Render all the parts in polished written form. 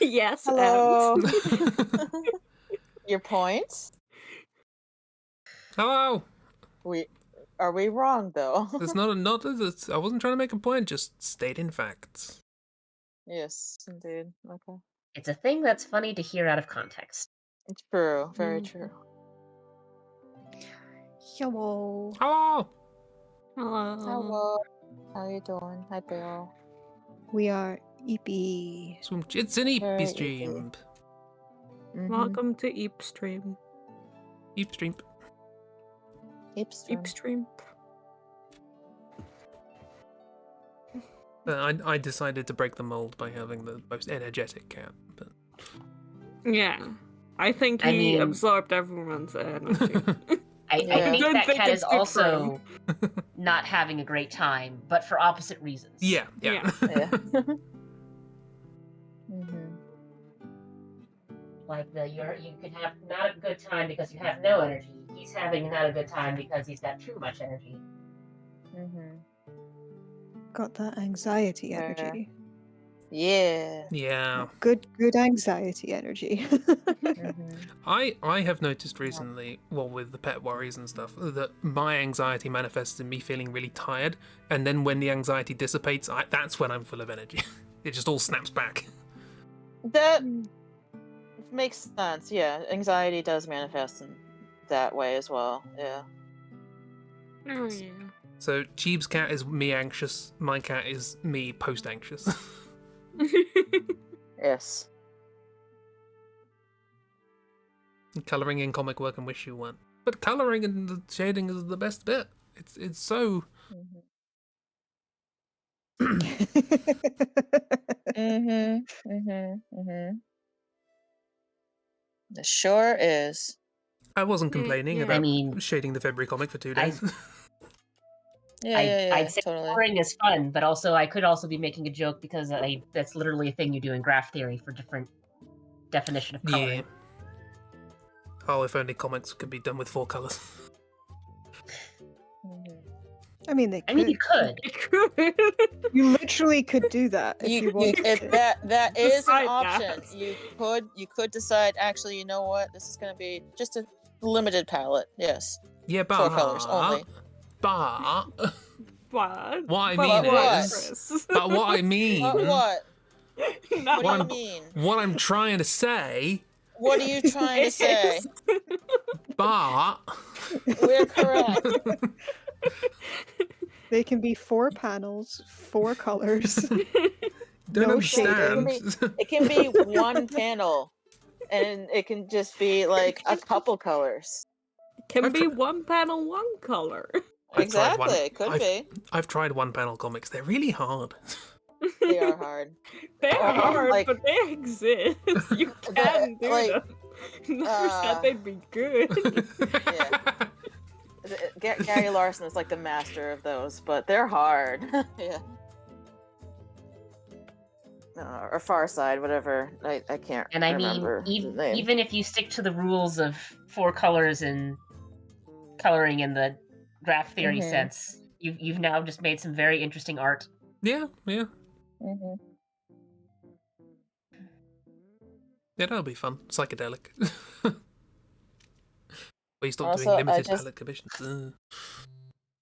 Yes, Hello. and Your point? Hello. Are we wrong though? It's not. I wasn't trying to make a point. Just stating facts. Yes, indeed. Okay. It's a thing that's funny to hear out of context. It's true. Very true. Hello. Hello. hello. Hello. How you doing? Hi, Bill. We are EP. It's an EP Very stream. Mhm. Welcome to Eep Stream. EP stream. Eep Stream. I decided to break the mold by having the most energetic cat, but Yeah. I think I he mean- absorbed everyone's energy. I Yeah. think Don't that think cat it's is good also not having a great time, but for opposite reasons. yeah. Yeah. Yeah. Mhm. Like you could have not a good time because you have no energy. He's having not a good time because he's got too much energy. Mhm. Got that anxiety Fair. energy. Yeah. Yeah. Good anxiety energy. Mhm. I have noticed recently, well, with the pet worries and stuff, that my anxiety manifests in me feeling really tired, and then when the anxiety dissipates, that's when I'm full of energy. It just all snaps back. That makes sense. Yeah, anxiety does manifest in that way as well. Yeah. Oh, yeah. So Cheeb's cat is me anxious, my cat is me post-anxious. Yes. Colouring in comic work and wish you weren't. But colouring and the shading is the best bit. It's so... Mhm. Mhm. Mhm. Mhm. It sure is. I wasn't complaining yeah. about I mean, shading the February comic for 2 days. Yeah. Yeah. I'd say Totally. coloring is fun, but also I could also be making a joke because that's literally a thing you do in graph theory for different definition of coloring. Yeah. Oh, if only comics could be done with 4 colours. Mhm. I mean, they could. I mean, you could. You literally could do that if you wanted to. That is an Decide option. that. You could decide. Actually, you know what? This is going to be just a limited palette. Yes. Yeah, 4 colors only. But What? what I But mean what? is, but what I mean, What? No. What do you mean? what I'm trying to say, What are you trying to say? but We're correct. They can be 4 panels, 4 colors. don't No understand. It can be one panel, and it can just be like a couple colors. Can I've be one panel, one color. I've tried one. Exactly. It could be. I've tried one panel comics. They're really hard. They are hard. They're hard, like- but they exist. You can do like, them. Never said they'd be good. Yeah. Gary Larson is like the master of those, but they're hard. Yeah. Or Far Side, whatever. I can't And I mean, remember the name. even if you stick to the rules of 4 colors and coloring in the graph theory Mhm. sense, you've now just made some very interesting art. Yeah. Mhm. Yeah, that'll be fun. Psychedelic. But you stop Also, doing I limited just- palette commissions.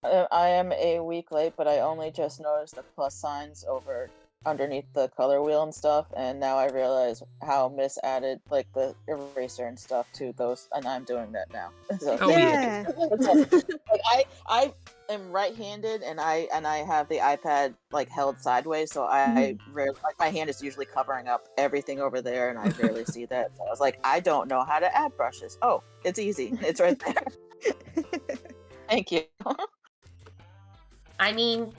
I am a week late, but I only just noticed the plus signs over underneath the color wheel and stuff, and now I realize how Miss added like the eraser and stuff to those, and I'm doing that now. So, Oh, yeah. like, I am right-handed, and I have the iPad like held sideways, so I rarely, like, my hand is usually covering up everything over there, and I rarely see that. So I was like, I don't know how to add brushes. Oh, it's easy. It's right there. Thank you. I mean,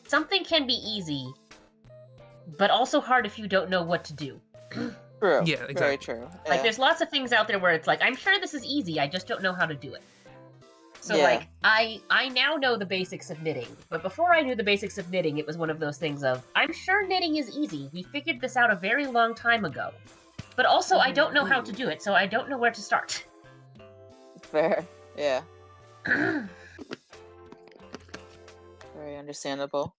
something can be easy, but also hard if you don't know what to do. True. Yeah, exactly. Very true. Like, Yeah. there's lots of things out there where it's like, I'm sure this is easy, I just don't know how to do it. So, Yeah. like, I now know the basics of knitting, but before I knew the basics of knitting, it was one of those things of, I'm sure knitting is easy, we figured this out a very long time ago. But also, I don't know how to do it, so I don't know where to start. Fair. Yeah. Very understandable.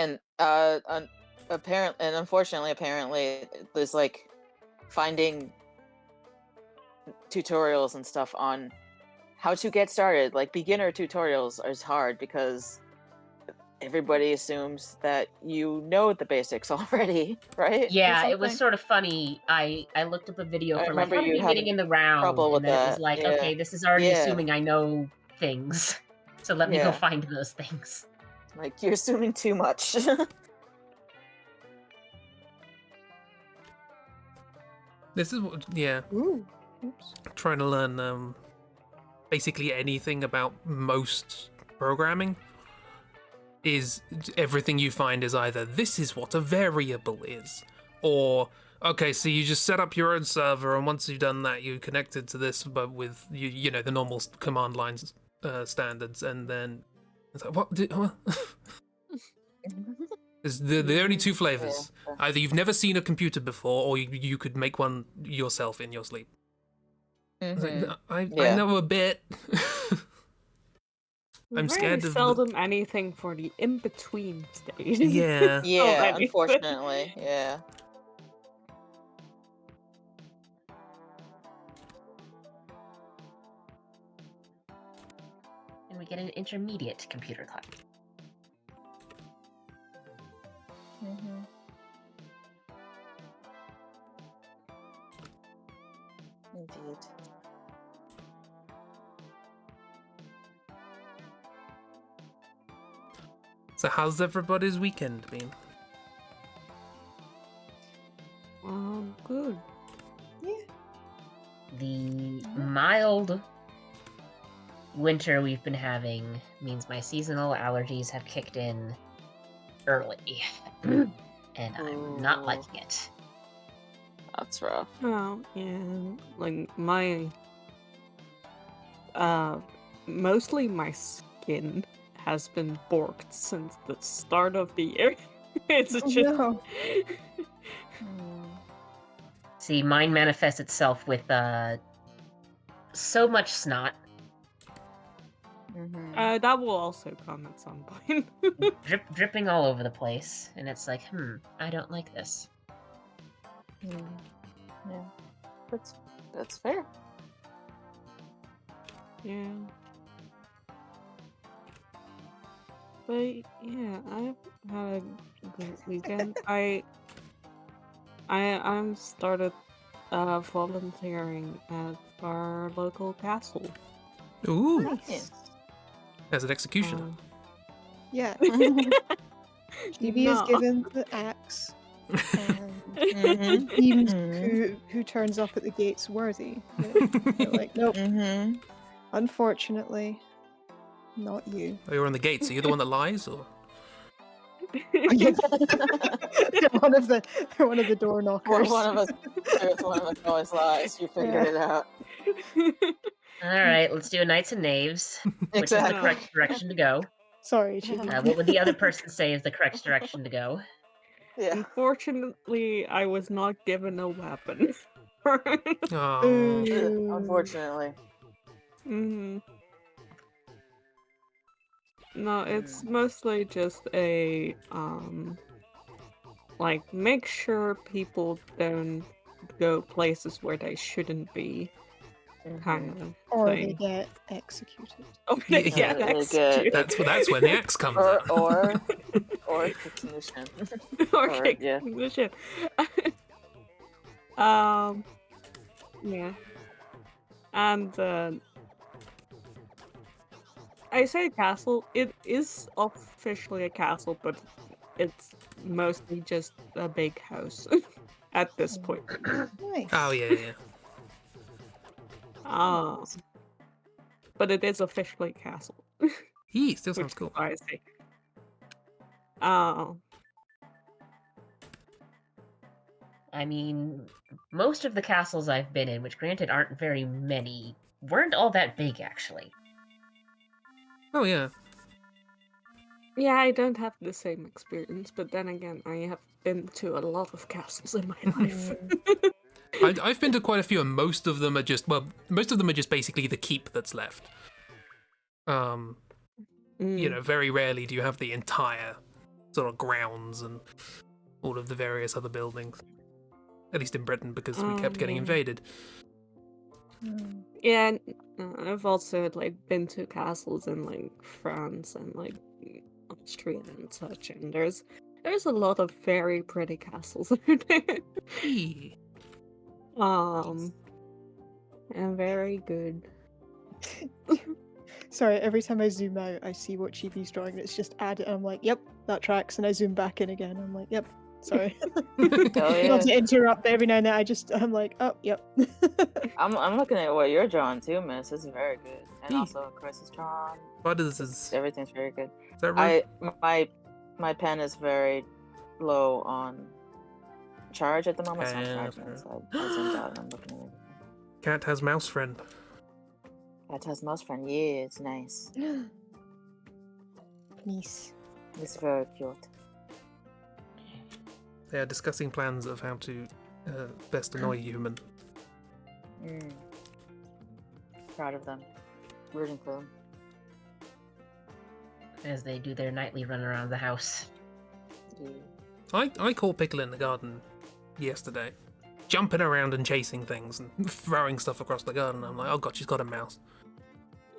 and unfortunately, there's like finding tutorials and stuff on how to get started. Like beginner tutorials is hard because everybody assumes that you know the basics already, right? Yeah, it was sort of funny. I looked up a video for like how to be knitting in the round, trouble with and then it was that. like, Yeah. okay, this is already Yeah. assuming I know things, so let me go Yeah. find those things. Like you're assuming too much. This is what, yeah. Ooh. Oops. Trying to learn basically anything about most programming is everything you find is either this is what a variable is, or okay, so you just set up your own server, and once you've done that, you connect it to this, but with you know the normal command lines standards, and then it's like what? There's the only two flavors. Yeah. Either you've never seen a computer before, or you could make one yourself in your sleep. Mhm. I Yeah. know a bit. I'm scared of seldom anything for the in-between stage. Yeah. Yeah, anything. unfortunately, yeah. And we get an intermediate computer class. Mhm. Indeed. So how's everybody's weekend been? Good. The mild winter we've been having means my seasonal allergies have kicked in early, and I'm not Ooh. liking it. That's rough. Oh, yeah. Like my mostly my skin has been borked since the start of the year. It's Oh, just no. See, mine manifests itself with so much snot, Mhm. that will also come at some point. dripping all over the place, and it's like, I don't like this. Yeah. That's fair. Yeah. But yeah, I've had a great weekend. I'm started volunteering at our local castle. Ooh, Nice. as an executioner. Yeah. No. Chibi is given the axe, and Mhm. deems Mhm. who turns up at the gates worthy. They're like, nope, Mhm. unfortunately, not you. Oh, you're on the gate, so you're the one that lies, or? they're one of the door knockers. One of us always lies. You figured it out. All right, let's do a Knights and Knaves, which is the Exactly. correct direction to go. Sorry, Chibi. What would the other person say is the correct direction to go? Yeah. Unfortunately, I was not given a weapon. Oh. Ooh. Unfortunately. Mhm. No, it's mostly just a like make sure people don't go places where they shouldn't be, kind of Or they thing. get executed. Or they Yeah, get they executed. that's when the axe comes out. or kicking the shin. Or or- kick yeah. the shit. Yeah. And I say castle, it is officially a castle, but it's mostly just a big house at this point. Nice. Oh yeah. But it is officially a castle. He still Which sounds cool. is why I say. I mean, most of the castles I've been in, which granted aren't very many, weren't all that big, actually. Oh yeah. Yeah, I don't have the same experience, but then again, I have been to a lot of castles in my life. I've been to quite a few, and most of them are just basically the keep that's left. You know, very rarely do you have the entire sort of grounds and all of the various other buildings. At least in Britain, because we kept getting yeah. invaded. Yeah, I've also like been to castles in like France and like Austria and such, and there's a lot of very pretty castles out there. Eee. And very good. Sorry, every time I zoom out, I see what Chibi's drawing, and it's just added, and I'm like, yep, that tracks, and I zoom back in again, I'm like, yep, sorry. Hell yeah. Not to interrupt, but every now and then I'm like, oh, yep. I'm looking at what you're drawing too, miss. It's very good. And Yeah. also Chris's drawing. What is Everything's very good. that right? My pen is very low on charge at the moment, so I'm fair. charging it. So I zoomed out and I'm looking at it. Cat has mouse friend. That has mouse friend. Yeah, it's nice. Nice. It's very cute. They are discussing plans of how to best annoy human. Proud of them. Rooting for them. As they do their nightly run around the house. Yeah. I caught Pickle in the garden yesterday, jumping around and chasing things and throwing stuff across the garden. I'm like, oh god, she's got a mouse.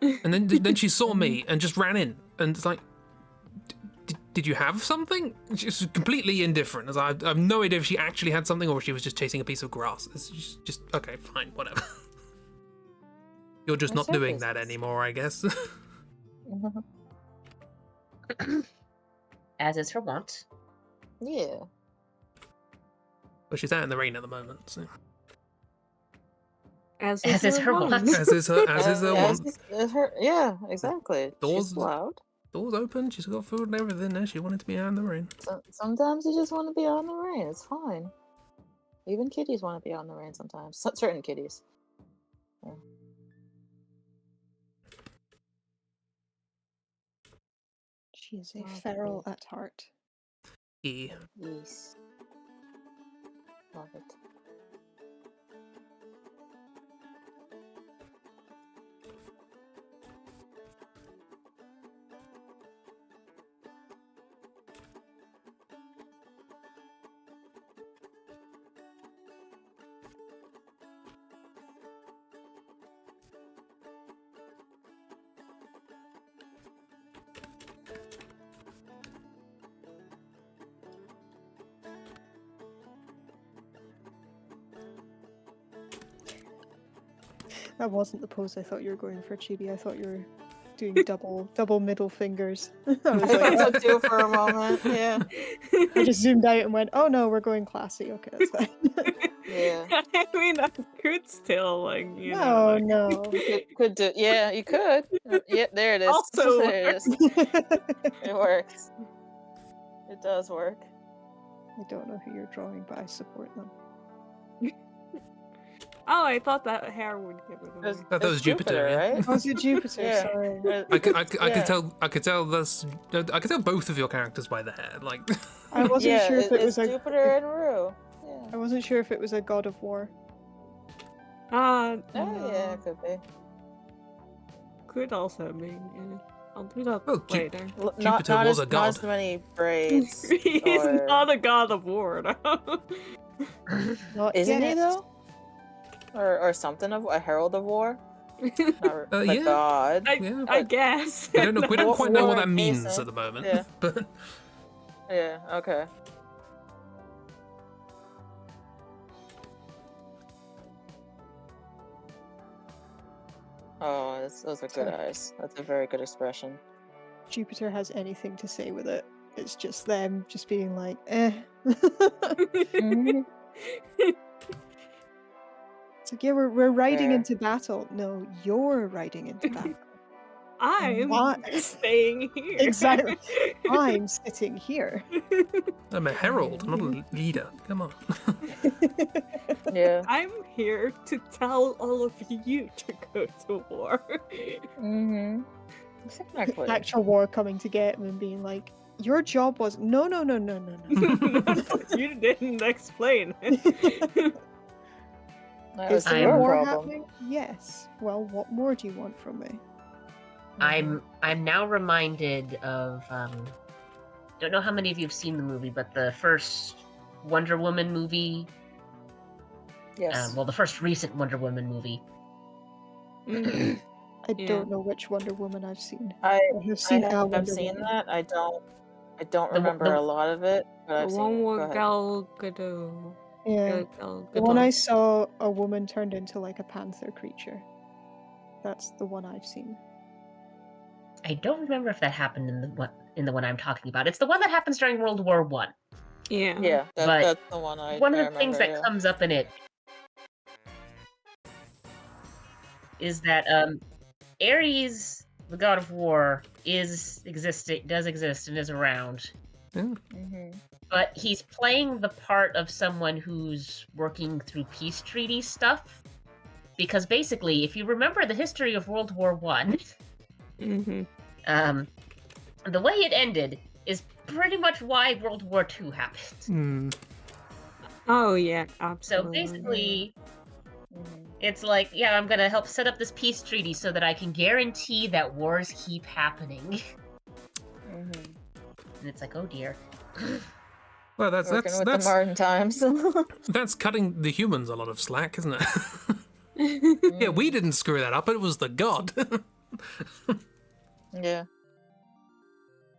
And then she saw me and just ran in, and it's like, did you have something? She's completely indifferent. As I have no idea if she actually had something or if she was just chasing a piece of grass. It's just okay, fine, whatever. You're just That's not her doing that business. anymore, I guess. As is her wont. Yeah. But she's out in the rain at the moment. So. As As is her wont. wont. As is her want. It's her, yeah, exactly. Doors- She's loud. Doors open. She's got food and everything. There, she wanted to be out in the rain. Sometimes you just want to be out in the rain. It's fine. Even kitties want to be out in the rain sometimes. Certain kitties. Yeah. She is a Oh, feral at heart. Yeah. Yes. Love it. That wasn't the pose I thought you were going for, Chibi. I thought you were doing double middle fingers. I was I like, thought so too for a moment. Yeah. I just zoomed out and went, oh no, we're going classy. Okay, that's fine. Yeah. I mean, I could still, like, you know. No, like- no. Could do. Yeah, you could. Yeah, there it is. Also there it is. It works. It does work. I don't know who you're drawing, but I support them. Oh, I thought that hair would give it away. That was It's Jupiter, yeah. right? Oh, is it Jupiter? Yeah. Sorry. I could Yeah. tell. I could tell this. I could tell both of your characters by the hair. Like, I wasn't Yeah, sure if it was it's a. Jupiter and Rue. I Yeah. wasn't sure if it was a god of war. Oh, No. yeah, it could be. Could also be. Yeah. I'll do that Oh, later. Not Jupiter was a not as god. many braids. He's or- not a god of war, though. Not Isn't he yet. though? Or something of a herald of war? Not a yeah. god. yeah. I guess. We don't War- quite know what war that means adjacent. at the moment. Yeah. But Yeah. Okay. Oh, those are good Sorry. eyes. That's a very good expression. Jupiter has anything to say with it. It's just them just being like, eh. Mhm. It's like, yeah, we're riding Fair. into battle. No, you're riding into battle. I'm What? staying here. Exactly. I'm sitting here. I'm a herald, not a leader. Come on. Yeah. I'm here to tell all of you to go to war. Mm-hmm. Exactly. Actual war coming to get him and being like, your job was no. You didn't explain. That Is was there I'm- your war problem. happening? Yes. Well, what more do you want from me? I'm now reminded of don't know how many of you have seen the movie, but the first Wonder Woman movie, Yes. well, the first recent Wonder Woman movie. Mhm. I Yeah. don't know which Wonder Woman I've seen. I have seen a have Wonder seen Woman. that. I don't The- remember the- a lot of it, but The I've seen one it. Go with ahead. Gal Gadot. Yeah. Gal The one I Gadot. saw, a woman turned into like a panther creature. That's the one I've seen. I don't remember if that happened in the one I'm talking about. It's the one that happens during World War One. Yeah. Yeah, But that's the one I One of the remember. things that Yeah. comes up in it is that Ares, the god of war, does exist and is around. Mm-hmm. But he's playing the part of someone who's working through peace treaty stuff. Because basically, if you remember the history of World War One, Mm-hmm. the way it ended is pretty much why World War II happened. Oh yeah, So absolutely. basically, Mm-hmm. it's like, yeah, I'm gonna help set up this peace treaty so that I can guarantee that wars keep happening. Mm-hmm. And it's like, oh dear. Well, that's Working with the that's modern times. that's cutting the humans a lot of slack, isn't it? Yeah, we didn't screw that up. It was the god. Yeah.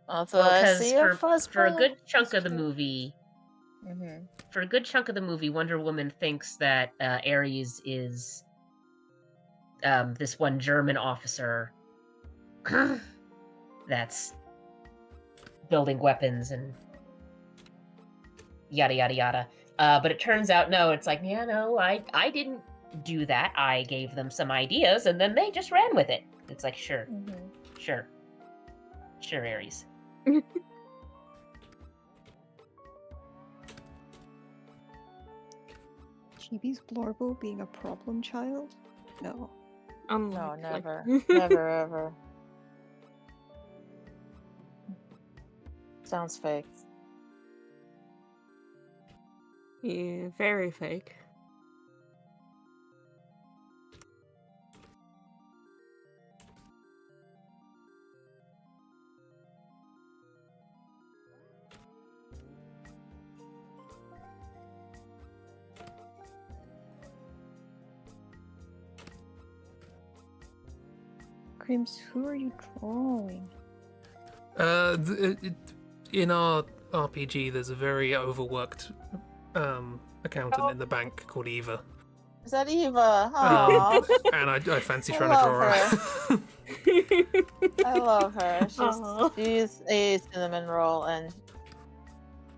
Also, Well, I because see a fuzz for a ball. good chunk That's of the true. movie, Mm-hmm. Wonder Woman thinks that Ares is this one German officer that's building weapons and yada yada yada. But it turns out, no, it's like, yeah, no, I didn't do that. I gave them some ideas and then they just ran with it. It's like, sure, Mm-hmm. sure, Ares. Chibi's Blorbo being a problem child? No. No, Unlikely. never. Never, ever. Sounds fake. Yeah, very fake. Crims, who are you drawing? In our RPG, there's a very overworked accountant in the bank called Eva. Is that Eva? Aww. And I fancy I trying to love draw her. I love her. Aw. She's a cinnamon roll, and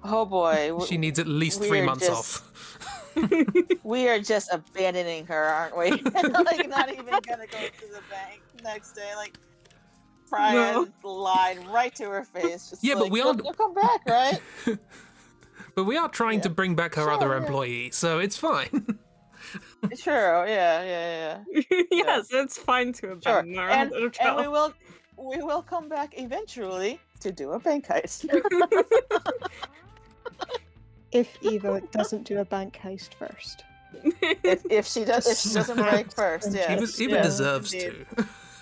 oh boy, She needs at least 3 we're months just- off. we are just abandoning her, aren't we? Like, not even gonna go to the bank next day. Like, Brian lied right to her face. Just Yeah, but like, we you'll, aren't- you'll come back, right? But we are trying to bring back her Sure, other yeah. employee, so it's fine. Sure. Yeah. Yes, it's fine to Sure. abandon our And other we child. will come back eventually to do a bank heist. If Eva doesn't do a bank heist first. if she doesn't break first, yeah. Eva deserves indeed.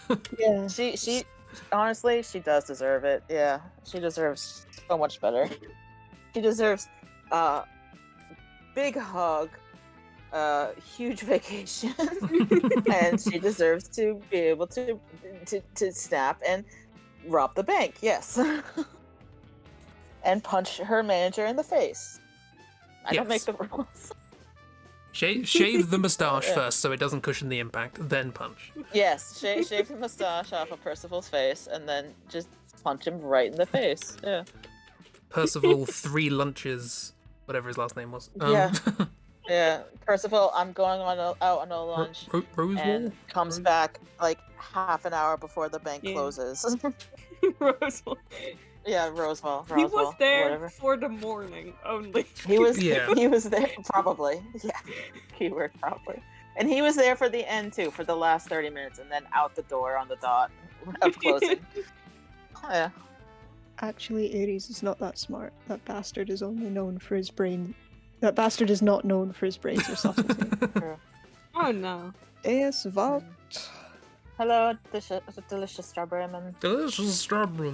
to. Yeah. She honestly, she does deserve it. Yeah, she deserves so much better. She deserves big hug, huge vacation, and she deserves to be able to snap and rob the bank. Yes, and punch her manager in the face. I don't make Yes. the rules. Shave the moustache Yeah. first so it doesn't cushion the impact, then punch. Yes, shave the mustache off of Percival's face, and then just punch him right in the face. Yeah. Percival 3 lunches, whatever his last name was. Yeah. Yeah, Percival, I'm going out on a lunch, Rosewall? and comes back like half an hour before the bank Yeah. closes. Roswell. Yeah, Roswell. He was Roswell, there whatever. for the morning only. He was. Yeah. He was there probably. Yeah, keyword probably. And he was there for the end too, for the last 30 minutes, and then out the door on the dot of closing. Yeah. Actually, Ares is not that smart. That bastard is only known for his brain. That bastard is not known for his brains or subtlety. Oh no. Es wat? Hello, delicious strawberry man. Delicious strawberry.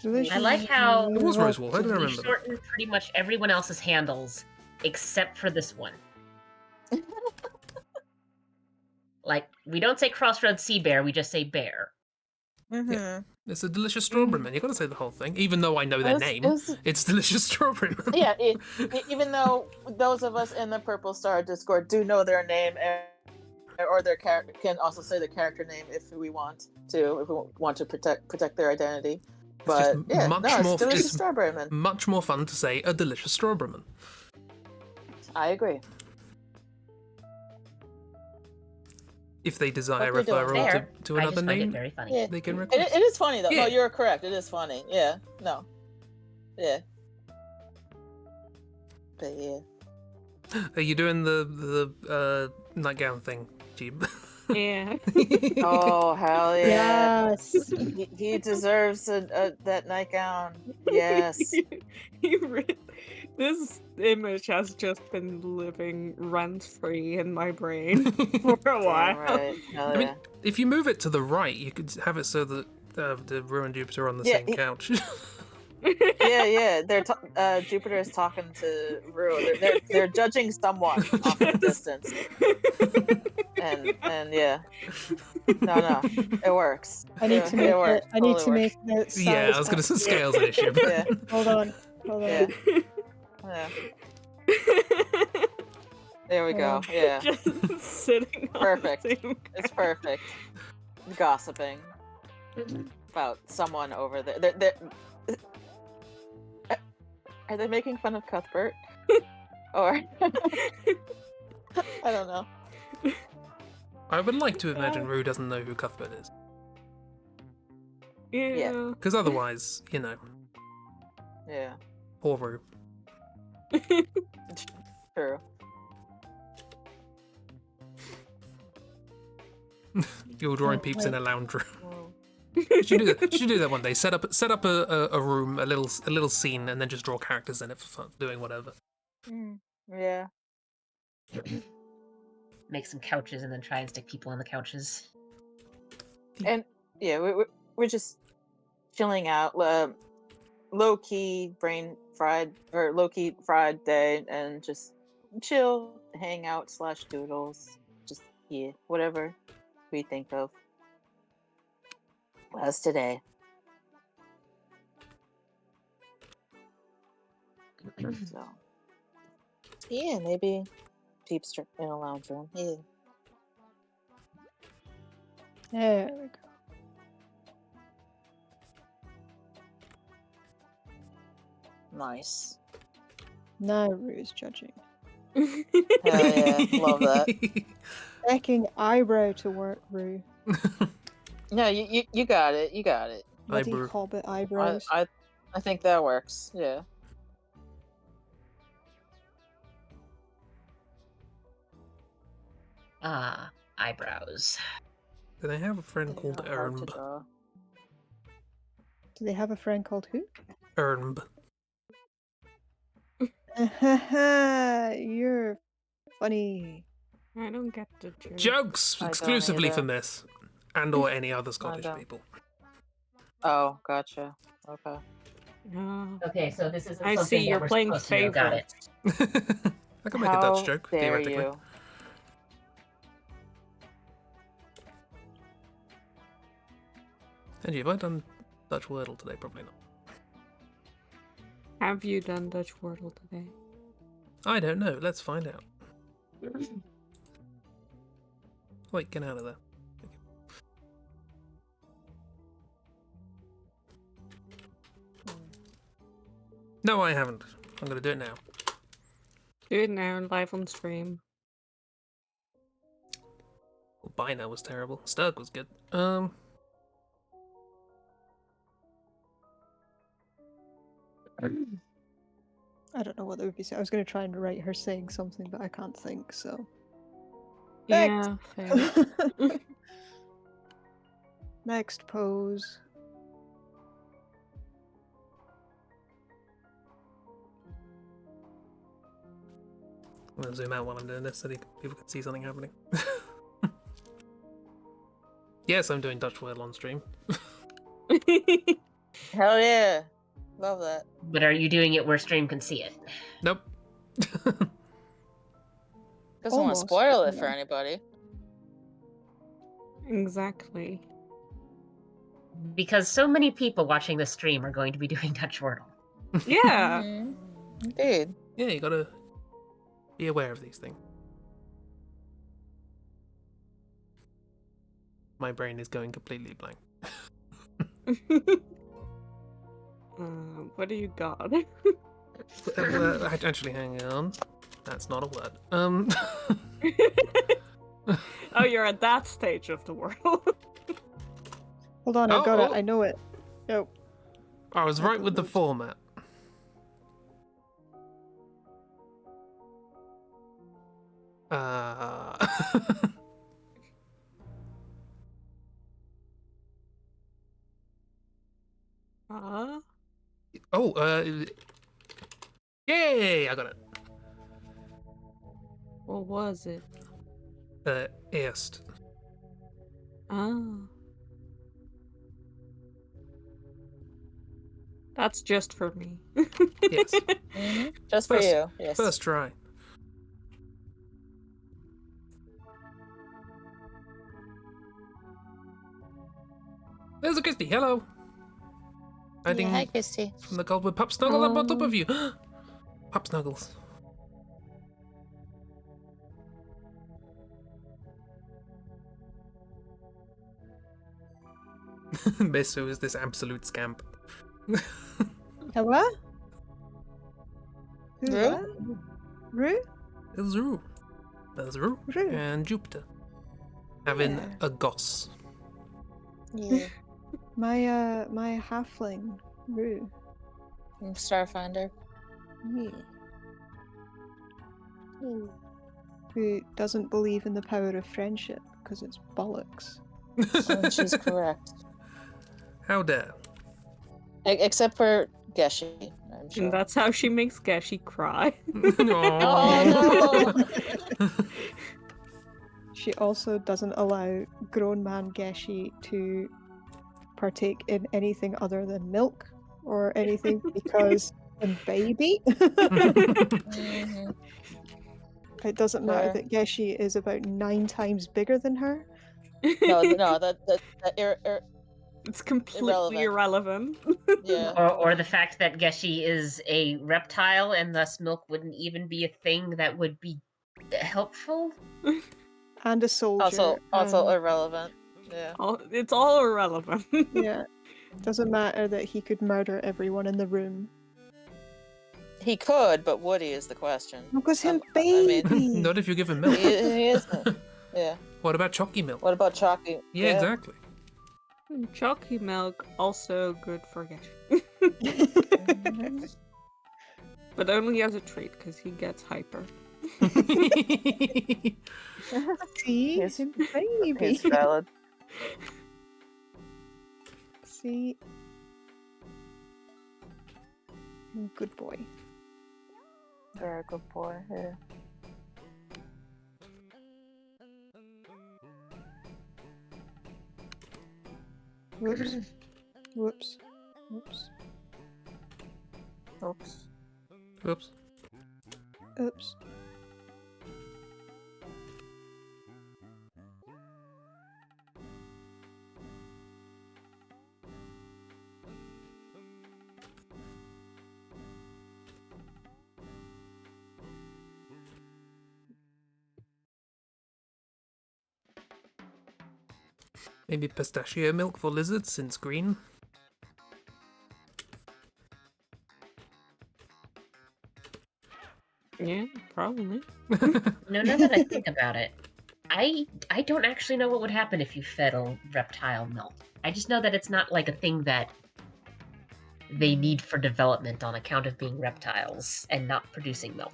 Delicious. I like how It was Rosewolf. I don't we remember that. shortened pretty much everyone else's handles except for this one. Like, we don't say Crossroads Sea Bear, we just say bear. Mm-hmm. It's a delicious strawberry man. You got to say the whole thing, even though I know their name. It's delicious strawberry man. Yeah, even though those of us in the Purple Star Discord do know their name or their character can also say the character name if we want to protect their identity. But just yeah, much no, more- it's delicious it's- strawberry man. Much more fun to say a delicious strawberry man. I agree. If they desire Hope you're doing referral Fair. to I another just find it name, very funny. Yeah. they can request. It is funny though. Yeah. No, you're correct. It is funny. Yeah. No. Yeah. But yeah. Are you doing the nightgown thing, Jeeb? Yeah. Oh hell yeah! Yes. He deserves that nightgown. Yes. This image has just been living rent-free in my brain for a while. Right. Hell I mean, yeah. if you move it to the right, you could have it so that the ruined Jupiter are on the Yeah, same couch. Yeah. Jupiter is talking to Rue. They're judging someone off in the distance, and yeah. No, it works. I need to make works. it. I need Totally to make works. the Yeah, size I was gonna say up. scales an issue. But Yeah. Hold on. Yeah. Yeah. There we go. Yeah. Just sitting on Perfect. the same It's perfect. Gossiping about someone over there. Are they making fun of Cuthbert? Or I don't know. I would like to imagine Rue doesn't know who Cuthbert is, Yeah. because otherwise, Yeah. poor Rue. True. You're drawing peeps in a lounge room. You should do that one day. Set up a room, a little scene, and then just draw characters in it for fun, doing whatever. Yeah. Make some couches and then try and stick people on the couches. And yeah, we're just chilling out, low key fried day, and just chill, hang out / doodles, just whatever we think of. As today. So yeah, maybe peeps in a lounge room. Yeah. There we go. Nice. Now Rue's judging. Hell yeah, love that. Checking eyebrow to work, Rue. No, you got it. You got it. Bloody Eyebrow. hobbit eyebrows. I think that works. Yeah. Ah, eyebrows. Do they have a friend called They're hard to Ernb? draw. Do they have a friend called who? Ernb. You're funny. I don't get the joke. Jokes I don't exclusively either. from this, and or any other Scottish don't. people. Oh, gotcha. Okay. No. Okay, so this isn't I something see that you're we're playing supposed to know. Got it. favorites. I can make a How Dutch joke, dare theoretically. you? Angie, have I done Dutch Wordle today? Probably not. Have you done Dutch Wordle today? I don't know. Let's find out. Wait, get out of there. No, I haven't. I'm gonna do it now. Do it now, live on stream. Well, Bino was terrible. Sturg was good. I don't know what that would be. I was going to try and write her saying something, but I can't think, so. Yeah, fair. Next pose. I'm gonna zoom out while I'm doing this so that people can see something happening. Yes, I'm doing Dutch Wordle on stream. Hell Hell yeah. Love that. But are you doing it where stream can see it? Nope. Doesn't want to Almost, spoil but it for no. anybody. Exactly. Because so many people watching the stream are going to be doing Dutch Wordle. Yeah. Mhm. Indeed. Yeah, you gotta be aware of these things. My brain is going completely blank. What do you got? Actually, hang on. That's not a word. Oh, you're at that stage of the world. Hold on, I got it. Oh. I know it. No. I was right with the Words. format. Huh? Yay! I got it. What was it? Erst. Ah. That's just for me. Yes. Just for First- you. Yes. First try. There's a Christy. Hello. Hiding Hi, Christy. from the Gulp with Pup Snuggle up on top of you. Pup Snuggles. Meso is this absolute scamp. Hello? Who? Rue? What? Rue? It's Rue. There's Rue Rue. and Jupiter. Having Yeah. a goss. Yeah. My halfling, Rue. From Starfinder. Yeah. Who doesn't believe in the power of friendship because it's bollocks. And she's correct. How dare. Except for Geshi, I'm sure. And that's how she makes Geshi cry. Oh, no! She also doesn't allow grown man Geshi to partake in anything other than milk or anything because a baby. Mhm. It doesn't matter Fair. that Geshi is about 9 times bigger than her. No, It's completely irrelevant. yeah. Or the fact that Geshi is a reptile and thus milk wouldn't even be a thing that would be helpful? And a soldier. Also and- irrelevant. Yeah. It's all irrelevant. yeah. Doesn't matter that he could murder everyone in the room. He could, but would he is the question. Because him I mean, baby. Not if you give him milk. he isn't. Yeah. What about chalky milk? What about Chalky? Yeah, exactly. Chalky milk, also good for Geshi. Mhm. But only as a treat, because he gets hyper. See? He's- Him baby. He's valid. See? Good boy. Very good boy. Yeah. Whoops. Whoops. Whoops. Oops. Oops. Oops. Maybe pistachio milk for lizards since green. Yeah, probably. No, now that I think about it, I don't actually know what would happen if you fed a reptile milk. I just know that it's not like a thing that they need for development on account of being reptiles and not producing milk.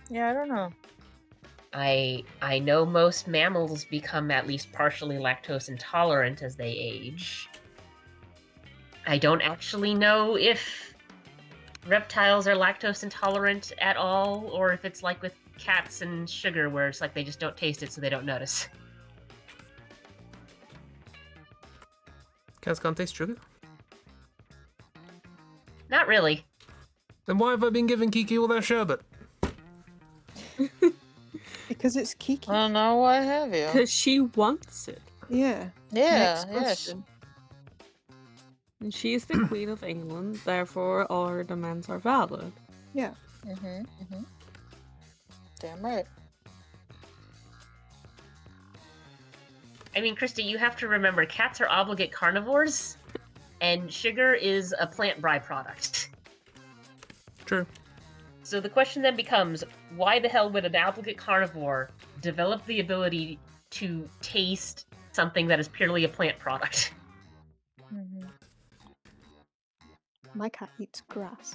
Yeah, I don't know. I know most mammals become at least partially lactose intolerant as they age. I don't actually know if reptiles are lactose intolerant at all, or if it's like with cats and sugar where it's like they just don't taste it so they don't notice. Cats can't taste sugar? Not really. Then why have I been giving Kiki all that sherbet? Because it's Kiki. I don't know why have you. Because she wants it. Yeah. Yeah, Next yeah. question. And she is the Queen of England, therefore all her demands are valid. Yeah. Damn right. I mean, Christy, you have to remember, cats are obligate carnivores, and sugar is a plant byproduct. True. So the question then becomes, why the hell would an obligate carnivore develop the ability to taste something that is purely a plant product? My cat eats grass.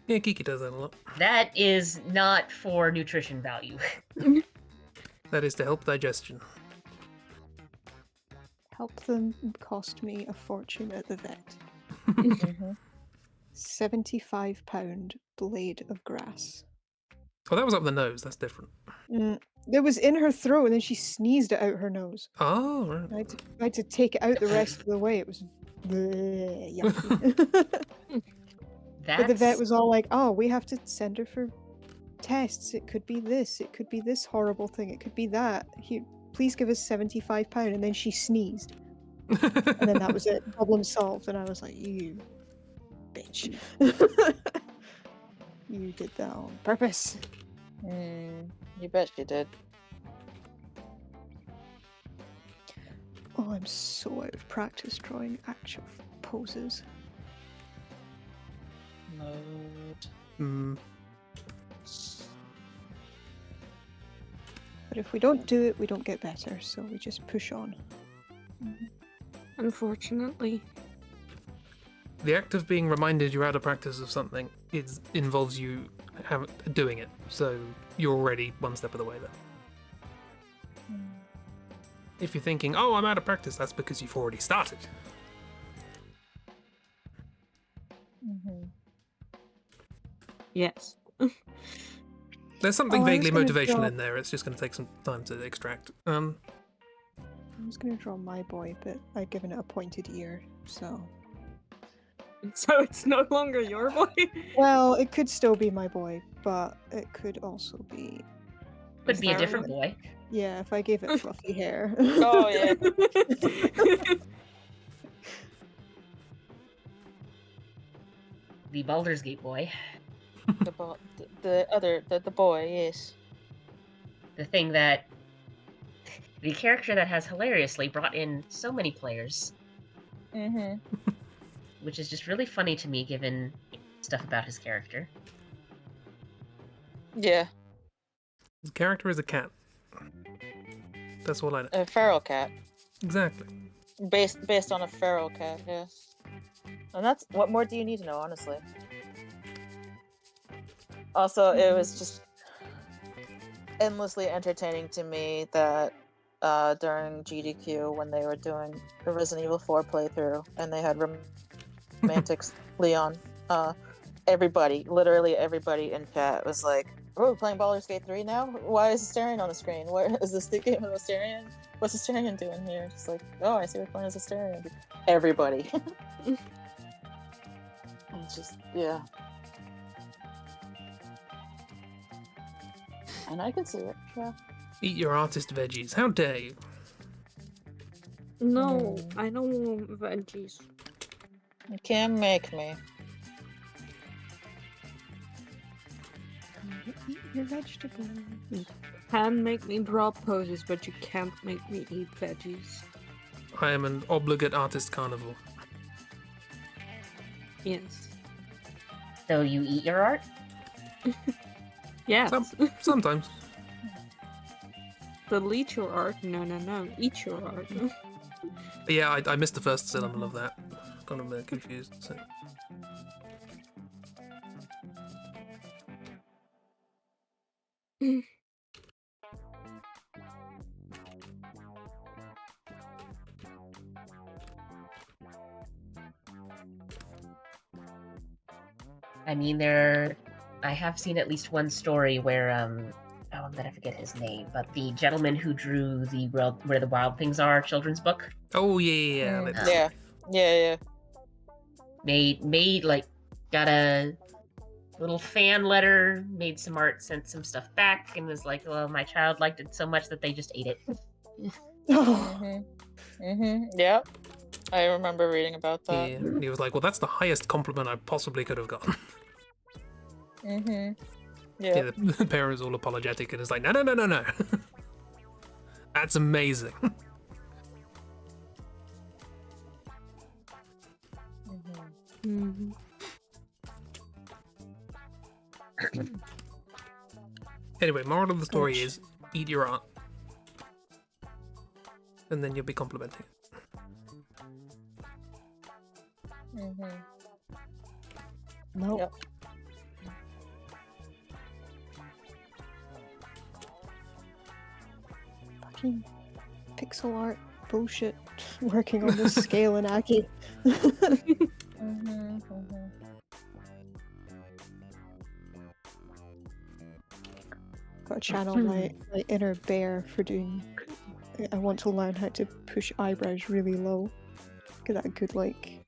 Yeah, Kiki does that a lot. That is not for nutrition value. That is to help digestion. Help them cost me a fortune at the vet. Mm-hmm. £75 blade of grass. Oh, that was up the nose. That's different. It was in her throat and then she sneezed it out her nose. Oh, right. I had to take it out the rest of the way. It was yucky. But the vet was all like, oh, we have to send her for tests. It could be this. It could be this horrible thing. It could be that. Please give us £75. And then she sneezed. And then that was it. Problem solved. And I was like, you bitch. You did that on purpose. You bet she did. Oh, I'm so out of practice drawing actual poses. Mode. But if we don't do it, we don't get better. So we just push on. Unfortunately. The act of being reminded you're out of practice of something involves you doing it, so you're already one step of the way there. If you're thinking, oh, I'm out of practice, that's because you've already started. Yes. There's something Oh, I was vaguely gonna motivational draw- in there, it's just going to take some time to extract. I was going to draw my boy, but I'd given it a pointed ear, so... So it's no longer your boy? Well, it could still be my boy, but it could also be... Could be a Sorry. different boy. Yeah, if I gave it fluffy hair. Oh yeah. The Baldur's Gate boy. The boy, yes. The thing that... The character that has hilariously brought in so many players. Which is just really funny to me, given stuff about his character. Yeah, The character is a cat. That's all I know. a feral cat. Exactly. Based on a feral cat, yeah. And that's what more do you need to know, honestly. Also, it was just endlessly entertaining to me that during GDQ when they were doing the Resident Evil 4 playthrough and they had romantics Leon, literally everybody in chat was like, oh, we're playing Baldur's Gate 3 now? Why is Asterion on the screen? Where is this the game of Asterion? What's Asterion doing here? Just like, oh, I see we're playing as Asterion. Everybody. It's just, yeah. And I can see it, yeah. Eat your artist veggies. How dare you? No, I don't want veggies. You can't make me. Eat your vegetables. You can make me draw poses, but you can't make me eat veggies. I am an obligate artist carnivore. Yes. So you eat your art? Yes. Sometimes. Delete your art. No. Eat your art. Yeah, I missed the first syllable of that. Got a bit confused. So. I mean, I have seen at least one story where, I'm gonna forget his name, but the gentleman who drew the Where the Wild Things Are children's book, Oh yeah. Let's see. Yeah. Yeah. Made like got a little fan letter, made some art, sent some stuff back, and was like, "Well, my child liked it so much that they just ate it." Oh, Yep. I remember reading about Yeah. that. And he was like, well, that's the highest compliment I possibly could have gotten. Yeah. Yeah, the parents all apologetic and it's like, no. That's amazing. Mhm. Anyway, moral of the story Ouch. is eat your art. And then you'll be complimenting it. no. Yep. Fucking pixel art bullshit. Working on this scale and Aki. Got to channel my inner bear for doing. I want to learn how to push eyebrows really low. Get that good like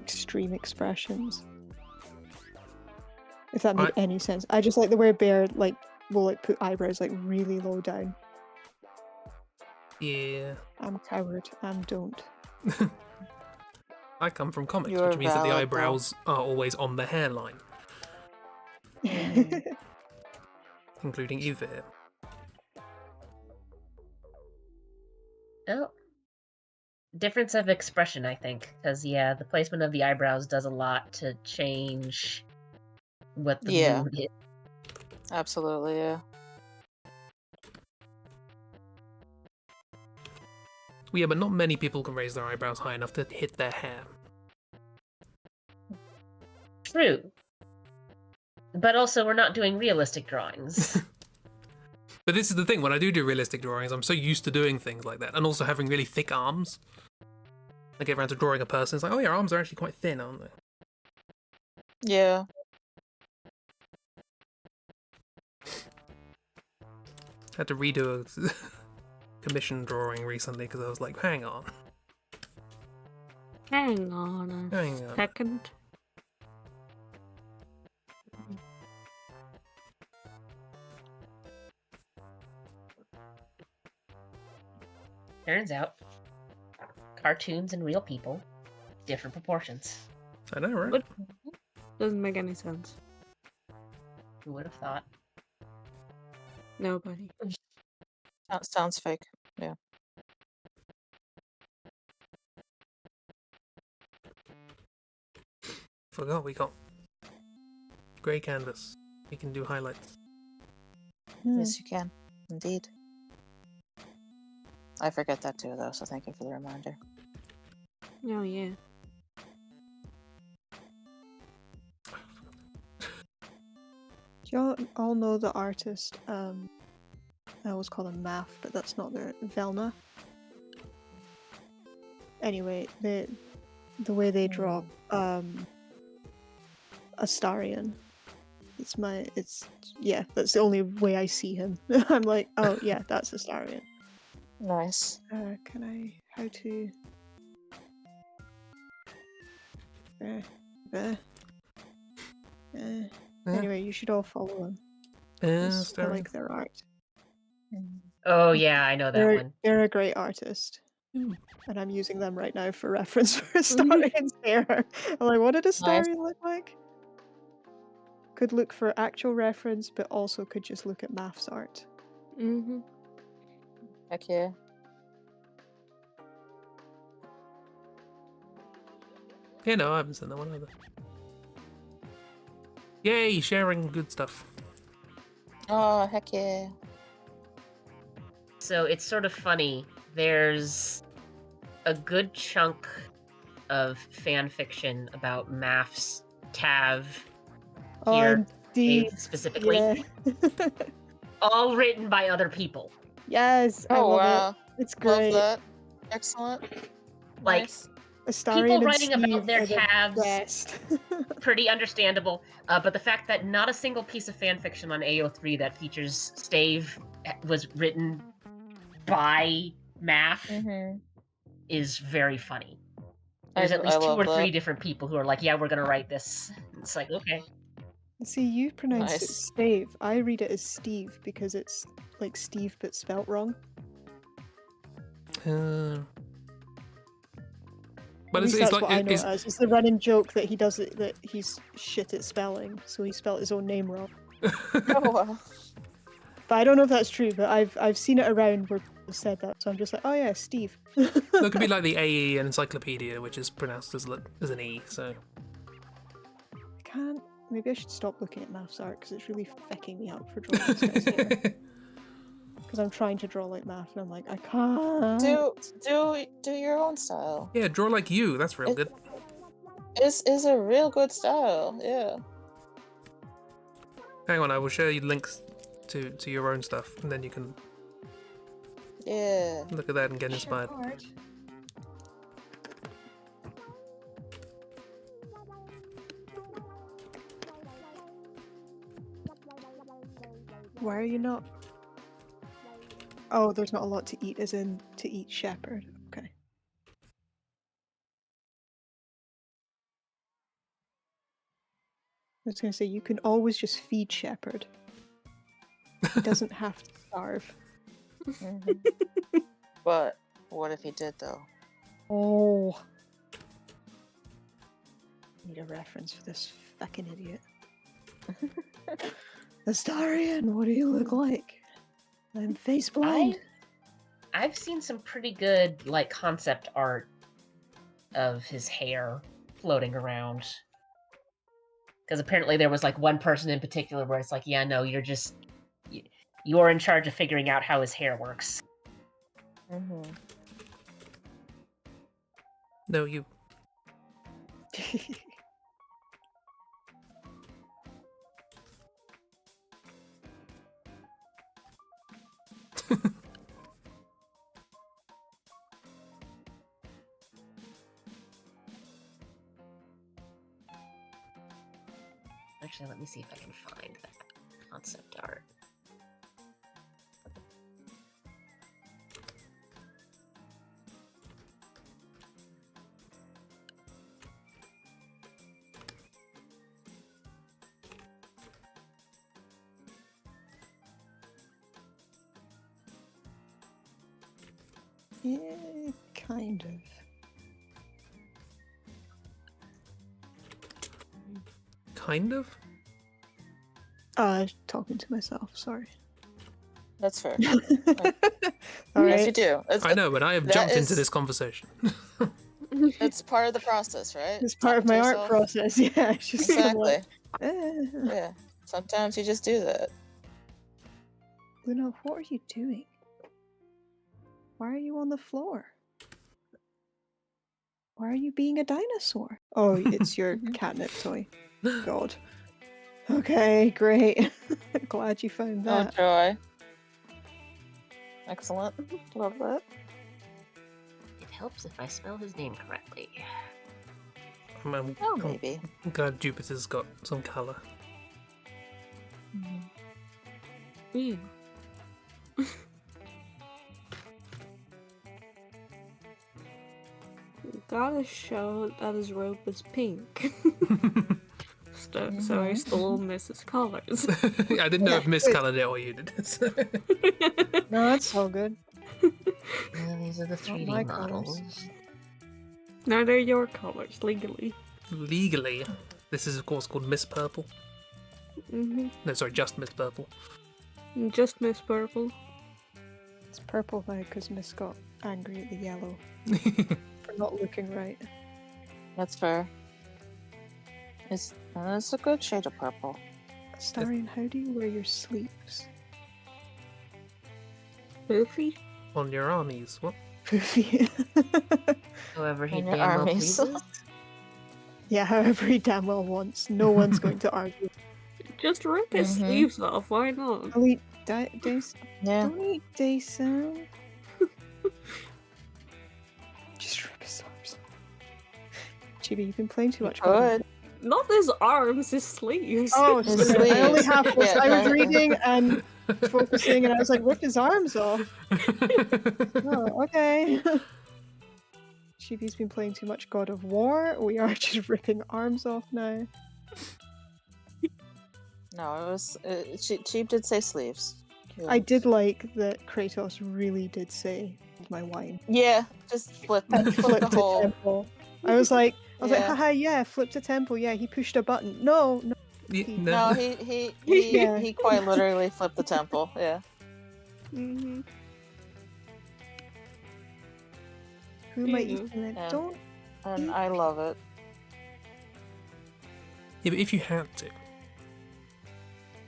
extreme expressions. If that made any sense. I just like the way a bear like will like put eyebrows like really low down. Yeah. I'm a coward. Don't. I come from comics, You're which means that the valid, eyebrows are always on the hairline, including Eva here. Oh, difference of expression, I think, because yeah, the placement of the eyebrows does a lot to change what the mood is. Absolutely, yeah. Well, yeah, but not many people can raise their eyebrows high enough to hit their hair. True. But also, we're not doing realistic drawings. But this is the thing, when I do realistic drawings, I'm so used to doing things like that, and also having really thick arms. I get around to drawing a person, it's like, oh, your arms are actually quite thin, aren't they? Yeah. Had to redo a commission drawing recently because I was like, hang on. Hang on a second. Turns out, cartoons and real people, different proportions. I know, right? What? Doesn't make any sense. Who would have thought? Nobody. That sounds fake. Yeah. Forgot we got grey canvas. We can do highlights. Yes, you can. Indeed. I forget that too, though, so thank you for the reminder. Oh, yeah. Do you all know the artist? I always call them Math, but that's not their Velna. Anyway, the way they draw Astarion. Yeah, that's the only way I see him. I'm like, oh yeah, that's Astarion. Nice. How to anyway, you should all follow them. I like their art. Oh yeah, I know that one. They're a great artist. And I'm using them right now for reference for Astarion's hair. I'm like, what did Astarion look like? Could look for actual reference, but also could just look at Math's art. Mm-hmm. Heck yeah. Yeah, no, I haven't seen that one either. Yay, sharing good stuff. Oh, heck yeah. So it's sort of funny. There's a good chunk of fan fiction about Math's Tav here specifically. Yeah. All written by other people. Yes, I love it. It's great. Love that. Excellent. Like, Nice. people writing about their Tavs, pretty understandable. But the fact that not a single piece of fan fiction on AO3 that features Stave was written by math Mhm. is very funny. There's at I least 2 love or that. 3 different people who are like, "Yeah, we're gonna write this." It's like, okay. See, you pronounce it Nice. Stave. I read it as Steve because it's like Steve but spelt wrong. But At least it's that's like what I know it it's, as. It's the running joke that he does it, that he's shit at spelling, so he spelled his own name wrong. Oh wow. But I don't know if that's true, but I've seen it around where people have said that, so I'm just like, oh yeah, Steve. That could be like the AE in encyclopedia, which is pronounced as an E. So I can't. Maybe I should stop looking at maths art because it's really fucking me up for drawing this guy's hair. Because I'm trying to draw like math and I'm like, I can't. Do your own style. yeah, draw like you. That's real good. Is a real good style. Yeah. Hang on, I will share you links to your own stuff, and then you can Yeah. look at that and get inspired. Why are you not? Oh, there's not a lot to eat, as in to eat shepherd. Okay. I was going to say, you can always just feed shepherd. He doesn't have to starve. Mhm. But what if he did though? Oh. Need a reference for this fucking idiot. Astarion, what do you look like? I'm face blind. I've seen some pretty good like concept art of his hair floating around. Because apparently there was like one person in particular where it's like, yeah, no, you're in charge of figuring out how his hair works. Mhm. No, you. Actually, let me see if I can find that concept art. Yeah, kind of. Kind of. Talking to myself, sorry. That's fair. All Yes, you right. do. I know, but I have that jumped into is- this conversation. It's part of the process, right? It's part of Talking my to art yourself. process, yeah. It's just kind of Exactly. like, Yeah. Sometimes you just do that. Luna, what are you doing? Why are you on the floor? Why are you being a dinosaur? Oh, it's your catnip toy. God. Okay, great. Glad you found Oh, that. joy. Excellent. Love that. It helps if I spell his name correctly. I'm Oh, maybe. glad Jupiter's got some colour. Yeah. Gotta show that his robe is pink. So I still miss his colors. I didn't know if miscolored it or you did. No, that's all good. These are the 3D my models. colours. Now they're your colors, legally. Legally, this is of course called Miss Purple. No, sorry, just Miss Purple. Just Miss Purple. It's purple now because Miss got angry at the yellow for not looking right. That's fair. It's a good shade of purple. Astarion, how do you wear your sleeves? Poofy? On your armies, what? Poofy. However he And your damn well armies. pleases. Yeah, however he damn well wants. No one's going to argue. Just rip his sleeves off, why not? I'll eat days. Yeah. Don't eat day sound. Just rip his arms. Chibi, you've been playing too much. Good. Not his arms, his sleeves. Oh, His sorry, I only sleeves. have. Yeah, I was no. reading, and focusing, and I was like, rip his arms off. Oh, okay. Chibi's been playing too much God of War. We are just ripping arms off now. No, it was. Cheap did say sleeves. I did like that Kratos really did say my wine. Yeah, just flip And the flipped a whole. temple. I was like, Yeah. haha, yeah, flipped a temple. Yeah, he pushed a button. No. No, he Yeah. he quite literally flipped the temple. Yeah. Mm-hmm. Who might Yeah. you think? Yeah. Don't. And I love it. Yeah, but if you had to,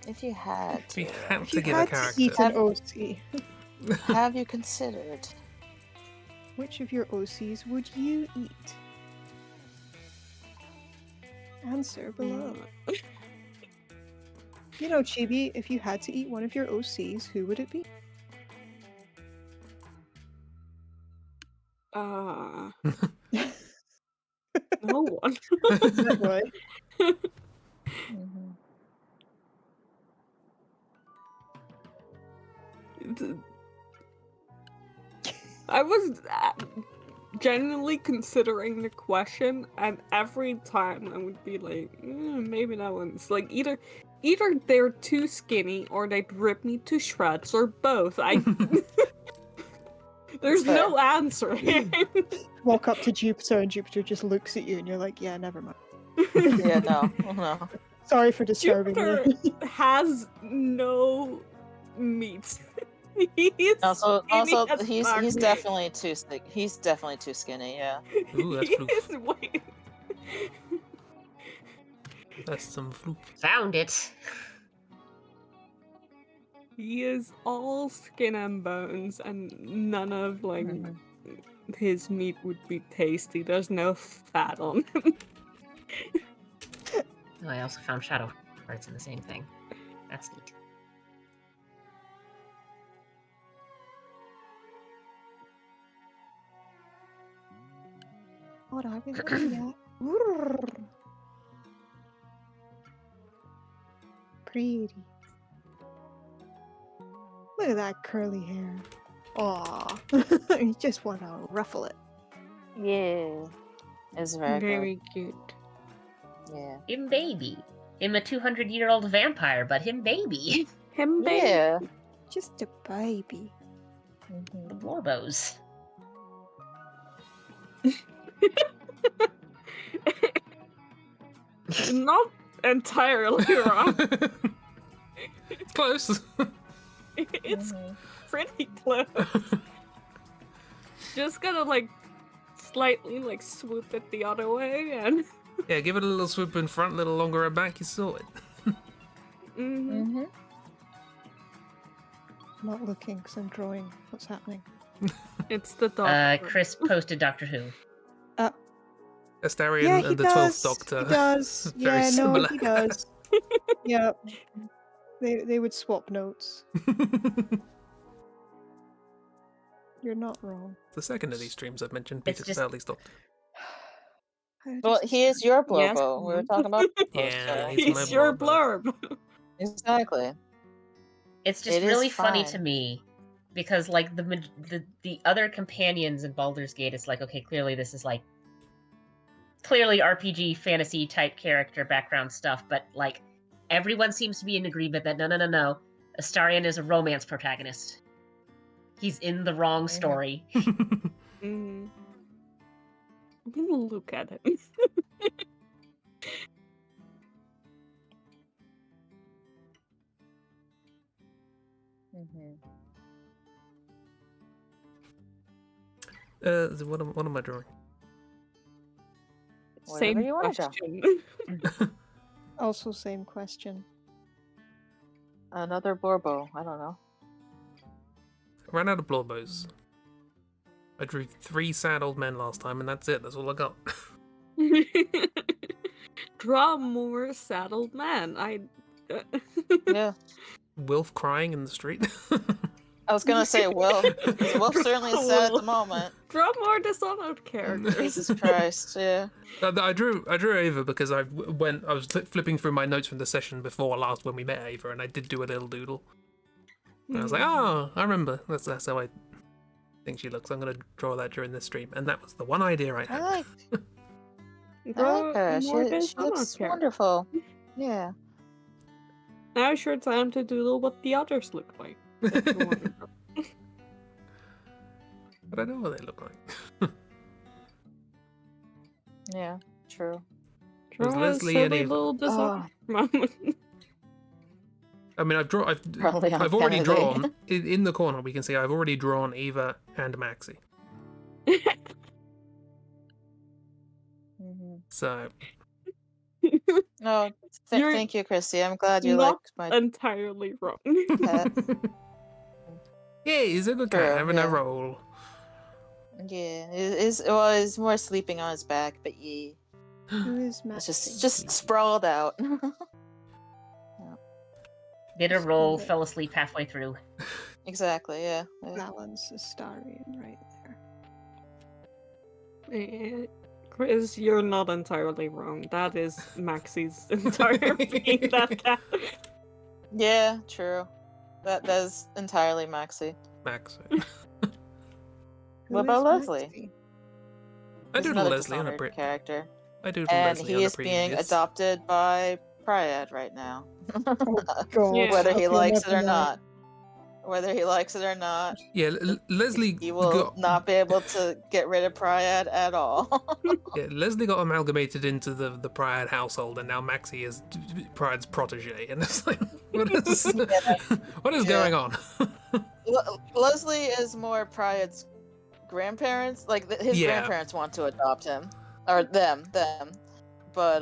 If you had if you to, had If to you give a had to character, eat an OC, have you considered? which of your OCs would you eat? Answer below. You know, Chibi, if you had to eat one of your OCs, who would it be? No one. Exactly. Mhm. I was genuinely considering the question, and every time I would be like, maybe that one's like either they're too skinny or they'd rip me to shreds or both. There's Fair. no answer here. Walk up to Jupiter, and Jupiter just looks at you, and you're like, yeah, never mind. Yeah, no. Sorry for disturbing Jupiter you. has no meat. He's Also, skinny as he's fuck. definitely too thick. He's definitely too skinny. Yeah. Ooh, that's He floof. is way- That's some floof. Found it. He is all skin and bones, and none of like his meat would be tasty. There's no fat on him. Oh, I also found shadow parts in the same thing. That's neat. What are we looking at? Brrr. Pretty. Look at that curly hair. Aw. You just want to ruffle it. Yeah. It's very good. Very cute. Yeah. Him baby. Him a 200-year-old vampire, but him baby. Him, baby. Yeah. Just a baby. The blorbos. Not entirely wrong. It's close. It's pretty close. Just gotta like slightly like swoop it the other way and. Yeah, give it a little swoop in front, a little longer at back, you saw it. Mm-hmm. I'm not looking because I'm drawing what's happening. It's the dog. Chris posted Doctor Who. Astarion Yeah, he and the does. 12th Doctor. He does. Very Yeah, no, similar. he does. Yeah. They would swap notes. You're not wrong. The second of these streams I've mentioned It's Peter just- Capaldi's Doctor. Well, he is your Yes, blurbo. We were mhm. talking about. Yeah, so- he's my He's your blurbo. blurb. Exactly. It's just It is really funny to fine. me because like the other companions in Baldur's Gate, it's like, okay, clearly this is like clearly RPG fantasy type character background stuff, but like everyone seems to be in agreement that no. Astarion is a romance protagonist. He's in the wrong story. Mm. I'm gonna look at it. What am I drawing? Whatever Same you wanna draw. question. Also, same question. Another blurbo. I don't know. I ran out of blorbos. I drew 3 sad old men last time, and that's it. That's all I got. Draw more saddled man. Yeah. Wilf crying in the street. I was gonna say Will. Will certainly is sad at the moment. Draw more dishonored characters. Jesus Christ. Yeah. I drew Ava because I was flipping through my notes from the session before last when we met Ava, and I did do a little doodle. And I was like, oh, I remember. That's how I think she looks. I'm gonna draw that during this stream, and that was the one idea I I had. like, Draw her. more She this looks character. wonderful. Yeah. Now it's your time to do what the others look like. If you want to draw. But I know what they look like. Yeah. True. There's Draw a Leslie and silly Ava. little design. I mean, I've Probably on already Kennedy. drawn in the corner. We can see I've already drawn Eva and Maxie. Hmm. So No, You're thank you, Christy. I'm glad you not liked my entirely wrong. pet. yeah, he's a good cat True, having yeah. a roll. Yeah, he's more sleeping on his back, but yeah, Who is it's Maxie? just sprawled out. Did a roll, fell asleep halfway through. Exactly. Yeah. Balance is Starian right there. Eh, Chris, you're not entirely wrong. That is Maxie's entire being, that cat. Yeah. True. That's entirely Maxie. Maxie. Who What about is Leslie? Maxie? I He's do another Leslie on a Dishonored pre. character, I do and Leslie he on a is being previous. adopted by Pryad right now. God, Yeah. Whether he you'll likes it never or know. not. Whether he likes it or not, Yeah, Leslie he will got not be able to get rid of Pryad at all. yeah, Leslie got amalgamated into the Pride household, and now Maxie is Pride's protege, and it's like, what is what is Yeah. going on? Leslie is more Pryad's grandparents. Like his Yeah. grandparents want to adopt him, or them. But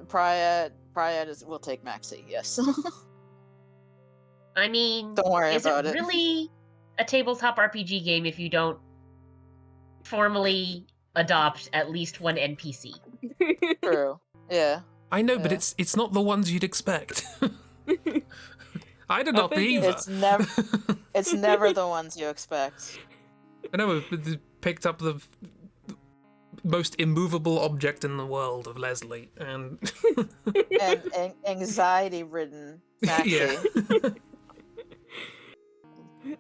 Pryad will take Maxie. Yes. I mean, Don't worry is about it it. really a tabletop RPG game if you don't formally adopt at least one NPC? True. Yeah. I know, but Yeah. it's not the ones you'd expect. I'd adopt think Eva. It's never the ones you expect. I know, we picked up the most immovable object in the world of Leslie, and And anxiety-ridden Maxie. yeah.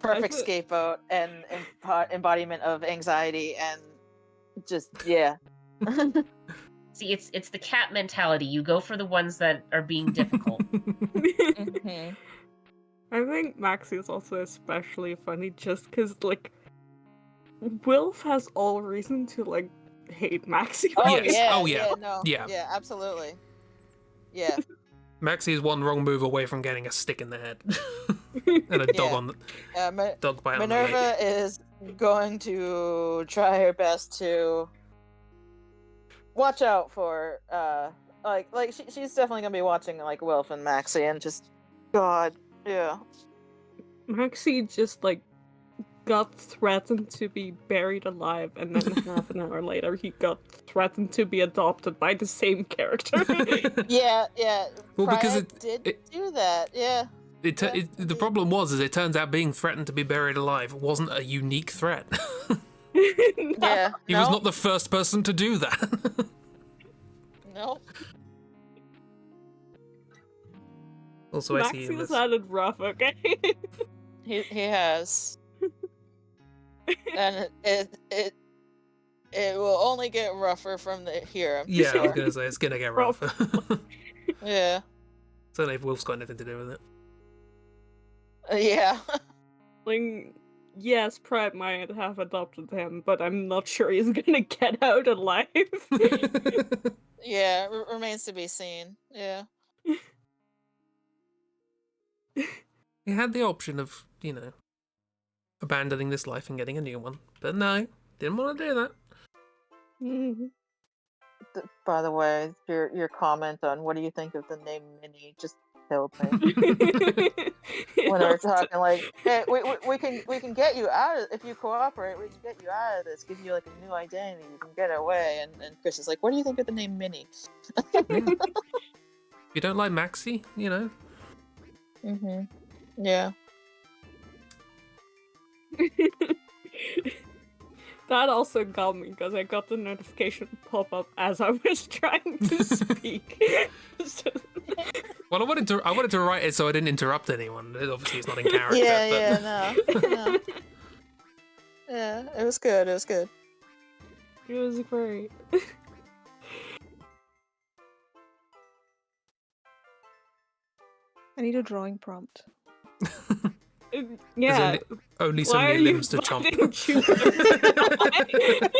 Perfect I thi- scapegoat and embodiment of anxiety and just yeah. See, it's the cat mentality. You go for the ones that are being difficult. Mhm. I think Maxie is also especially funny just because, like, Wilf has all reason to, like, hate Maxie. Oh Yes. yeah. Oh, yeah. No. Yeah. Yeah. Absolutely. Yeah. Maxie is one wrong move away from getting a stick in the head and a dog Yeah. on the dog bite on the Minerva leg. is going to try her best to watch out for she's definitely gonna be watching like Wilf and Maxie and just God, yeah. Maxie just, like, got threatened to be buried alive, and then half an hour later he got threatened to be adopted by the same character. Yeah. Well, because Pride did do that, yeah. The problem was, is it turns out being threatened to be buried alive wasn't a unique threat. Yeah. He was not the first person to do that. No. Also, I see Maxie's this. had it rough, okay? He has. And it will only get rougher from here. I'm Yeah, I was sure. gonna say it's gonna get Rough. rougher. Yeah. Don't know if Wolf's got anything to do with it. Yeah. Like, yes, Pride might have adopted him, but I'm not sure he's gonna get out alive. Yeah, remains to be seen. Yeah. He had the option of, abandoning this life and getting a new one, but no, didn't want to do that. Mhm. By the way, your comment on what do you think of the name Minnie just killed me. When they're talking like, hey, we can get you out of, if you cooperate, we can get you out of this, give you like a new identity, you can get away. And Chris is like, what do you think of the name Minnie? If you don't like Maxie, Mm-hmm. Yeah. That also got me because I got the notification pop up as I was trying to speak. So- Well, I wanted to write it so I didn't interrupt anyone. Obviously, it's not in character. Yeah, but... no. Yeah, it was good. It was good. It was great. I need a drawing prompt. Yeah. Only so Why many are you limbs to chomp. biting Jupiter?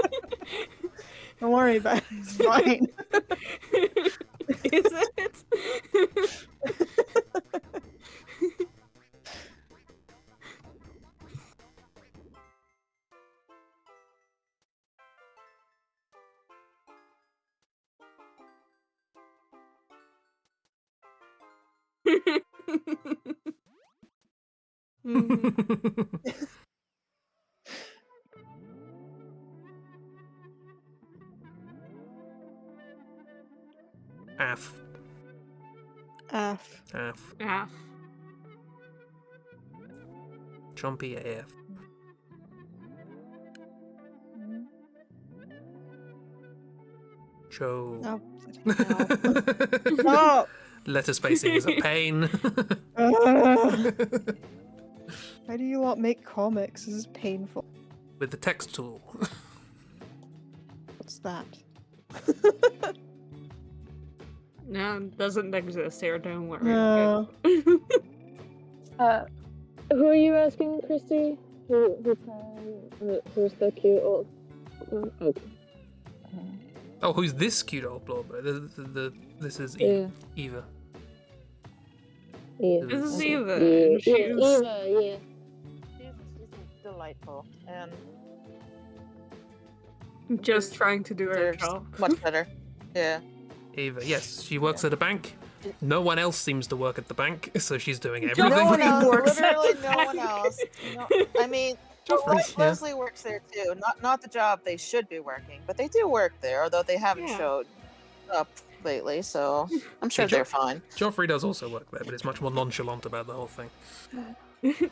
Don't worry about it. It's fine. Is it? Af. Af. Af. Yeah. Chompy AF. Cho. No. No. Letter spacing is a pain. How do you lot make comics? This is painful. With the text tool. What's that? No, it doesn't exist here, don't worry. No. Who are you asking, Christy? Who's the cute old? Okay. Oh, who's this cute old blobber? This is Yeah. Eva. Yeah. This is Okay. Eva. Yeah, And she's Eva, yeah. She's delightful and just trying to do her they're job. much better. Yeah. Eva, yes, she works at a bank. No one else seems to work at the bank, so she's doing Joffrey everything. No one else. works at Literally the no one bank. else. No, I mean, Joffrey, yeah. Leslie works there too. Not the job they should be working, but they do work there. Although they haven't Yeah. showed up lately, so I'm sure Yeah, Jo- they're fine. Joffrey does also work there, but it's much more nonchalant about the whole thing.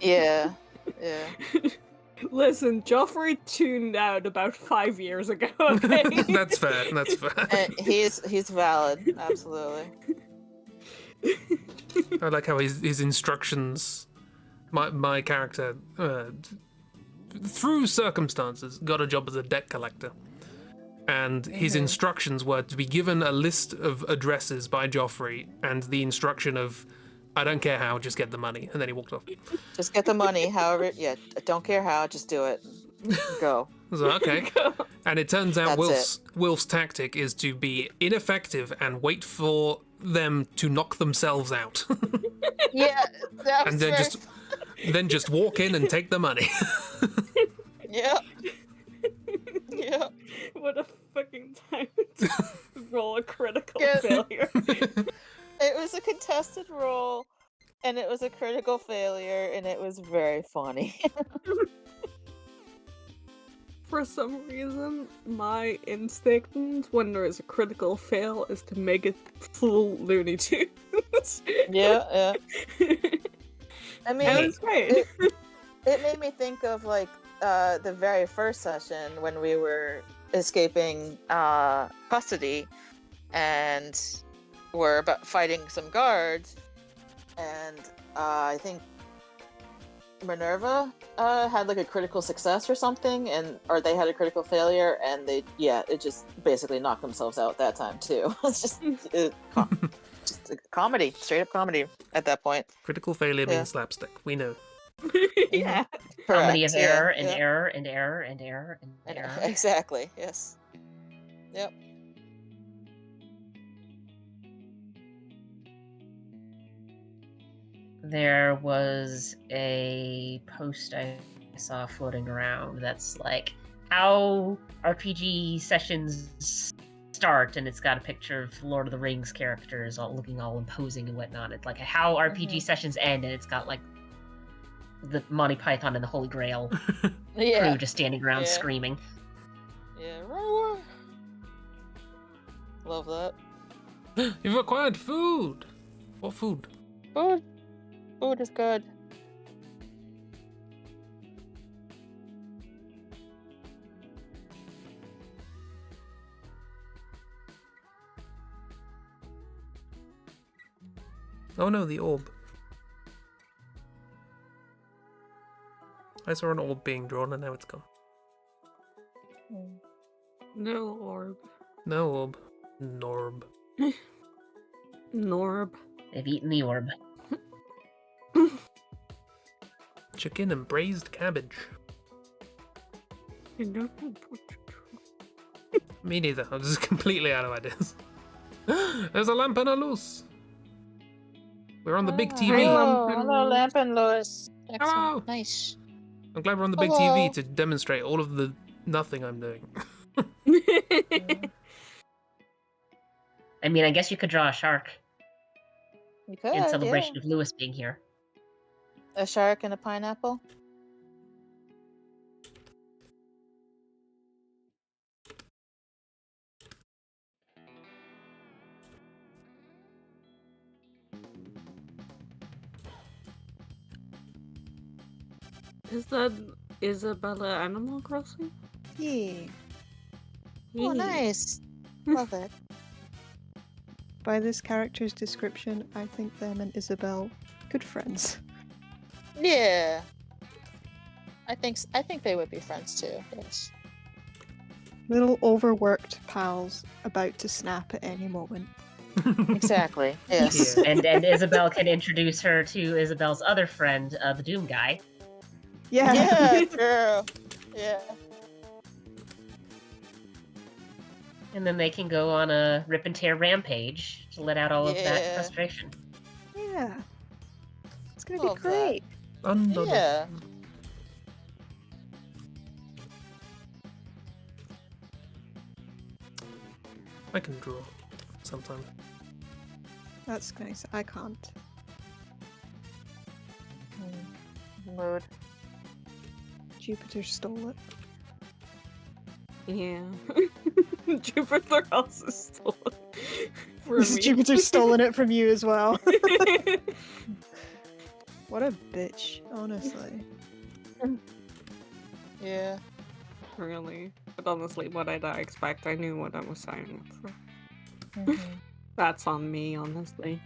Yeah. Yeah. Listen, Joffrey tuned out about 5 years ago, okay? That's fair. That's fair. And he's valid. Absolutely. I like how his instructions. My character, through circumstances, got a job as a debt collector, and his instructions were to be given a list of addresses by Joffrey, and the instruction of, "I don't care how, just get the money," and then he walked off. Just get the money. However, yeah. Don't care how. Just do it. Go. I was like, okay. And it turns out That's Wilf's tactic is to be ineffective and wait for them to knock themselves out, Yeah. That was and then very- just walk in and take the money. Yeah. Yeah. What a fucking time to roll a critical Yeah. failure. It was a contested roll, and it was a critical failure, and it was very funny. For some reason, my instinct when there is a critical fail is to make it full Looney Tunes. Yeah. I mean, And it's great. it made me think of like the very first session when we were escaping custody, and were about fighting some guards, and I think Minerva had like a critical success or something, or they had a critical failure, and it just basically knocked themselves out that time too. It's just just a comedy, straight up comedy at that point. Critical failure Yeah. means slapstick. We know. Yeah. Comedy of Correct, yeah, error and yeah. error and error and error and And- error. Exactly. Yes. Yep. There was a post I saw floating around that's like how RPG sessions start, and it's got a picture of Lord of the Rings characters all looking all imposing and whatnot. It's like how RPG sessions end, and it's got like the Monty Python and the Holy Grail Yeah. crew just standing around Yeah. screaming. Yeah. Roar. Love that. You've acquired food. What food? Food. Food is good. Oh no, the orb. I saw an orb being drawn and now it's gone. No orb. No orb. Norb. Norb. They've eaten the orb. Chicken and braised cabbage. You know what to Me neither. I'm just completely out of ideas. There's a lamp and a loose. We're on the big TV. Hello, Lamp and Lewis. Excellent. Hello. Nice. I'm glad we're on the big Hello. TV to demonstrate all of the nothing I'm doing. do. I mean, I guess you could draw a shark You could, in celebration of Lewis being here. A shark and a pineapple. Is that Isabella Animal Crossing? Yeah. Oh, Yay. nice. Love it. By this character's description, I think them and Isabel good friends. Yeah. I think they would be friends too. Yes. Little overworked pals about to snap at any moment. Exactly. Yes. Yeah. And Isabel can introduce her to Isabel's other friend, the Doom guy. Yeah. Yeah, true. Yeah. And then they can go on a rip and tear rampage to let out all of that Yeah. frustration. Yeah. It's gonna Love be that. great. Yeah. I can draw sometimes. That's nice. I can't. Mood. Jupiter stole it. Yeah. Jupiter also stole it from me. Jupiter's stolen it from you as well. What a bitch, honestly. Yeah. Really. But honestly, what did I expect? I knew what I was signing up for. Mhm. That's on me, honestly.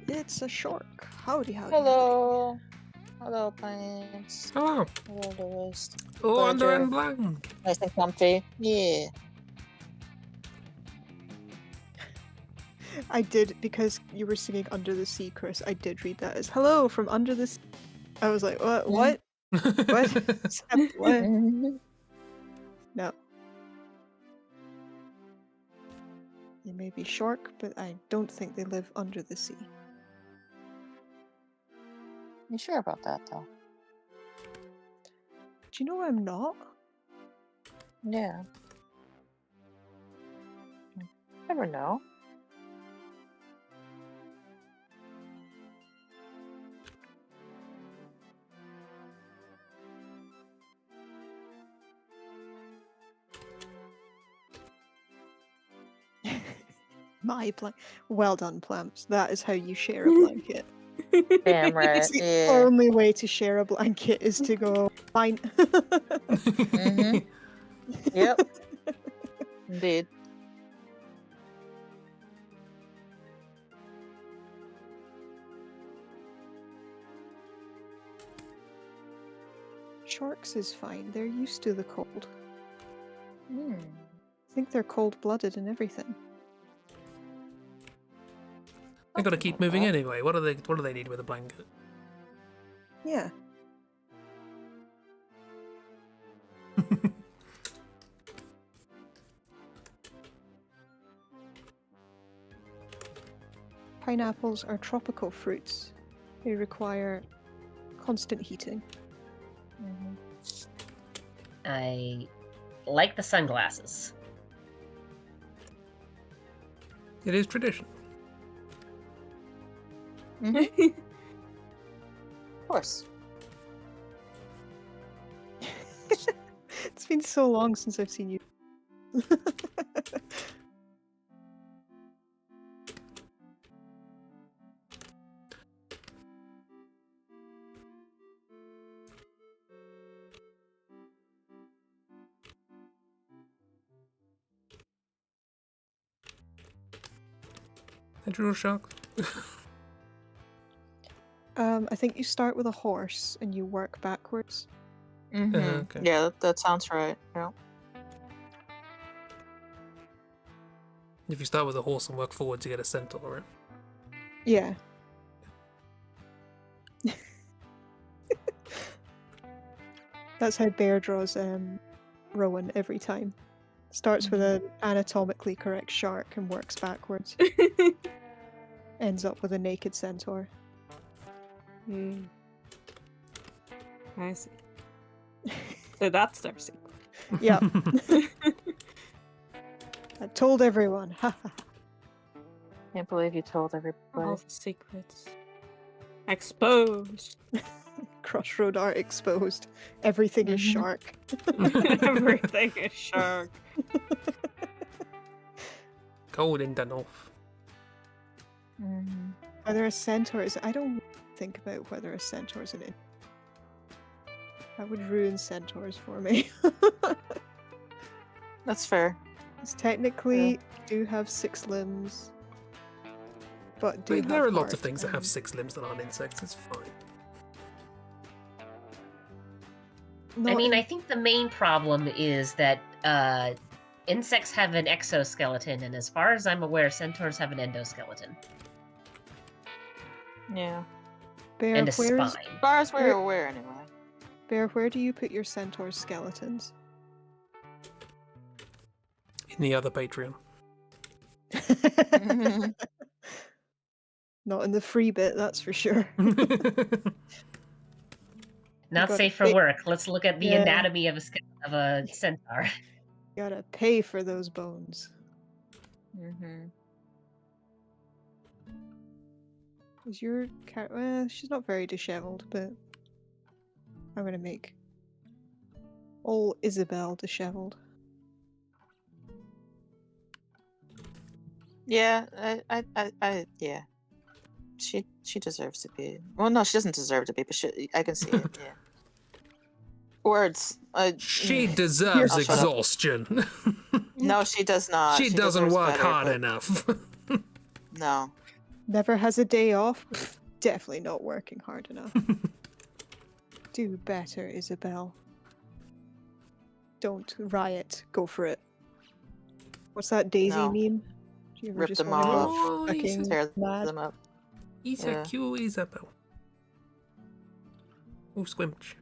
It's a shark. Howdy, howdy. Hello. Hello, Plains. Hello. Hello, Lewis. Oh, Glad under you're- and blank. Nice and comfy. Yeah. I did, because you were singing Under the Sea, Chris, I did read that as hello from Under the Sea. I was like, what? What? What? No. They may be shark, but I don't think they live under the sea. You sure about that, though? Do you know I'm not? Yeah. Never know. My blanket. Well done, Plamps. That is how you share a blanket. Damn right. It's the Yeah. only way to share a blanket is to go, fine. Mhm. Yep. Indeed. Sharks is fine. They're used to the cold. Hmm. I think they're cold-blooded and everything. I gotta keep moving anyway. What do they need with a blanket? Yeah. Pineapples are tropical fruits. They require constant heating. Mhm. I like the sunglasses. It is tradition. Of course. It's been so long since I've seen you. Did you draw a shark? I think you start with a horse and you work backwards. Okay. Yeah, that sounds right. Yeah. If you start with a horse and work forward to get a centaur, right? Yeah. That's how Bear draws Rowan every time. Starts with an anatomically correct shark and works backwards. Ends up with a naked centaur. I see. So that's their secret. Yep. I told everyone. Can't believe you told everybody. All the secrets exposed. Crossroad art exposed. Everything is shark. Everything is shark. Cold in the north. Whether a centaur is... I don't think about whether a centaur is an... That would ruin centaurs for me. That's fair. Because technically do have 6 limbs. But do There are have lots of heart things that have and- 6 limbs that aren't insects. It's fine. I Not mean, in- I think the main problem is that insects have an exoskeleton, and as far as I'm aware, centaurs have an endoskeleton Yeah. Bear, and a where's... spine. As far as we're Where- aware, anyway. Bear, where do you put your centaur skeletons? In the other Patreon. Not in the free bit, that's for sure. Not gotta safe for pick- work. Let's look at the Yeah. anatomy of a centaur. Gotta pay for those bones. Is your cat? Well, she's not very disheveled, but I'm gonna make old Isabel disheveled. Yeah, yeah. She deserves to be. Well, no, she doesn't deserve to be, but I can see it. Yeah. Words. She deserves I'll shut up. exhaustion. No, she does not. she doesn't deserves work better, hard but enough. No. Never has a day off. Definitely not working hard enough. Do better, Isabel. Don't riot. Go for it. What's that Daisy No. meme? Do you ever Rip just them wanna go off. Oh, fucking Tear mad? them up. He's Yeah. a cute Isabel. Oh, squimch.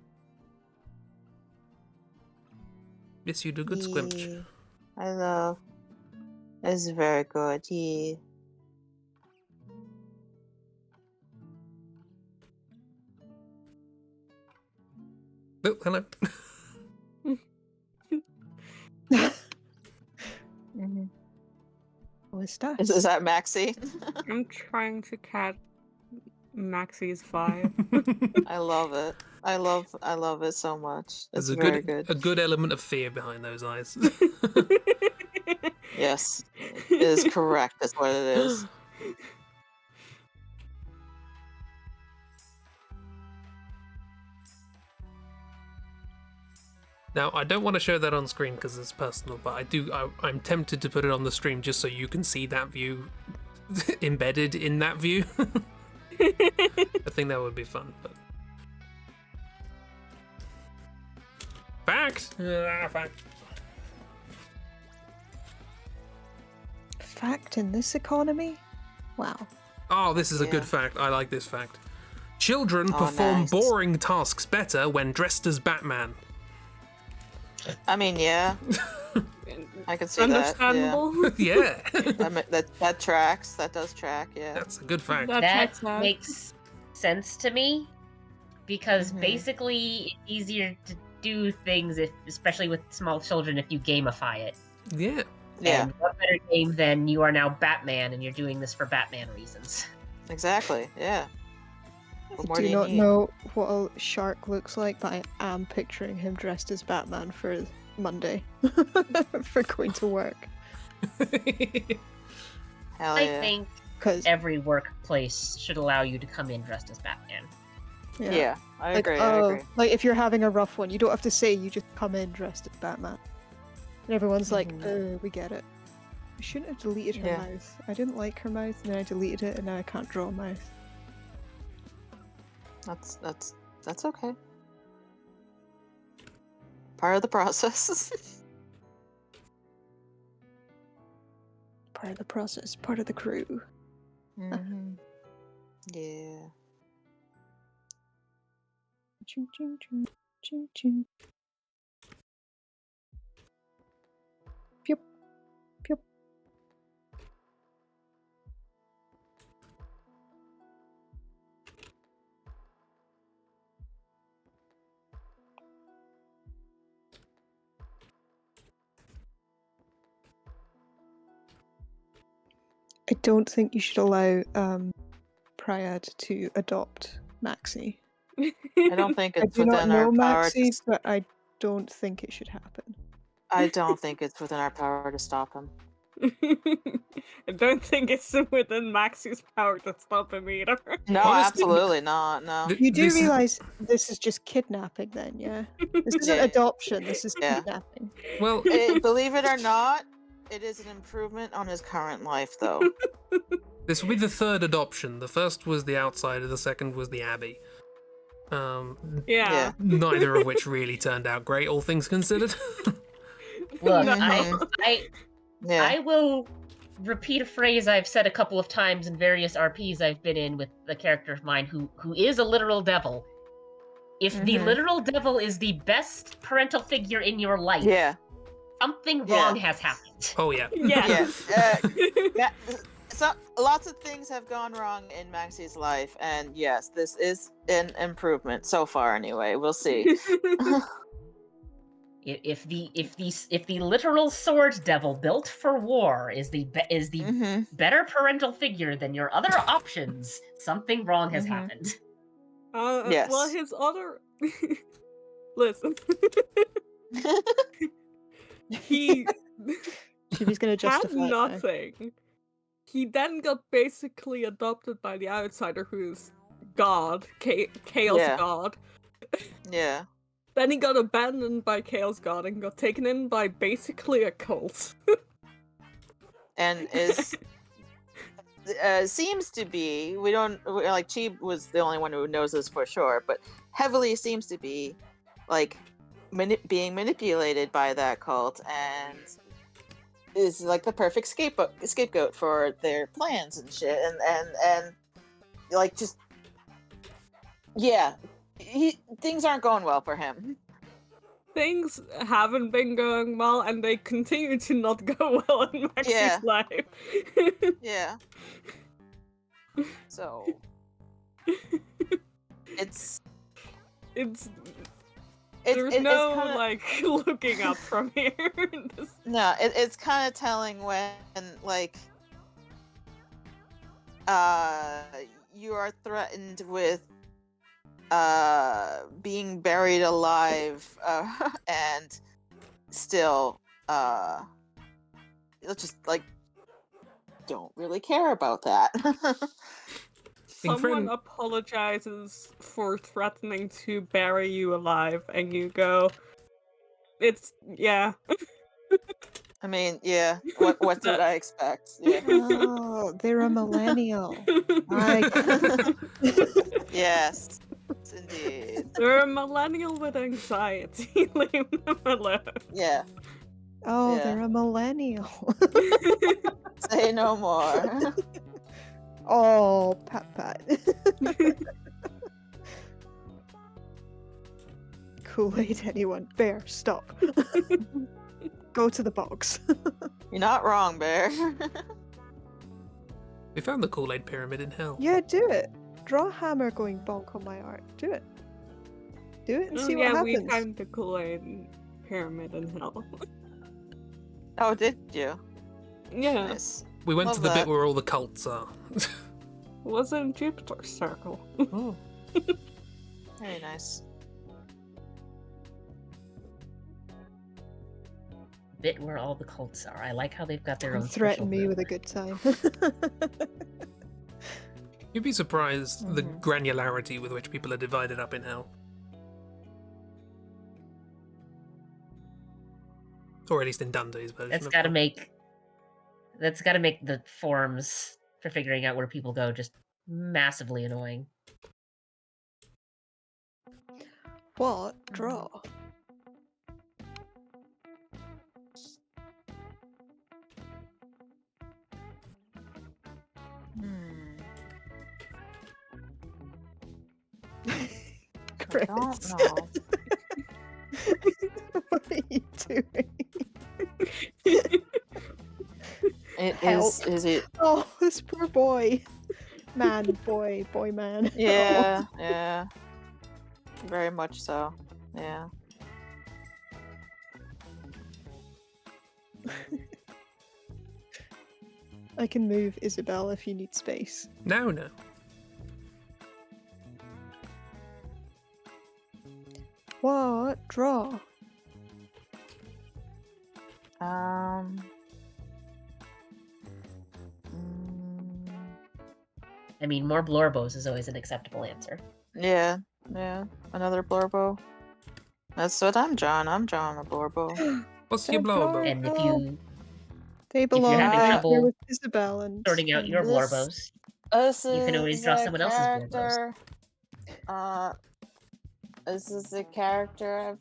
Yes, you do good squimch. Yeah, I love. It's very good. Yeah. Oh, hello. What's that? Is that Maxie? I'm trying to cat Maxie's 5. I love it. I love it so much. It's There's a very good, good. a good element of fear behind those eyes. Yes, it is correct. That's what it is. Now, I don't want to show that on screen because it's personal, but I'm tempted to put it on the stream just so you can see that view embedded in that view. I think that would be fun, but... Fact! Fact. Fact in this economy? Wow. Oh, this is a Yeah. good fact. I like this fact. Children Oh, perform nice. boring tasks better when dressed as Batman. I mean, yeah, I can see that. Understandable. Yeah. That tracks. That does track. Yeah. That's a good fact. That That checks out. makes sense to me because Mhm. basically it's easier to do things, especially with small children, if you gamify it. Yeah. Yeah. And what better game than you are now Batman and you're doing this for Batman reasons? Exactly. Yeah. What more Do do you you not need? know what a shark looks like, but I am picturing him dressed as Batman for Monday for going to work. Hell I yeah. think Because every workplace should allow you to come in dressed as Batman. Yeah, I like, agree. I agree. like if you're having a rough one, you don't have to say. You just come in dressed as Batman, and everyone's like, Mhm. "We get it." I shouldn't have deleted her Yeah. mouth. I didn't like her mouth, and then I deleted it, and now I can't draw a mouth. That's okay. Part of the process. Part of the process, part of the crew. Mm-hmm. Yeah. Ching, ching, ching, ching, ching. Pew, pew. I don't think you should allow Pryad to adopt Maxie. I don't think I it's do not within our know power Maxie, to. but I don't think it should happen. I don't think it's within our power to stop him. I don't think it's within Maxie's power to stop him either. No, Honestly, absolutely not. No. You do This- realize this is just kidnapping, then, yeah? This isn't Yeah. adoption. This is Yeah. kidnapping. Well, Believe it or not, it is an improvement on his current life, though. this will be the third adoption. The first was the outsider, the second was the Abbey. Yeah. Neither of which really turned out great, all things considered. Look, No. Yeah. I will repeat a phrase I've said a couple of times in various RPs I've been in with a character of mine who is a literal devil. If the Mhm. literal devil is the best parental figure in your life, Yeah. something Yeah. wrong has happened. Oh yeah. Yeah. Yeah. So lots of things have gone wrong in Maxie's life, and yes, this is an improvement so far. Anyway, we'll see. If the literal sword devil built for war is the Mhm. better parental figure than your other options, something wrong has Mhm. happened. Well, Yes. his other. Listen. He Chibi's gonna had justify it now. nothing. He then got basically adopted by the outsider, who's God, Chaos Yeah. God. Yeah. Then he got abandoned by Chaos God and got taken in by basically a cult. And is seems to be, like Chib was the only one who knows this for sure, but heavily seems to be like being manipulated by that cult, and is like the perfect scapegoat for their plans and shit, and like just things aren't going well for him. Things haven't been going well, and they continue to not go well in Maxie's Yeah. life. Yeah. So it's There's it's no kinda, like looking up from here. no, it's kind of telling when like you are threatened with being buried alive and still you'll just like don't really care about that. Someone apologizes for threatening to bury you alive, and you go, "It's yeah." I mean, yeah, what did I expect? Yeah. Oh, they're a millennial. I Yes, indeed. They're a millennial with anxiety. Leave them alone. Yeah. Oh, Yeah. they're a millennial. Say no more. Oh, pat. Kool-Aid, anyone? Bear, stop. Go to the box. You're not wrong, Bear. We found the Kool-Aid pyramid in hell. Yeah, do it. Draw a hammer going bonk on my art. Do it. Do it and see what Yeah, we happens. found the Kool-Aid pyramid in hell. Oh, did you? Yeah, Nice. We went to Love the that. bit where all the cults are. was in Jupiter's circle. Oh. Very nice. Bit where all the cults are. I like how they've got their own. Threaten special me with a ruler. good time. You'd be surprised the Mhm. granularity with which people are divided up in hell. Or at least in Dante's version. That's of got to hell. make That's got to make the forums for figuring out where people go just massively annoying. What? Draw. Chris. I don't know. What are you doing? Is it? Oh, this poor boy. Man, boy, man. Yeah, yeah. Very much so. Yeah. I can move Isabel if you need space. No. What? Draw. I mean, more blorbos is always an acceptable answer. Yeah, yeah. Another blorbo. That's what I'm drawing. I'm drawing a blorbo. What's your blorbo? And if you They you're belong having right trouble here with Isabel and sorting out your this- blorbos, This You can always is draw a someone else's blorbos. character. This is a character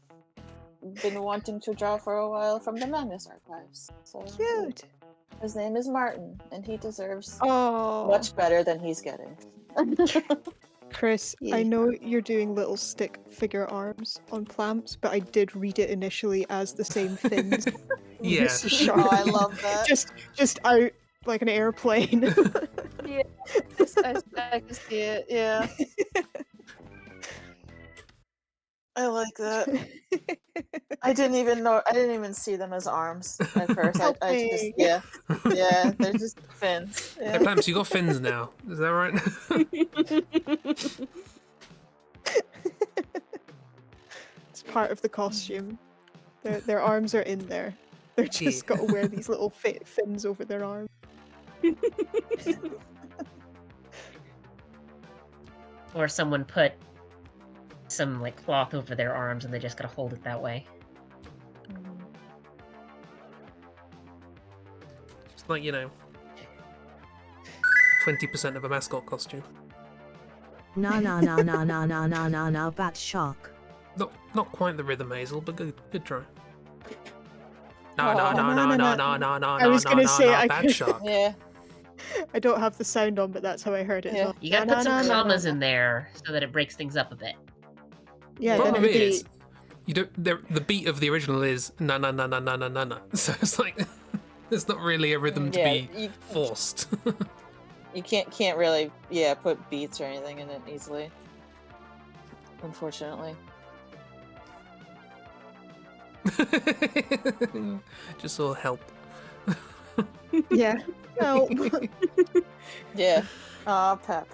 I've been wanting to draw for a while from the Magnus Archives. So cute. his name is Martin, and he deserves Oh, much better than he's getting. Chris, Yeah. I know you're doing little stick figure arms on clamps, but I did read it initially as the same fins. Yeah. This is Oh, sharp. I love that. just out like an airplane. I can see it. Yeah, I like that. I didn't even see them as arms at first. I just Helping. yeah, they're just fins. Hey, Yeah. Plamps, you got fins now. Is that right? It's part of the costume. Their arms are in there. They're just got to wear these little fins over their arms. or someone put some like cloth over their arms and they just gotta hold it that way. It's like, 20% of a mascot costume. No, bat shark. Not quite the rhythm, Hazel, but good try. No, I was gonna say, I bad could- shark. Yeah. I don't have the sound on, but that's how I heard it. as Yeah. well. You gotta Na, put na, some na, na, commas na. in there so that it breaks things up a bit. Yeah, The then Problem it'd be- is, you don't. The beat of the original is na na na na na na na na. So it's like there's not really a rhythm to be you, forced. you can't really put beats or anything in it easily. Unfortunately. Just sort of help. yeah. Help. Yeah. Aw, pat.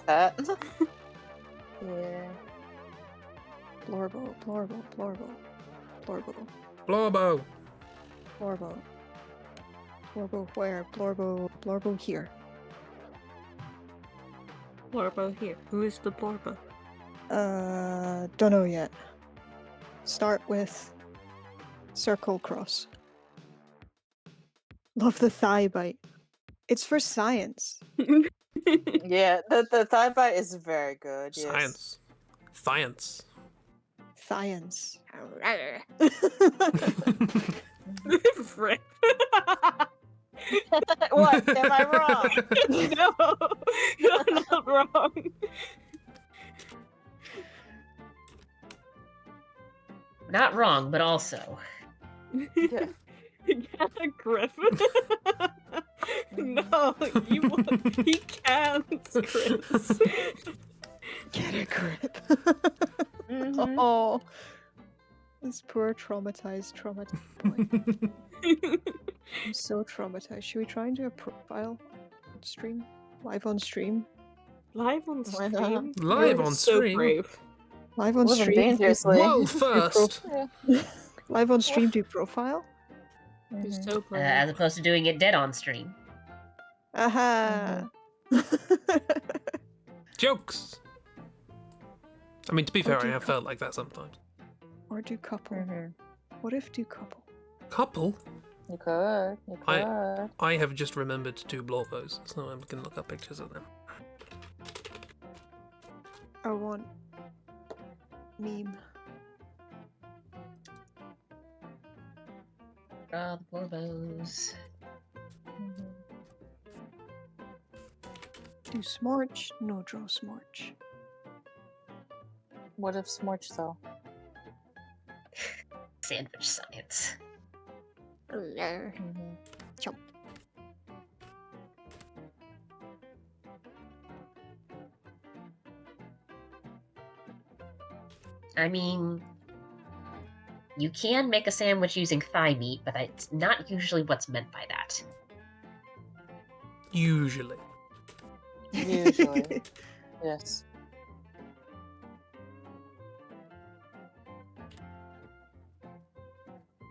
Yeah. Blorbo. Blorbo. Blorbo where? Blorbo here. Blorbo here. Who is the Blorbo? Don't know yet. Start with circle cross. Love the thigh bite. It's for science. Yeah, the thigh bite is very good. Yes. Science. Science. Frick. What? Am I wrong? No, you're not wrong. Not wrong, but also. Yeah. Get a grip. No, he can't, Chris. Get a grip. Mhm. Oh, this poor traumatized boy. I'm so traumatized. Should we try and do a profile on stream? Live on stream? Live on Why not? stream? Live You're on so stream? brave. Live on Living stream? dangerously. World first. Live on stream do profile? You're Mhm. so brave. As opposed to doing it dead on stream. Aha! Jokes. I mean, to be fair, do I have co- felt like that sometimes. Or do couple? Mhm. What if do couple? Couple? You could. You could. I have just remembered to do blorbos, so I'm gonna look up pictures of them. I want meme. Draw the blorbos. Do smorch? No, draw smorch. What if Smorch though? Sandwich science. Chomp. I mean, you can make a sandwich using thigh meat, but it's not usually what's meant by that. Usually. Usually. Yes.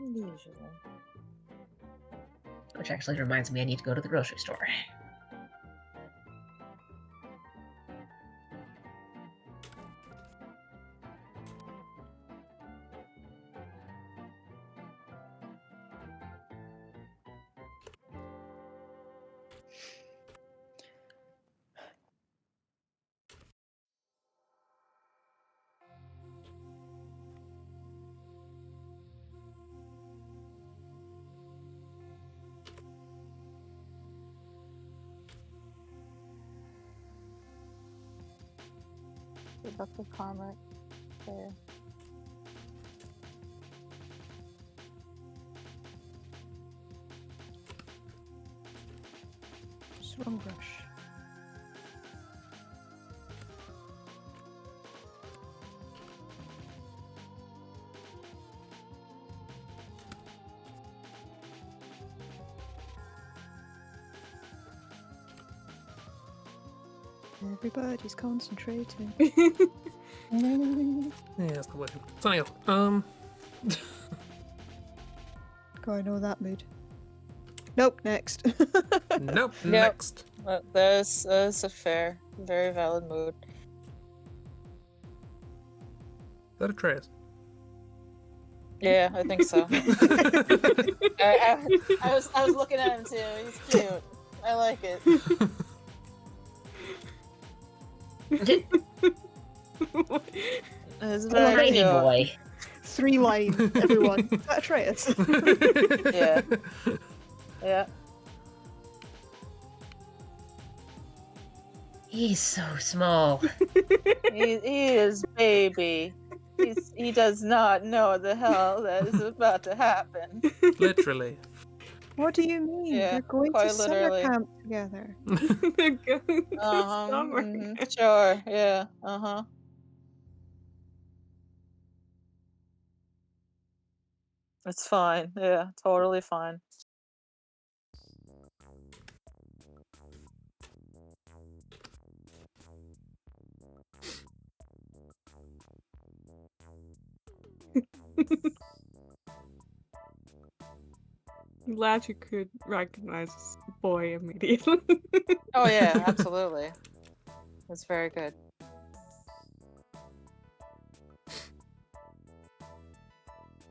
Usually. Which actually reminds me I need to go to the grocery store. Productive comment. There. Strong brush. Everybody's concentrating. Yeah, that's the word. So anyhow, Oh, I know that mood. Nope, next. nope, Yep. next. That's a fair, very valid mood. Is that a Atreus? Yeah, I think so. I was looking at him too. He's cute. I like it. It's very Tiny cute. boy. 3 line, everyone. Is that Atreus? Yeah. Yeah. He's so small. He is baby. He does not know the hell that is about to happen. Literally. What do you mean? Yeah, They're going to quite summer literally. camp together. They're going to summer. Sure. Yeah. It's fine. Yeah, totally fine. Glad you could recognize this boy immediately. Oh yeah, absolutely. That's very good.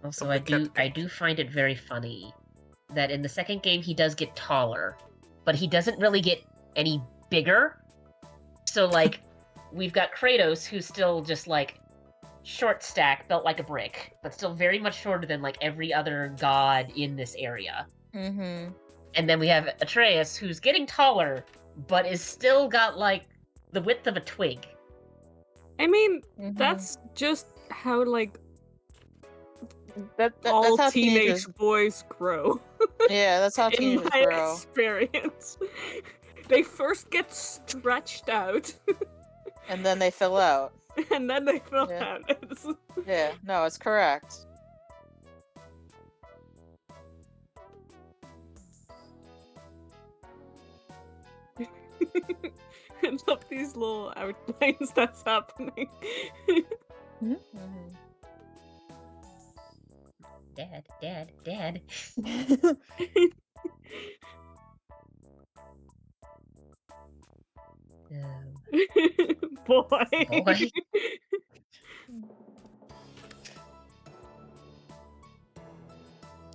Also, Of I the cat do find it very funny that in the second game he does get taller, but he doesn't really get any bigger. So like, we've got Kratos who's still just like short stack, built like a brick, but still very much shorter than like every other god in this area. Mm-hmm. And then we have Atreus who's getting taller, but is still got like the width of a twig. I mean, Mm-hmm. that's just how like That's all how teenage boys grow. Yeah, that's how In teenagers my grow. experience, they first get stretched out, And then they fill out. and then they fill Yeah. out. It's- Yeah, no, it's correct. I love these little outlines that's happening. Mm-hmm. Dad. Boy. Boy.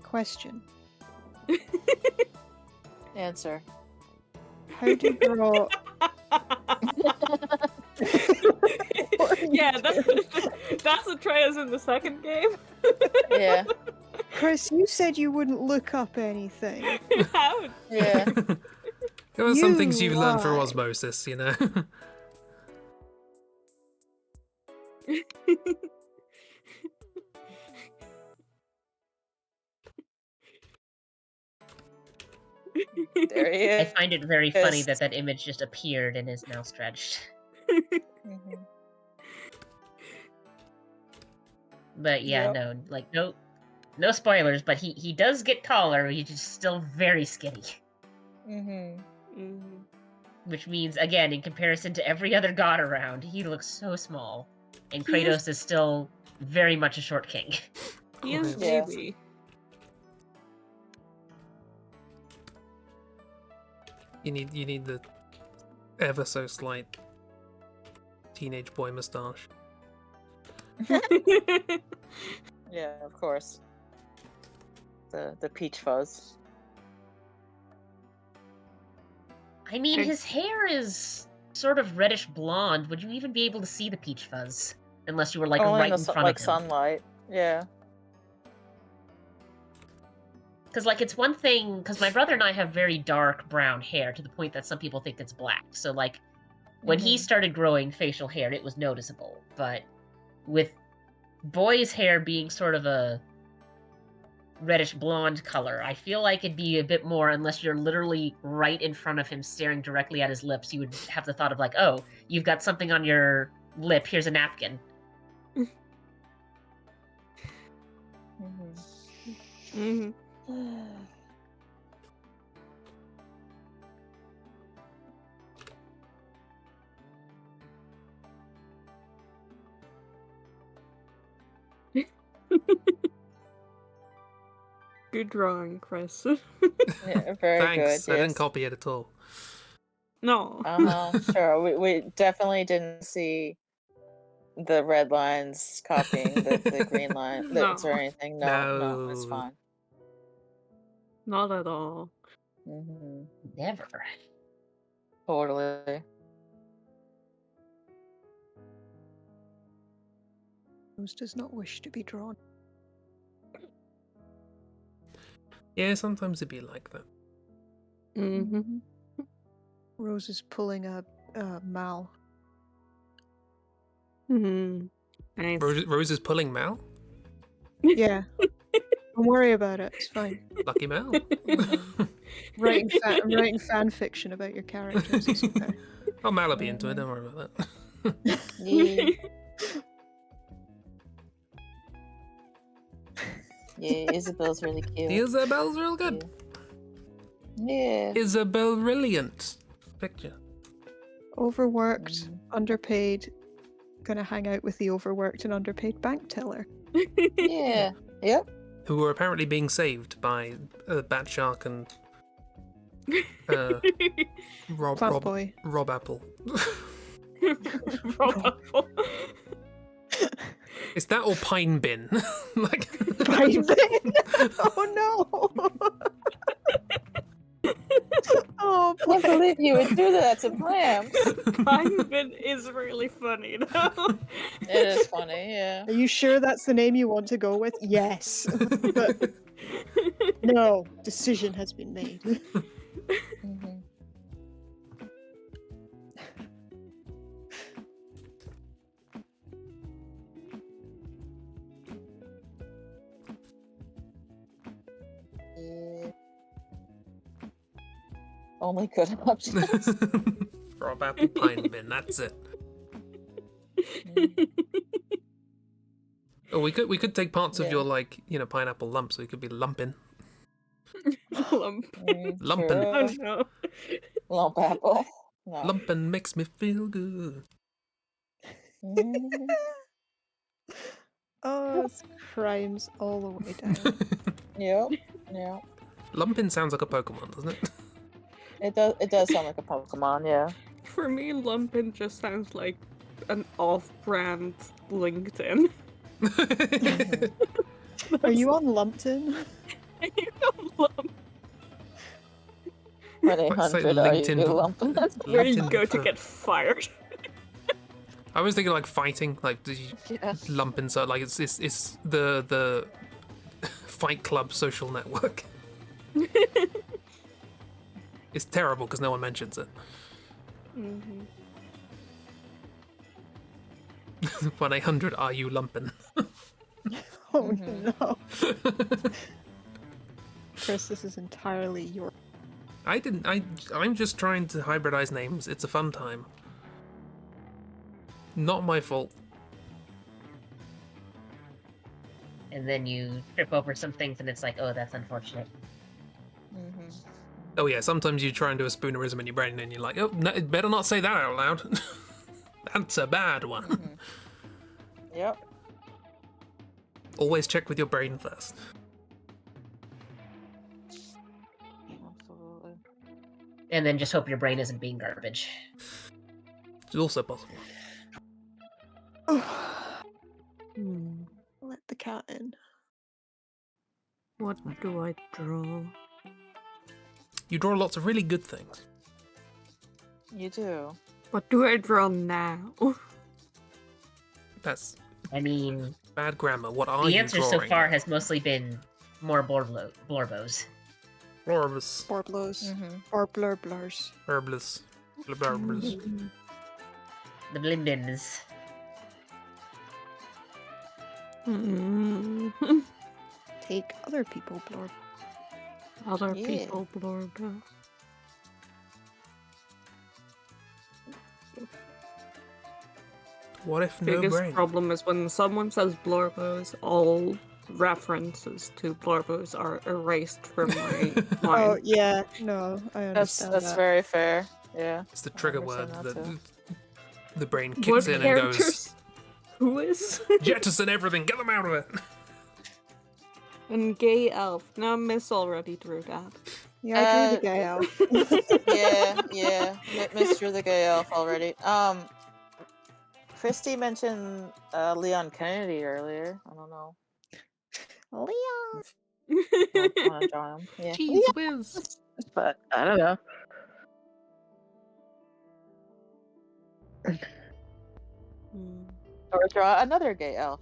Question. Answer. How do you draw? Yeah, that's the Atreus in the second game. Yeah. Chris, you said you wouldn't look up anything. How? Yeah. There are some things You you've learned through lie. osmosis, you know. There he I is. find it very funny that that image just appeared and is now stretched. Mhm. But yeah, Yep. no, like no spoilers, but he does get taller. He's just still very skinny, Mhm. Mhm. which means again, in comparison to every other god around, he looks so small, and He is- Kratos is still very much a short king. He is Yeah. baby. You need the ever so slight teenage boy moustache. Yeah, of course. The peach fuzz. I mean, I- his hair is sort of reddish blonde. Would you even be able to see the peach fuzz unless you were like Only right in in the front like of him? sunlight. Yeah. Because, like, it's one thing, because my brother and I have very dark brown hair to the point that some people think it's black. So, like, when he Mhm. started growing facial hair, it was noticeable. But with boys' hair being sort of a reddish blonde color, I feel like it'd be a bit more, unless you're literally right in front of him staring directly at his lips, you would have the thought of, like, oh, you've got something on your lip, here's a napkin. Mhm. Mhm. Good drawing, Chris. Yeah, very Thanks. good. I didn't Yes. copy it at all. No. Sure. We definitely didn't see the red lines copying the green line lips or No. anything. No, it's No. fine. Not at all. Hmm. Never. Totally. Rose does not wish to be drawn. Yeah, sometimes it'd be like that. Mm-hmm. Rose is pulling a Mal. Mm-hmm. Nice. Rose is pulling Mal. Yeah. Don't worry about it. It's fine. Lucky Mal. I'm writing fan fiction about your characters. It's okay. Oh, Mal will be into it. Don't worry about that. Yeah. Yeah, Isabel's really cute. Isabel's real good. Yeah. Isabel brilliant. Picture. Overworked, underpaid. Gonna hang out with the overworked and underpaid bank teller. Yeah. Yep. Who were apparently being saved by Bat Shark and Plant boy. Rob Apple. Rob Apple. Is that or Pine Bin? Like Pine bin. Oh no. Oh, I can't believe you would do that to Bramps. Pine Bin is really funny though. It is funny, yeah. Are you sure that's the name you want to go with? Yes. But no, decision has been made. Mhm. Yeah. Only good options. Rob Apple Pine Bin, that's it. Oh, we could take parts of Yeah. your pineapple lump, so it could be lumping. Lump. Lumpin'. Sure. Oh no. Lump apple. No. Lumping makes me feel good. Mhm. Oh, it's crimes all the way down. Yep. Yeah. Lumpin sounds like a Pokemon, doesn't it? It does sound like a Pokemon, yeah. For me, Lumpin just sounds like an off-brand LinkedIn. Are you on Lumpton? You know, Lump. 100 are you LinkedIn lumping? Where you LinkedIn go to for- get fired. I was thinking like fighting, like the Yeah. lump inside, like it's the Fight Club social network. It's terrible because no one mentions it. Mhm. 1-800 are you lumping? Oh no. Chris, this is entirely your. I'm just trying to hybridize names. It's a fun time. Not my fault. And then you trip over some things, and it's like, oh, that's unfortunate. Oh yeah, sometimes you try and do a spoonerism in your brain and you're like, oh, no, better not say that out loud. That's a bad one. Yep. Always check with your brain first. Absolutely. And then just hope your brain isn't being garbage. It's also possible. Let the cat in. What do I draw? You draw lots of really good things. You do. What do I draw now? That's I mean, bad grammar. What are the you answer drawing? so far has mostly been more blorbos. Blorbos. Borblos. Or blurblers. Herbless. Blorbos. The blimbins. Take other people blurb. Other Yeah. people blurb. What if no Biggest brain? problem is when someone says blorbos, all references to blorbos are erased from my Oh mind. yeah, no, I That's understand that's that. very fair. Yeah. It's the trigger word understand that that the brain What kicks in and goes, characters? Who is? jettison everything, get them out of it. And gay elf. Now Miss already drew that. Yeah, I drew the gay elf. Yeah. Mr. the Gay Elf already. Christy mentioned Leon Kennedy earlier. I don't know. Leon. I want to draw him. Yeah. Jeez whiz. But I don't know. Or draw another gay elf.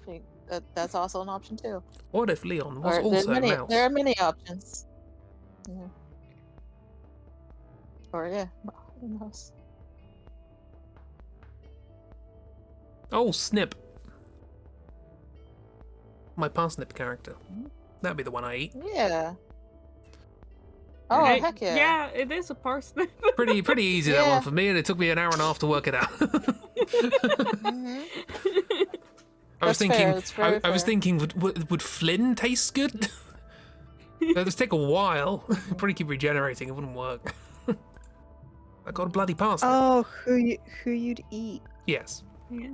That's also an option too. What if Leon was Or also mouse? there are many options. Or yeah, who knows? Oh, Snip. My parsnip character. That'd be the one I eat. Yeah. Oh Hey, heck yeah. Yeah, it is a parsnip. Pretty easy that Yeah. one for me, and it took me an hour and a half to work it out. Mhm. I was That's fair, thinking, that's very I was fair. thinking, would Flynn taste good? It'd just take a while. It'd probably keep regenerating. It wouldn't work. I got a bloody parsnip. Oh, who you'd eat? Yes. Yeah.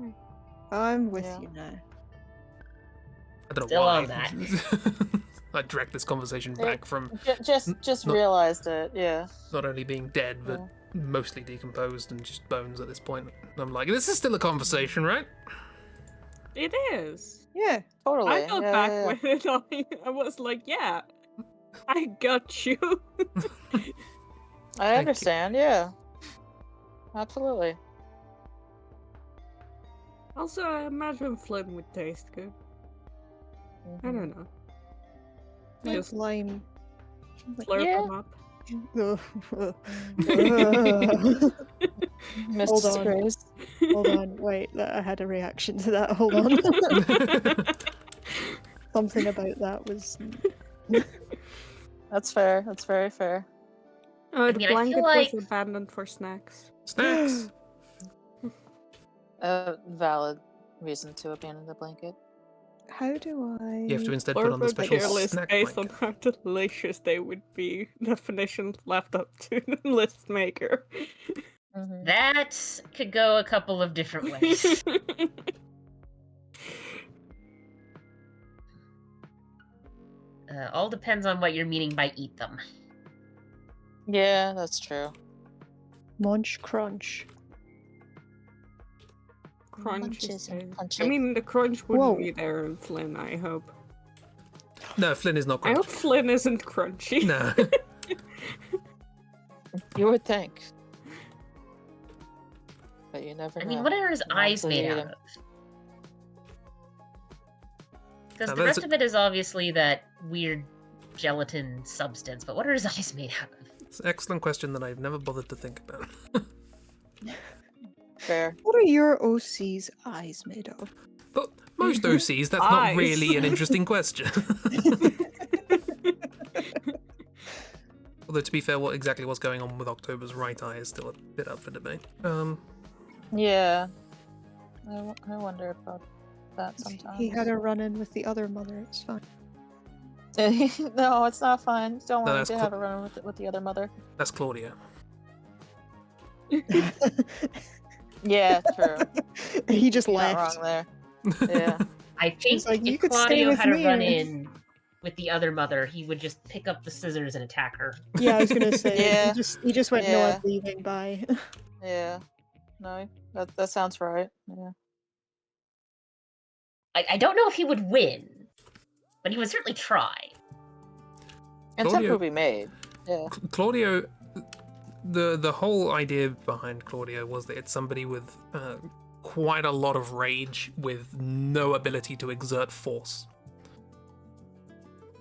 I'm with Yeah. you now. I don't know Still why. on that. I direct this conversation Yeah. back from Just not- realized it. Yeah. not only being dead, but mostly decomposed and just bones at this point. And I'm like, this is still a conversation, right? It is. Yeah. Totally. I got yeah, back yeah, with it. I was like, yeah, I got you. I you. understand. Yeah. Absolutely. Also, I imagine Flynn would taste good. I don't know. Like Just lime. slurp yeah. them up. Mr. Hold on. Grace. Hold on, wait, I had a reaction to that. Hold on. Something about that was. That's fair. That's very fair. Oh, the mean, I feel blanket like- was abandoned for snacks. Snacks. Valid reason to abandon the blanket. How do I? You have to instead put on the Or special tier list snack based blanket. on how delicious they would be. Definitions left up to the list maker. Mhm. That could go a couple of different ways. All depends on what you're meaning by eat them. Yeah, that's true. Munch crunch. Crunch Munches is and good. I punches. mean, the crunch wouldn't Whoa. be there in Flynn, I hope. No, Flynn is not I hope crunchy. Flynn isn't crunchy. No. You would think. But you never know. I mean, what are his Not eyes until you made eat out 'em. of? Because Now, the there's rest of it is obviously that weird gelatin substance, but what are his eyes made out of? It's an excellent question that I've never bothered to think about. Fair. What are your OC's eyes made of? But most OCs, that's not Eyes. really an interesting question. Although, to be fair, what exactly what's going on with October's right eye is still a bit up for debate. Yeah. I wonder about that sometimes. He had a run-in with the other mother. It's fine. No, it's not fine. Don't No, want that's to have a run with the other mother. That's Claudia. Yeah, true. He just You're not left. wrong there. Yeah. I think like, "You if could stay Claudio with had a me, run or-" in with the other mother, he would just pick up the scissors and attack her. Yeah, I was gonna say. Yeah. He just went, "No, Yeah. I'm leaving. Bye." Yeah. No, that sounds right. Yeah. I don't know if he would win, but he would certainly try. Attempt Claudio- will be made. Yeah. Claudio, the whole idea behind Claudio was that it's somebody with quite a lot of rage with no ability to exert force.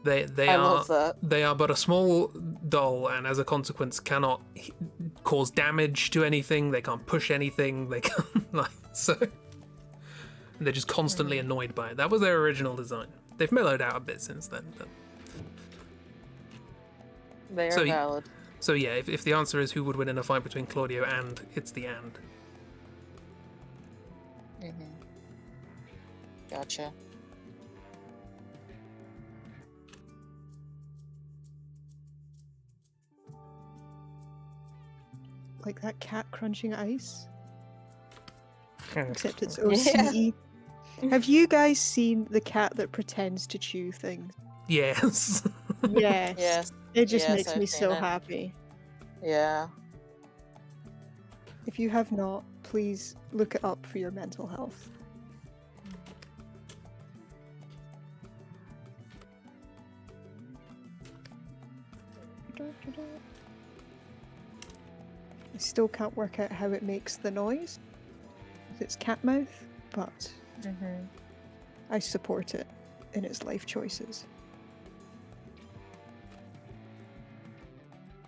They I are love that. they are but a small doll, and as a consequence, cannot cause damage to anything. They can't push anything. They can't so. And they're just constantly annoyed by it. That was their original design. They've mellowed out a bit since then. But... They are So, valid. So yeah, if the answer is who would win in a fight between Claudio and, it's the and. Gotcha. Like that cat crunching ice. Except it's Yeah. OCE. Have you guys seen the cat that pretends to chew things? Yes. Yes. Yes. It just Yes, makes I've me seen so it. happy. Yeah. If you have not, please look it up for your mental health. I still can't work out how it makes the noise with its cat mouth, but I support it in its life choices.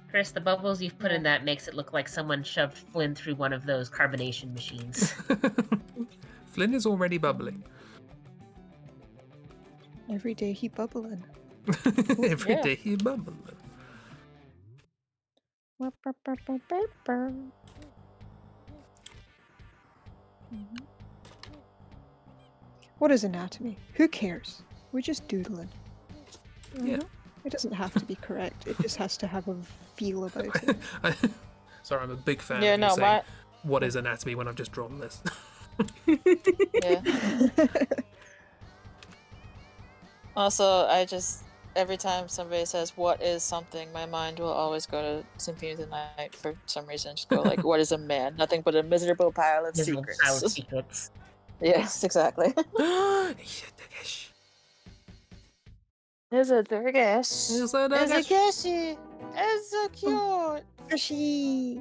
Chris, the bubbles you've put in that makes it look like someone shoved Flynn through one of those carbonation machines. Flynn is already bubbly. Every day he bubbling. Every Yeah. day he's bubbling. What is anatomy? Who cares? We're just doodling. Yeah. It doesn't have to be correct. It just has to have a feel about it. Sorry, I'm a big fan Yeah, of you no, saying, what is anatomy when I've just drawn this? Yeah. Also, every time somebody says what is something, my mind will always go to Symphony of the Night for some reason. Just go like, what is a man? Nothing but a miserable pile of Miserable secrets. pile of secrets. Yes, exactly. Is it the guess? Is it Is a it Gashi? It's so cute. Fishy.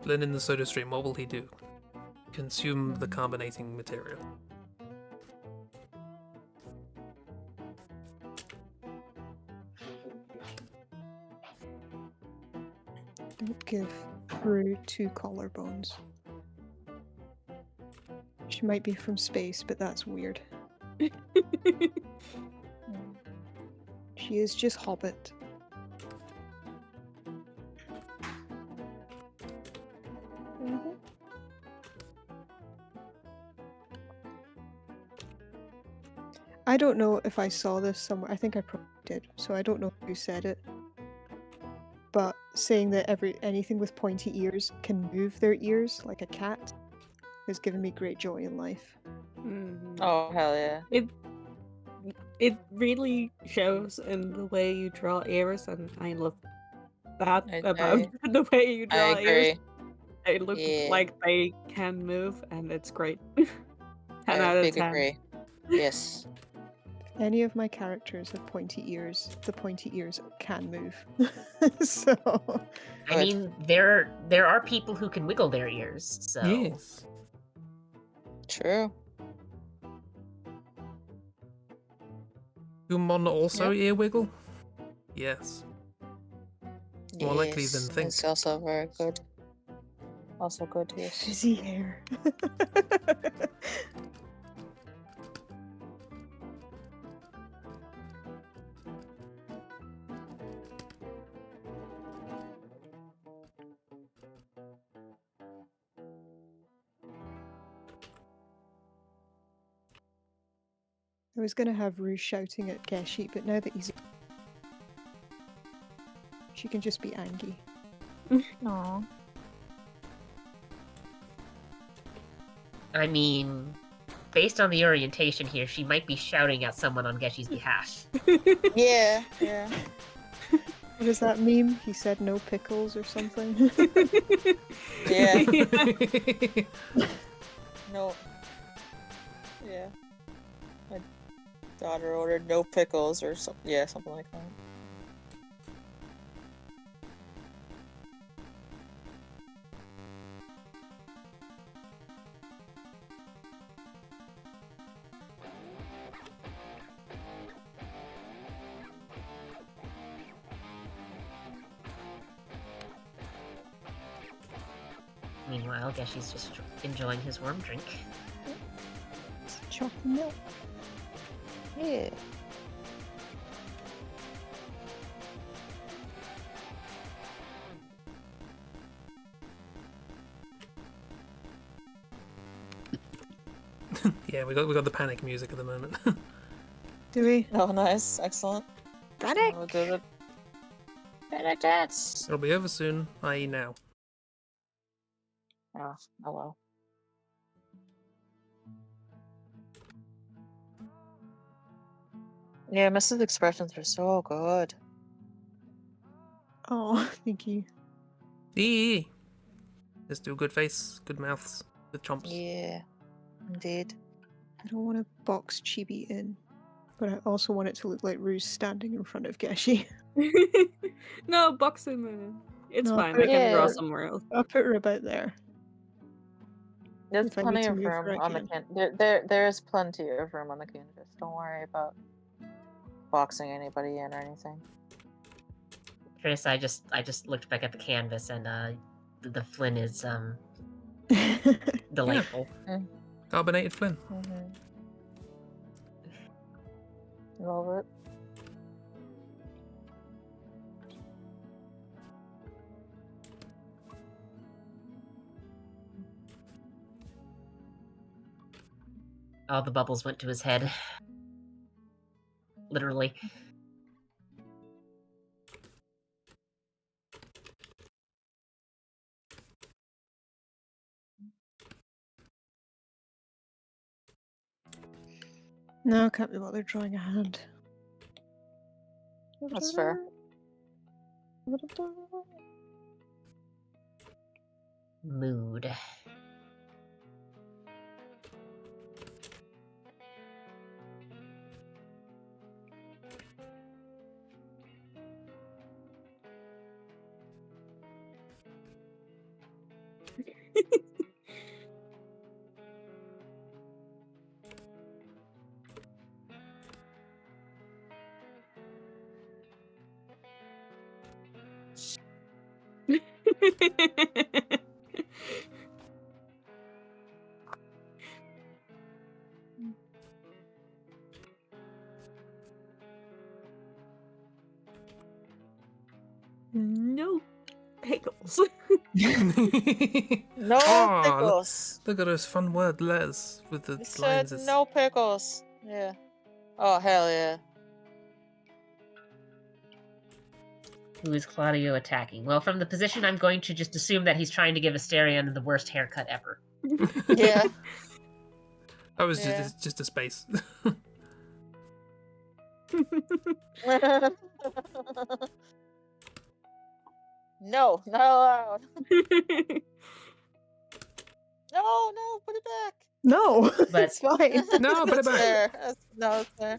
Flynn in the soda stream, what will he do? Consume the carbonating material. Don't give Prue 2 collarbones. She might be from space, but that's weird. She is just Hobbit. I don't know if I saw this somewhere. I think I probably did, so I don't know who said it. But saying that anything with pointy ears can move their ears like a cat has given me great joy in life. Oh, hell yeah. It really shows in the way you draw ears, and I love that about the way you draw I ears. agree. They look Yeah. like they can move, and it's great. 10 out I of big 10. agree. Yes. Any of my characters have pointy ears. The pointy ears can move. So I mean, there are people who can wiggle their ears, so Yes. True. Humon also Yep. ear wiggle? Yes. More likely than Yes, think. It's also very good. Also good, yes. frizzy hair. I was gonna have Rue shouting at Geshi, but now that he's she can just be angry. Aw. I mean, based on the orientation here, she might be shouting at someone on Geshi's behalf. Yeah, yeah. What does that mean? He said no pickles or something? Yeah. No. Yeah. My daughter ordered no pickles or something. Yeah, something like that. Meanwhile, Geshi's just enjoying his warm drink. Chocolate milk. Yeah. Yeah, we got the panic music at the moment. Do we? Oh, nice. Excellent. Panic! Oh, did it. Panic dance! It'll be over soon, i.e. now. Oh, hello. Yeah, Mrs. expressions are so good. Oh, thank you. Eee. Just do a good face, good mouths, with chomps. Yeah, indeed. I don't want to box Chibi in, but I also want it to look like Rue's standing in front of Geshi. No, box him in. It's No, fine. put I can draw Yeah. somewhere else. I'll put her about there. There's If I need plenty to of move her, room I on the can. there's plenty of room on the canvas. Don't worry about boxing anybody in or anything. Chris, I just looked back at the canvas and the Flynn is delightful. Carbonated Flynn. Mm-hmm. Love it. All the bubbles went to his head. Literally. No, can't be bothered drawing a hand. That's fair. Mood. No pickles. No Ah, pickles. Look at those fun word letters with the He said lines. It's- no pickles. Yeah. Oh hell yeah. Who is Claudio attacking? Well, from the position, I'm going to just assume that he's trying to give Asterion the worst haircut ever. Yeah. That was Yeah. just a space. No, not allowed. No, put it back. No, But- it's fine. No, put it That's back. fair. That's No, it's fair.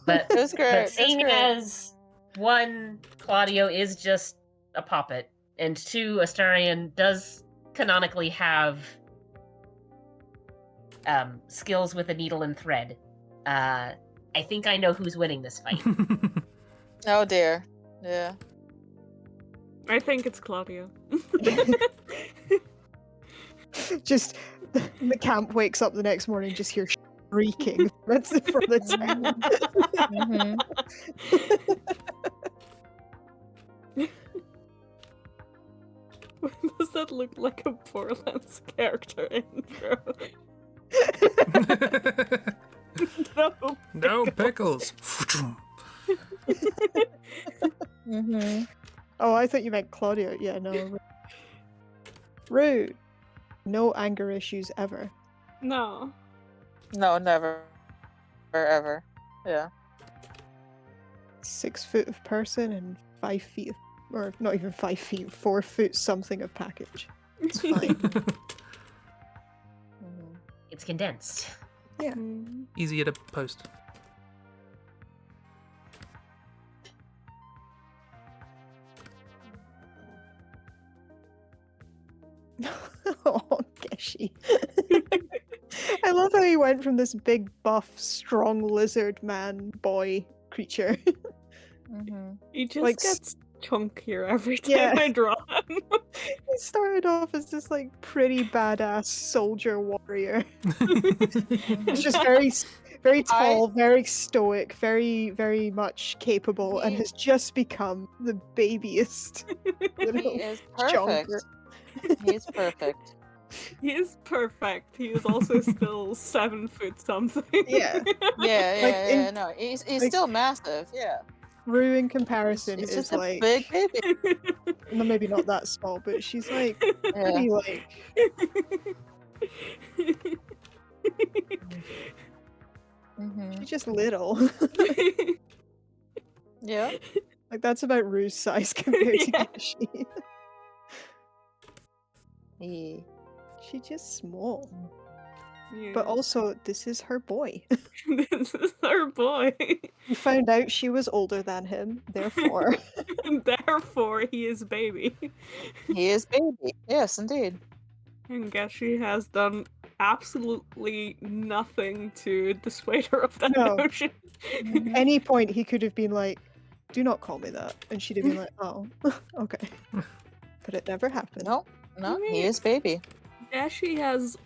But It was great. but It's seeing great. as one, Claudio is just a puppet, and two, Astarion does canonically have skills with a needle and thread. I think I know who's winning this fight. Oh dear. Yeah. I think it's Claudia. Just the camp wakes up the next morning, just hear shrieking. That's from the town. Does that look like a Borderlands character intro? No. No pickles. Oh, I thought you meant Claudio. Yeah, no. Rude. No anger issues ever. No. No, never. Ever. Yeah. 6 foot of person and 5 feet of, or not even 5 feet, 4 foot something of package. It's fine. It's condensed. Yeah. Easier to post. Oh, Geshi. I love how he went from this big, buff, strong lizard man boy creature. He just Like, gets chunkier every time yeah. I draw him. He started off as this like pretty badass soldier warrior. He's just very tall, very stoic, very much capable, and has just become the babiest. He little is perfect. chonker. He's perfect. He is perfect. He is also still 7 foot something. Yeah. Yeah. in- No, he's like- still massive. Yeah. Rue in comparison He's is just a like big baby. no, maybe not that small, but she's like Yeah. pretty like she's just little. Yeah. Like that's about Rue's size compared to Yeah. Geshi. Yeah. She's just small. Yeah. But also, this is her boy. This is our boy. We found out she was older than him, therefore. Therefore, he is baby. He is baby. Yes, indeed. And Geshi has done absolutely nothing to dissuade her of that No. notion. Any point he could have been like, do not call me that. And she'd have been like, oh, okay. But it never happened. No, he is baby. Geshi has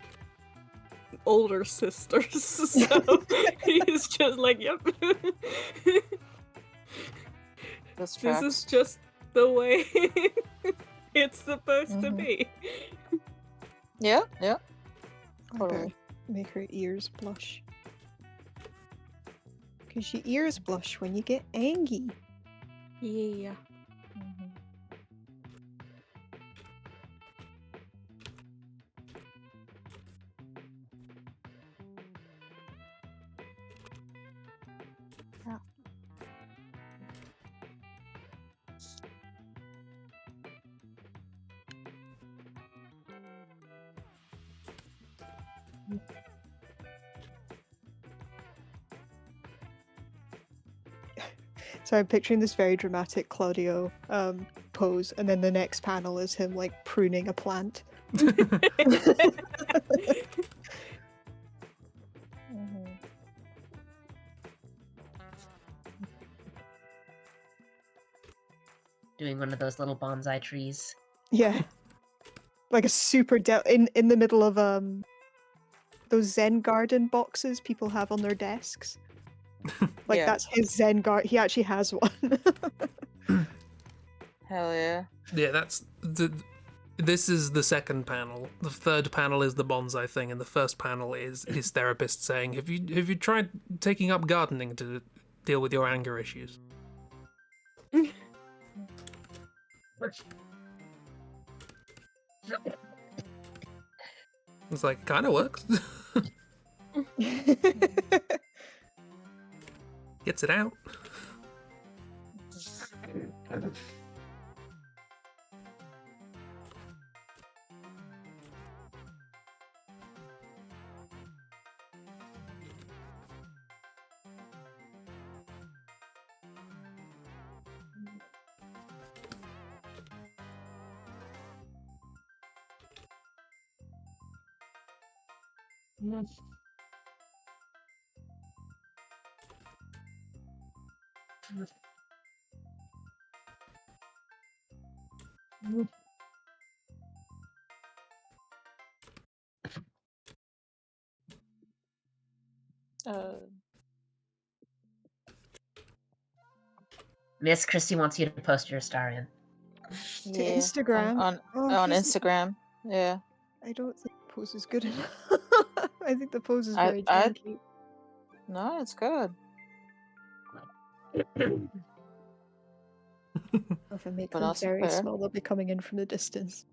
older sisters, so he's just like, yep. This This tracks. is just the way it's supposed to be. Yeah. I better Totally. make her ears blush. Because your ears blush when you get angry. Yeah. So I'm picturing this very dramatic Claudio pose, and then the next panel is him like pruning a plant. Doing one of those little bonsai trees. Yeah. Like a super in the middle of those Zen garden boxes people have on their desks. Like Yeah. that's his Zen garden. He actually has one. Hell yeah. Yeah, this is the second panel. The third panel is the bonsai thing, and the first panel is his therapist saying, "Have you tried taking up gardening to deal with your anger issues?" It's like, kind of works. Gets it out. Miss Christy wants you to post your star in. To Yeah, Instagram. on he's- Instagram. Yeah. I don't think the pose is good enough. I think the pose is I- very I- janky. No, it's good. If I make But them also very fair. small, they'll be coming in from the distance.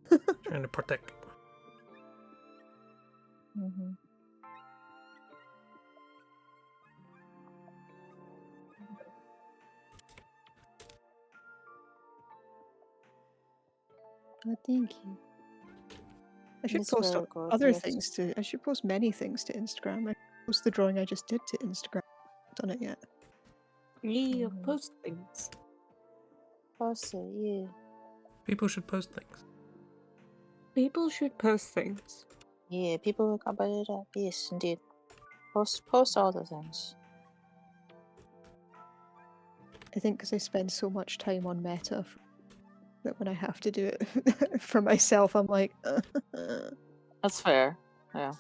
Trying to protect. Mm-hmm. Oh, thank you. I should It's post very good, other yes. things to. I should post many things to Instagram. I should post the drawing I just did to Instagram. Done it yet? Yeah, Mhm. post things. Also, yeah. People should post things. People should post things. Yeah, people will come by it up. Yes, indeed. Post all the things. I think because I spend so much time on Meta that when I have to do it for myself, I'm like, That's fair. Yeah.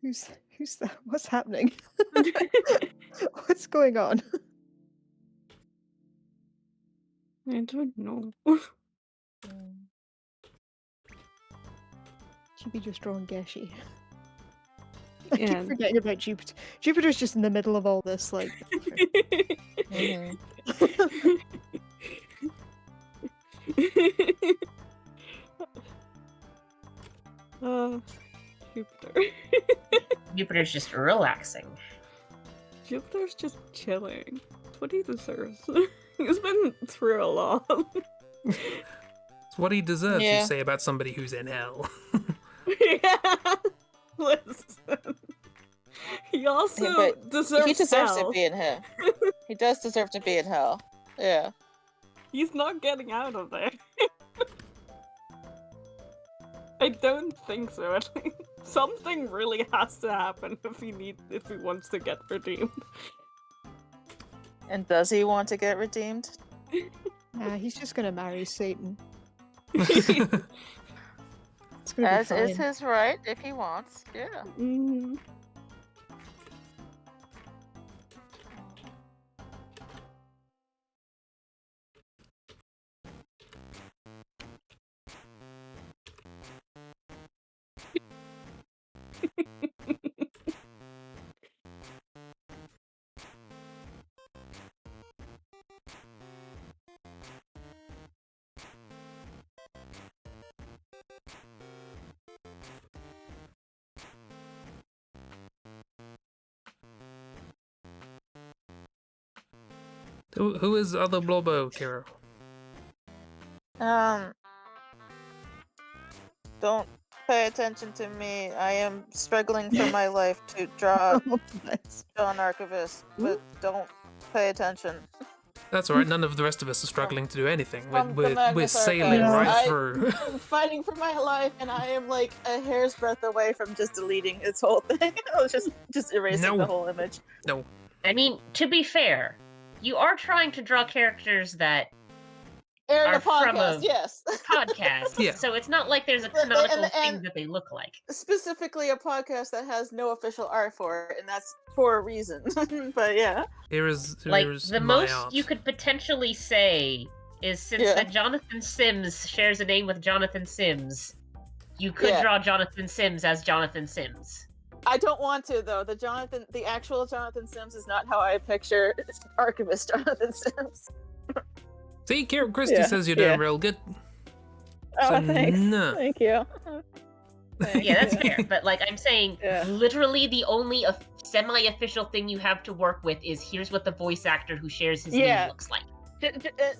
who's that? What's happening? What's going on? I don't know. Chibi just drawing Geshi. I Yeah. keep forgetting about Jupiter. Jupiter's just in the middle of all this, like. Mhm. Jupiter. Jupiter's just relaxing. Jupiter's just chilling. That's what he deserves. He's been through a lot. It's what he deserves, Yeah. you say about somebody who's in hell. Yeah. Listen. He also but deserves He deserves hell. to be in hell. He does deserve to be in hell. Yeah. He's not getting out of there. I don't think so. I think something really has to happen if he wants to get redeemed. And does he want to get redeemed? Nah, he's just gonna marry Satan. That's It's gonna As be is fine. his right if he wants. Yeah. Mhm. Who is other Blorbo, Kiro? Don't pay attention to me. I am struggling for my life to draw Oh, bless. an archivist, but don't pay attention. That's alright, none of the rest of us are struggling to do anything. From the We're Magnus sailing Archives. right I- through. I'm fighting for my life, and I am like a hair's breadth away from just deleting its whole thing. I was just erasing No. the whole image. No. I mean, to be fair, you are trying to draw characters that Air the Are from podcast, a- yes. podcast, Yeah. so it's not like there's a But they- canonical and- thing that they look like. Specifically a podcast that has no official art for it, and that's for a reason. But yeah. Here's Like, the my most art. you could potentially say is since Yeah. that Jonathan Sims shares a name with Jonathan Sims, you could Yeah. draw Jonathan Sims as Jonathan Sims. I don't want to though. The actual Jonathan Sims is not how I picture archivist Jonathan Sims. See, Kiro Christie Yeah, says you're doing yeah. real good. Oh, So, thanks. no. Thank you. Thank Yeah, that's you. fair. But like I'm saying, Yeah. literally the only semi-official thing you have to work with is here's what the voice actor who shares his Yeah. name looks like.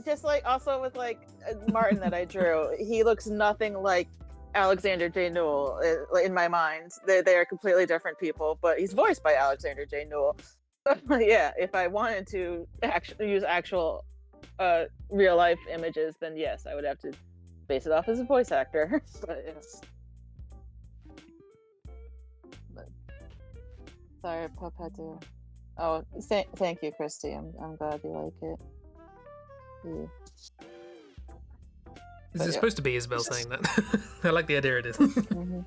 Just like also with like Martin that I drew, he looks nothing like Alexander J. Newell in my mind. They are completely different people, but he's voiced by Alexander J. Newell. Yeah, if I wanted to actually use actual real life images, then yes, I would have to base it off as a voice actor. But yes. But, sorry, Puppeteer. Oh, thank you, Christy. I'm glad you like it. Yeah. Is But it yeah. supposed to be Isabel saying that? I like the idea it is. Mhm.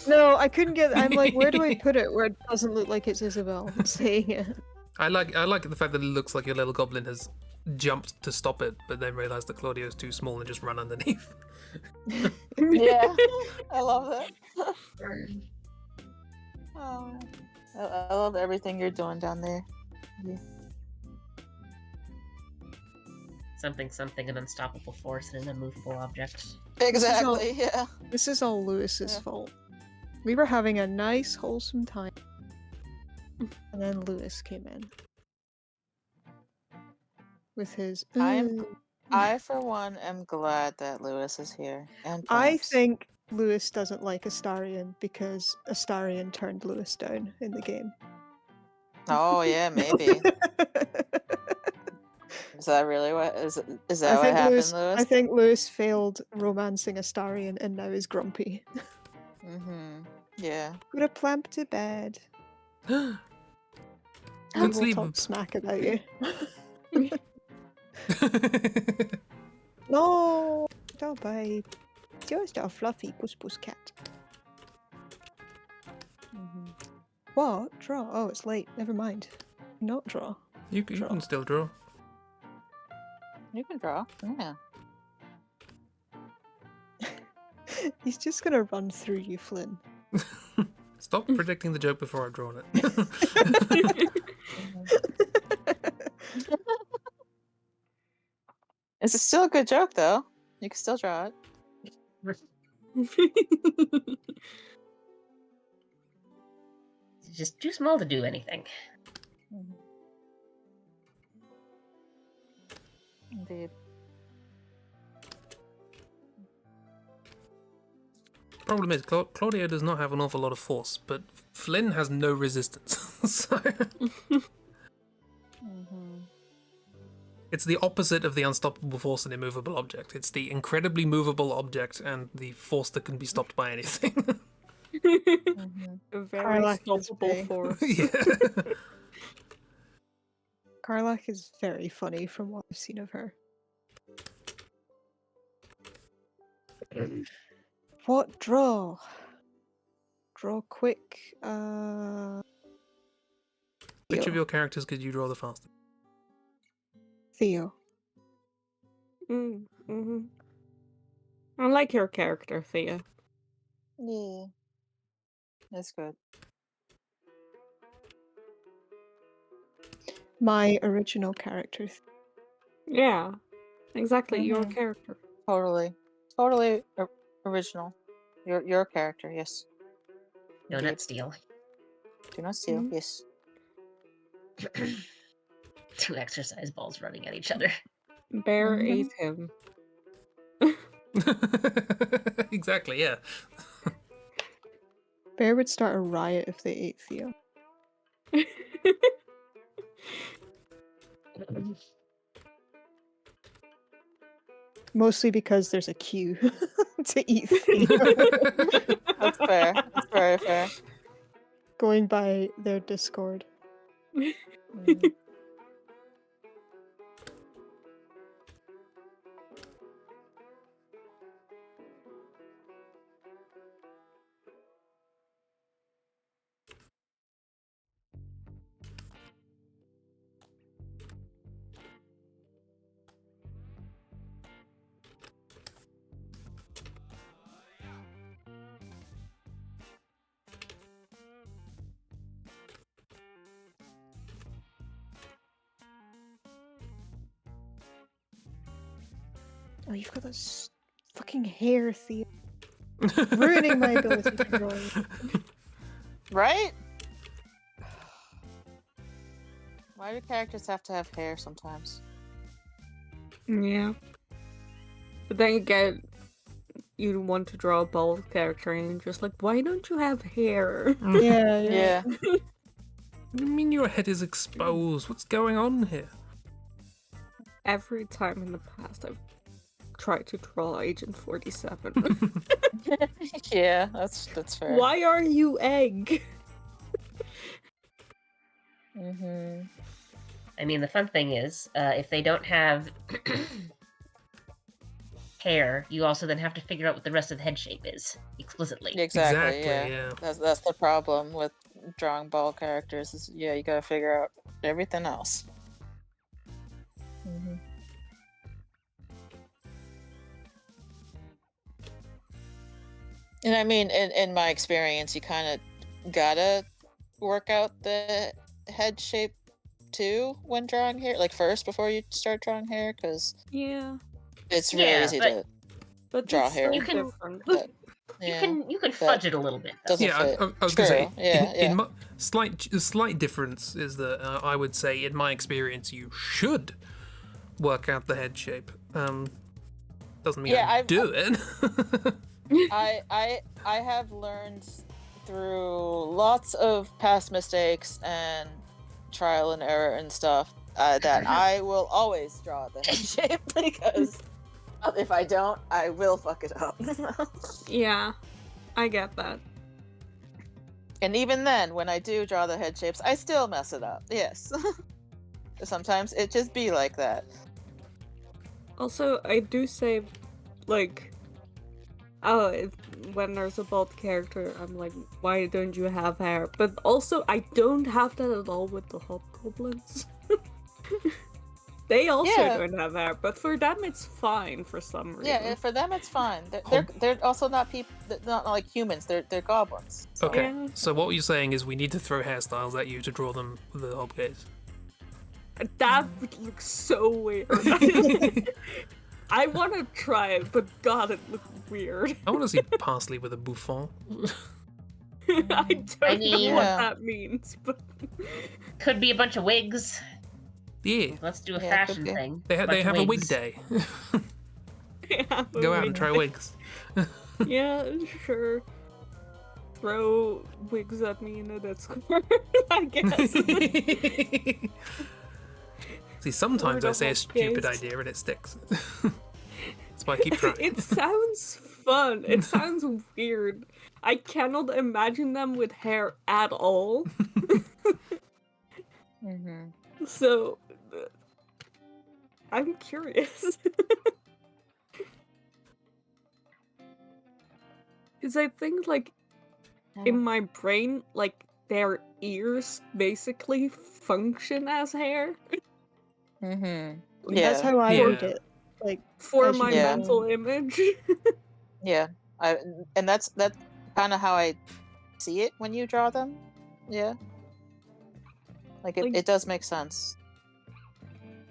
No, I couldn't get. I'm like, where do I put it where it doesn't look like it's Isabel saying it? I like the fact that it looks like your little goblin has jumped to stop it, but then realised that Claudio's too small and just run underneath. Yeah, I love that. Oh, I love everything you're doing down there. Yeah. Something, an unstoppable force and an immovable object. Exactly. Yeah. This is all Lewis's Yeah. fault. We were having a nice, wholesome time, and then Lewis came in with his. I for one am glad that Lewis is here. And I Pops. think Lewis doesn't like Astarion because Astarion turned Lewis down in the game. Oh yeah, maybe. Is that really what is that I what think happened, Lewis. Lewis? I think Lewis failed romancing Astarion and now is grumpy. Yeah. Put a plump to bed. Good We will sleep. talk smack about you. No, don't babe. Just a fluffy puss cat. What? Draw? Oh, it's late. Never mind. Not draw. You can still draw. You can draw. Yeah. He's just gonna run through you, Flynn. Stop predicting the joke before I've drawn it. It's still a good joke though. You can still draw it. It's just too small to do anything. Indeed. Problem is, Claudio does not have an awful lot of force, but Flynn has no resistance. So it's the opposite of the unstoppable force and immovable object. It's the incredibly movable object and the force that can be stopped by anything. A very Karlach is stoppable very- force. Yeah. Karlach is very funny from what I've seen of her. What draw? Draw quick. Which Theo. of your characters could you draw the fastest? Theo. I like your character, Thea. Yeah. That's good. My original character. Yeah, exactly. Your Mhm. character. Totally original. Your character, yes. No, Indeed. not steal. Do not steal. Mhm. Yes. Two exercise balls running at each other. Bear Mhm. ate him. Exactly, yeah. Bear would start a riot if they ate Theo. Mostly because there's a queue to eat Theo. That's fair. That's very fair. Going by their Discord. Mhm. Oh, you've got this fucking hair, Theo. Ruining my ability to draw. Right? Why do characters have to have hair sometimes? Yeah. But then again, you want to draw a bald character and you're just like, why don't you have hair? Yeah. Yeah. What do you mean your head is exposed? What's going on here? Every time in the past I've tried to draw Agent 47. Yeah, that's fair. Why are you egg? Mm-hmm. I mean, the fun thing is, if they don't have hair, you also then have to figure out what the rest of the head shape is explicitly. Exactly. Exactly, Yeah. yeah. That's the problem with drawing bald characters. Is you gotta figure out everything else. Mm-hmm. And I mean, in my experience, you kind of gotta work out the head shape too when drawing hair, like first before you start drawing hair, because Yeah, it's really Yeah, easy but to but draw it's hair. so You can- different. But, yeah, You can that fudge it a little bit though. doesn't Yeah, fit. I was going to say, True, yeah. in my, slight difference is that I would say, in my experience, you should work out the head shape. Doesn't mean Yeah, I do it. I have learned through lots of past mistakes and trial and error and stuff that I will always draw the head shape because if I don't, I will fuck it up. Yeah, I get that. And even then, when I do draw the head shapes, I still mess it up. Yes. Sometimes it just be like that. Also, I do say, like, when there's a bald character, I'm like, why don't you have hair? But also, I don't have that at all with the hobgoblins. They also Yeah. don't have hair, but for them it's fine for some reason. Yeah, for them it's fine. They're also not people, not like humans. They're goblins. So. Okay, Yeah. so what you're saying is we need to throw hairstyles at you to draw them with the hobgaze. That would look so weird. I want to try it, but God, it looked weird. I want to see parsley with a bouffant. I don't know mean- what Yeah. that means, but Could be a bunch of wigs. Yeah, Let's do a Yeah, fashion could be. thing. they Bunch of have a wig wigs. day. yeah, Go out and try wigs. Yeah, sure. Throw wigs at me in a Discord, I guess. See, sometimes Or I the say a stupid hobgaze. idea and it sticks. That's why I keep trying. It sounds fun. It sounds weird. I cannot imagine them with hair at all. Mm-hmm. So, I'm curious. Because I think, like, in my brain, like, their ears basically function as hair Mm-hmm. That's Yeah. how I Yeah. read it. Like, for as you my Yeah. mental image. Yeah. And that's kind of how I see it when you draw them. Yeah. Like Like- it does make sense.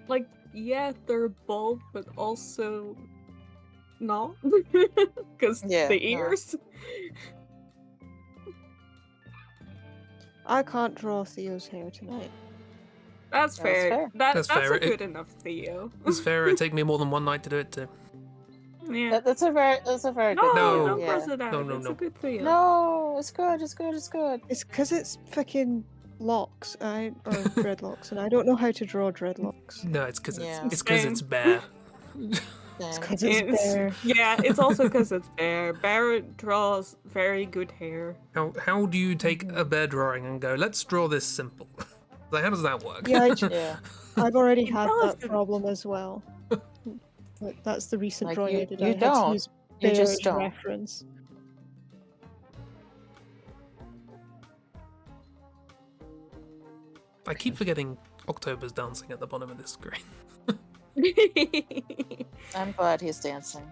Like, yeah, they're bald, but also not. Because Yeah, the no. ears. I can't draw Theo's hair tonight. That's fair. fair. That's fair. a good enough Theo. It's fair. It'd take me more than one night to do it too. Yeah. That's a very No, good No. don't yeah. press it out. No, no, It's no. a good Theo. No, it's good. It's good. It's good. It's because it's fucking locks, or dreadlocks, and I don't know how to draw dreadlocks. No, it's because Yeah. it's because it's bear. It's Yeah. because it's bare. Yeah, it's also because it's Bear. Bear draws very good hair. How do you take a bear drawing and go, let's draw this simple? Like, how does that work? Yeah, Yeah. I've already It had does. that problem as well. Like, that's the recent Like, drawing you- I did. you I had don't. to use You bear just as don't. reference. I keep forgetting October's dancing at the bottom of this screen. I'm glad he's dancing.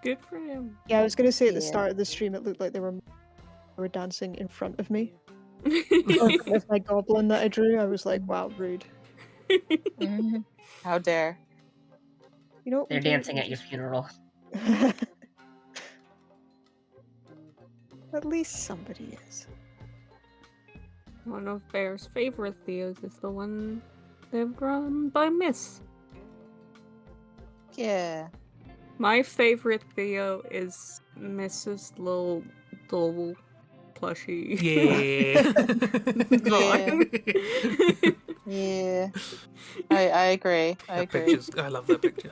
Good for him. Yeah, I was gonna say at the Yeah. start of the stream, it looked like they were dancing in front of me. With my goblin that I drew, I was like, wow, rude. Mhm. How dare? You know what? They're we do? dancing We at your just- funeral. At least somebody is. One of Bear's favorite Theos is the one they've drawn by Miss. Yeah. My favorite Theo is Mrs. Little Doll plushie. Yeah. drawing. Yeah. I agree. I That agree. picture's, I love that picture.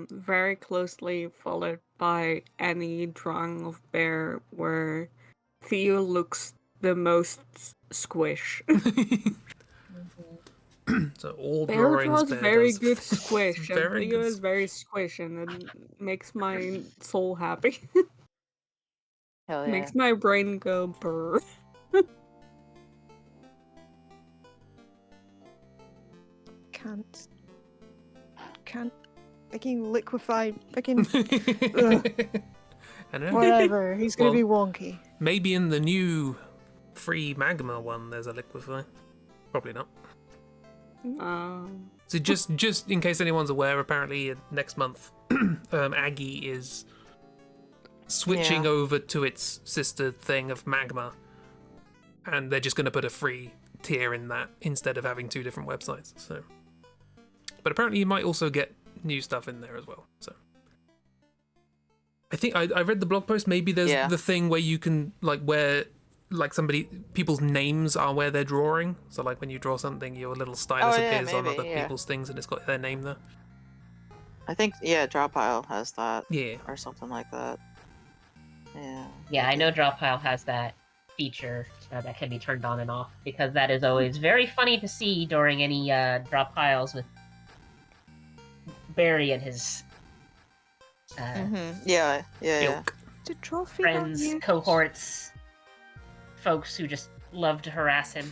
Very closely followed by any drawing of bear where Theo looks the most squish. So all Bear drawings draws Bear very does. good squish, and Very Theo good is very squish, and it makes my soul happy. Hell yeah. Makes my brain go brr. Can't. Fucking liquefied. Fucking. Ugh. I know. Whatever. He's gonna Well- be wonky. Maybe in the new free magma one there's a liquefy. Probably not. So just in case anyone's aware, apparently next month Aggie is switching over to its sister thing of magma, and they're just going to put a free tier in that instead of having two different websites. So, but apparently you might also get new stuff in there as well. So I think I read the blog post. Maybe there's the thing where you can where people's names are where they're drawing. So like when you draw something, your little stylus appears on other people's things and it's got their name there. I think Drawpile has that. Yeah. Or something like that. Yeah. Yeah, I know Drawpile has that feature that can be turned on and off, because that is always very funny to see during any draw piles with Barry and his Yeah. Did Trophy friends, not use... cohorts, folks who just love to harass him.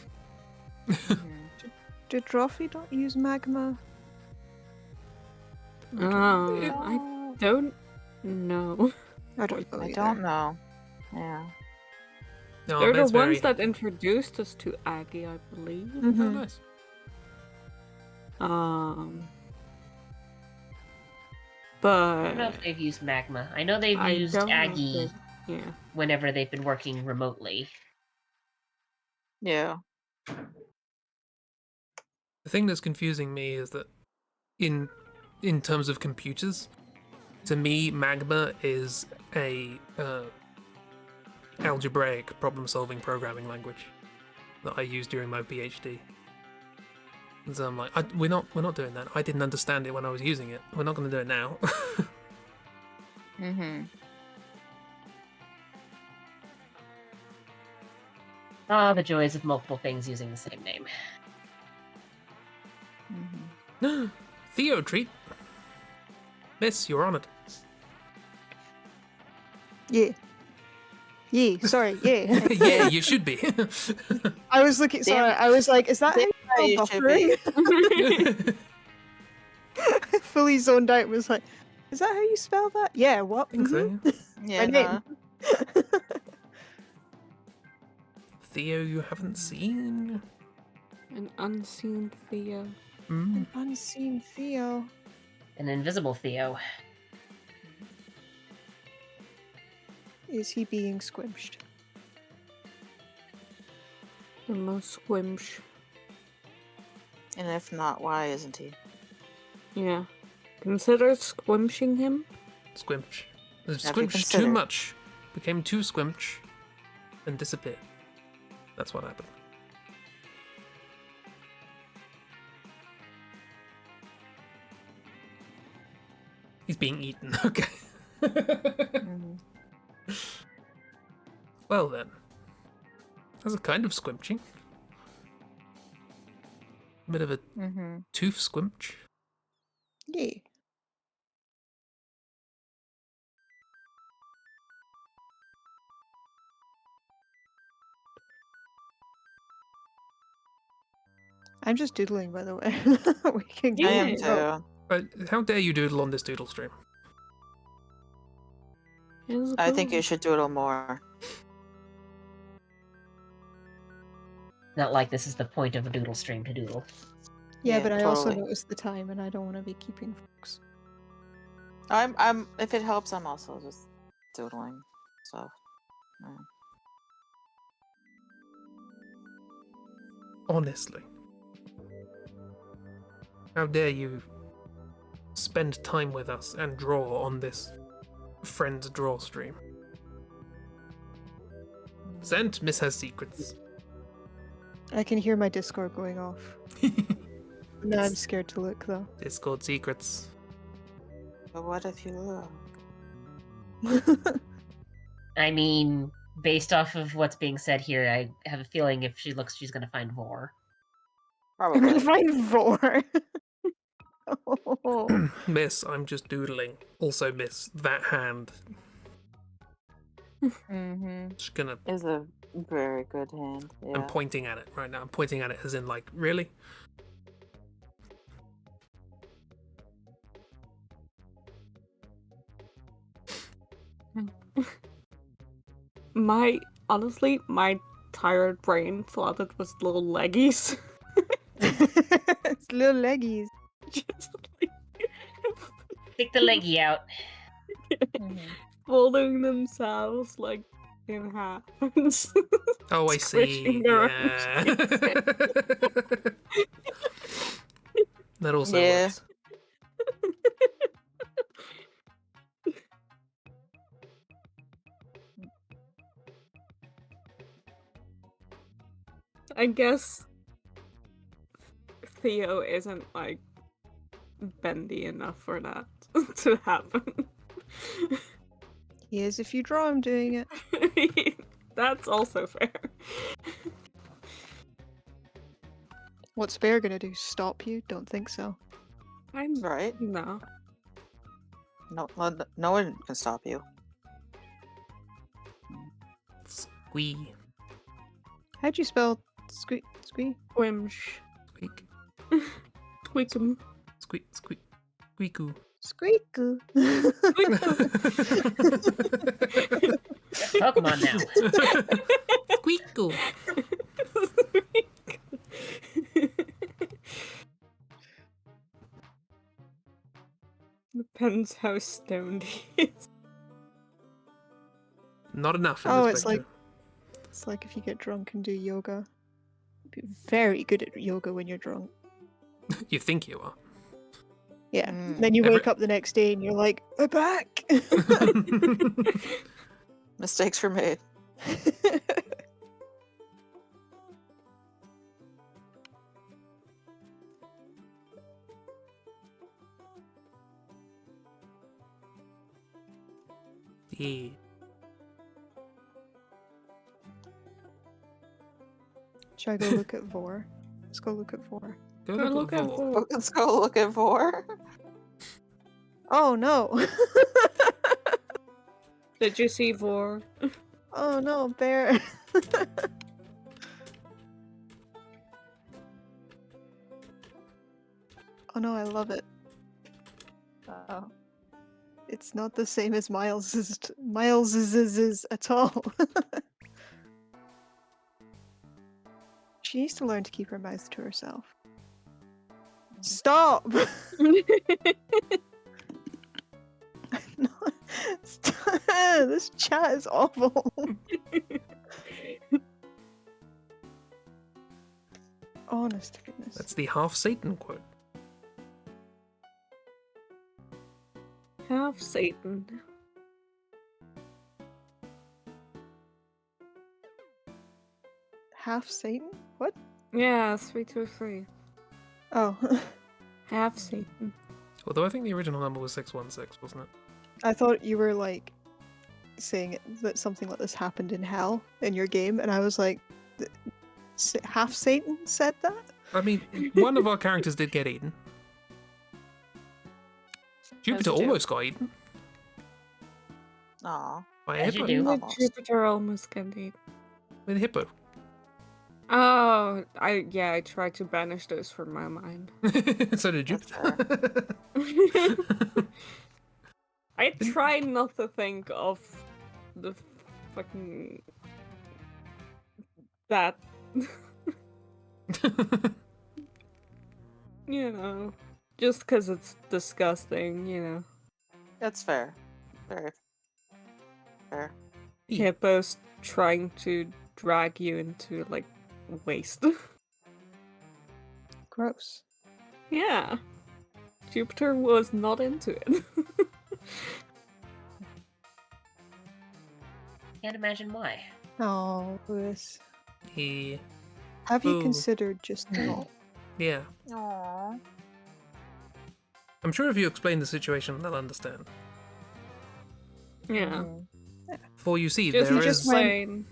Did Trophy not use magma? I don't know. I don't know. I either. don't know. Yeah. No, They're the that's ones very... that introduced us to Aggie, I believe. Oh, nice. But I don't know if they've used magma. I know they've used don't know if Aggie whenever they've been working remotely. Yeah. The thing that's confusing me is that in terms of computers, to me, Magma is a algebraic problem-solving programming language that I used during my PhD. And so I'm like, we're not doing that. I didn't understand it when I was using it. We're not going to do it now. Ah, the joys of multiple things using the same name. Theo treat. Miss, you're on it. Yeah, sorry, yeah. Yeah, you should be. I was looking, sorry, I was like, is that how you spell buffering? Fully zoned out, was like, is that how you spell that? Yeah, what? I think so. Yeah. My name. Theo you haven't seen? An unseen Theo. An unseen Theo. An invisible Theo. Is he being squished? The most squimsh. And if not, why isn't he? Yeah. Consider squimshing him? Squimch. Have you Squimch too considered? much. Became too squimch and disappeared. That's what happened. He's being eaten. Okay. Well then. That's a kind of squimching. A bit of a tooth squimch. Yeah. I'm just doodling, by the way. We can I am go. too. But how dare you doodle on this doodle stream? I think you should doodle more. Not like this is the point of a doodle stream to doodle. Yeah, but I also totally. noticed the time, and I don't want to be keeping folks. I'm. If it helps, I'm also just doodling. So. Yeah. Honestly. How dare you spend time with us and draw on this friend's draw stream? Sent, Miss has secrets. I can hear my Discord going off. No, I'm scared to look though. Discord secrets. But what if you look? I mean, based off of what's being said here, I have a feeling if she looks, she's gonna find Vor. I'm gonna Probably. find Vor. Oh. Miss, I'm just doodling. Also, miss, that hand. Mm-hmm. Just gonna. Is a very good hand. Yeah. I'm pointing at it right now. I'm pointing at it as in, like, really? Honestly, my tired brain thought it was little leggies. It's little leggies. Just like Take the leggy out. folding themselves like in half. Oh, I see. Squishing their Yeah. arms. That also Yeah. works. I guess Theo isn't like bendy enough for that to happen. He is if you draw him doing it. That's also fair. What's Bear gonna do? Stop you? Don't think so. I'm Right? no. No one can stop you. Squee. How'd you spell squee? Squee? Wimsh. Squeak. Tweak 'em. Squeak. Squeak. Squeakoo. Squeakoo. Pokemon now. Squeakoo. Depends how stoned he is. Not enough in Oh, this it's picture. It's like if you get drunk and do yoga. Be very good at yoga when you're drunk. You think you are. Yeah. Mm. Then you Every- wake up the next day and you're like, we're back. Mistakes were made. Yeah. Should I go look at Vor? Let's go look at Vor. Go Go look look at at Vor. Vor. Let's go looking for. Oh no. Did you see Vor? Oh no, Bear. Oh no, I love it. Oh. It's not the same as Miles's at all. She needs to learn to keep her mouth to herself. Stop! No, stop. This chat is awful. Honest to goodness. That's the half Satan quote. Half Satan. Half Satan? What? Yeah, 323. Oh. Half Satan. Although I think the original number was 616, wasn't it? I thought you were like saying that something like this happened in hell in your game, and I was like, half Satan said that? I mean, one of our characters did get eaten. Jupiter As you do. almost got eaten Aw. by a As you hippo. do. Almost. Jupiter almost got eaten. With a hippo. Oh, I tried to banish those from my mind. So did That's Jupiter. I try not to think of the fucking that. You know, just because it's disgusting, you know. That's fair. Very fair. Yeah. Hippos trying to drag you into, like, waste. Gross. Yeah. Jupiter was not into it. Can't imagine why. Oh, Lewis. Yeah. Have you Ooh. considered just not? Yeah. Aww. I'm sure if you explain the situation, they'll understand. Yeah. For you see, Just there just is went- plain.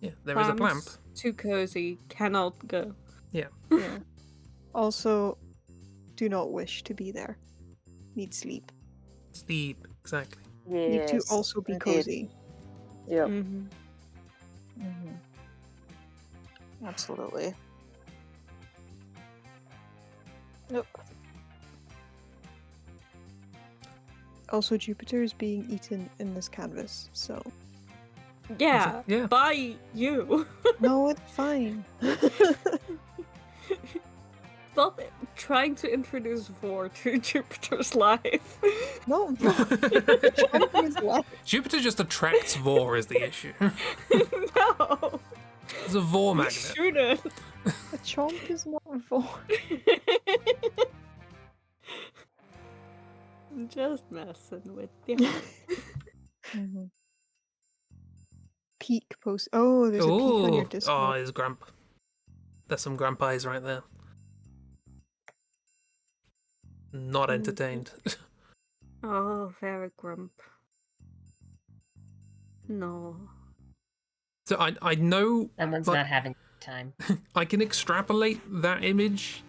yeah, there is a plamp. Plants too cozy, cannot go. Yeah. Also, do not wish to be there. Need sleep. Sleep, exactly. Need to also be cozy. Yep. Mm-hmm. Absolutely. Nope. Also, Jupiter is being eaten in this canvas, so Yeah. Yeah. By you. no, it's fine. Stop it. Trying to introduce Vor to Jupiter's life. No, Chomp is left. Jupiter just attracts Vor is the issue. No. It's a Vor You magnet. shouldn't. A Chomp is not involved. I'm just messing with you. Peak post. Oh, there's a peak on your Oh, Discord. there's Grump. There's some Grump eyes right there. Not entertained. Oh, very grump. No. So I know Someone's But- not having time. I can extrapolate that image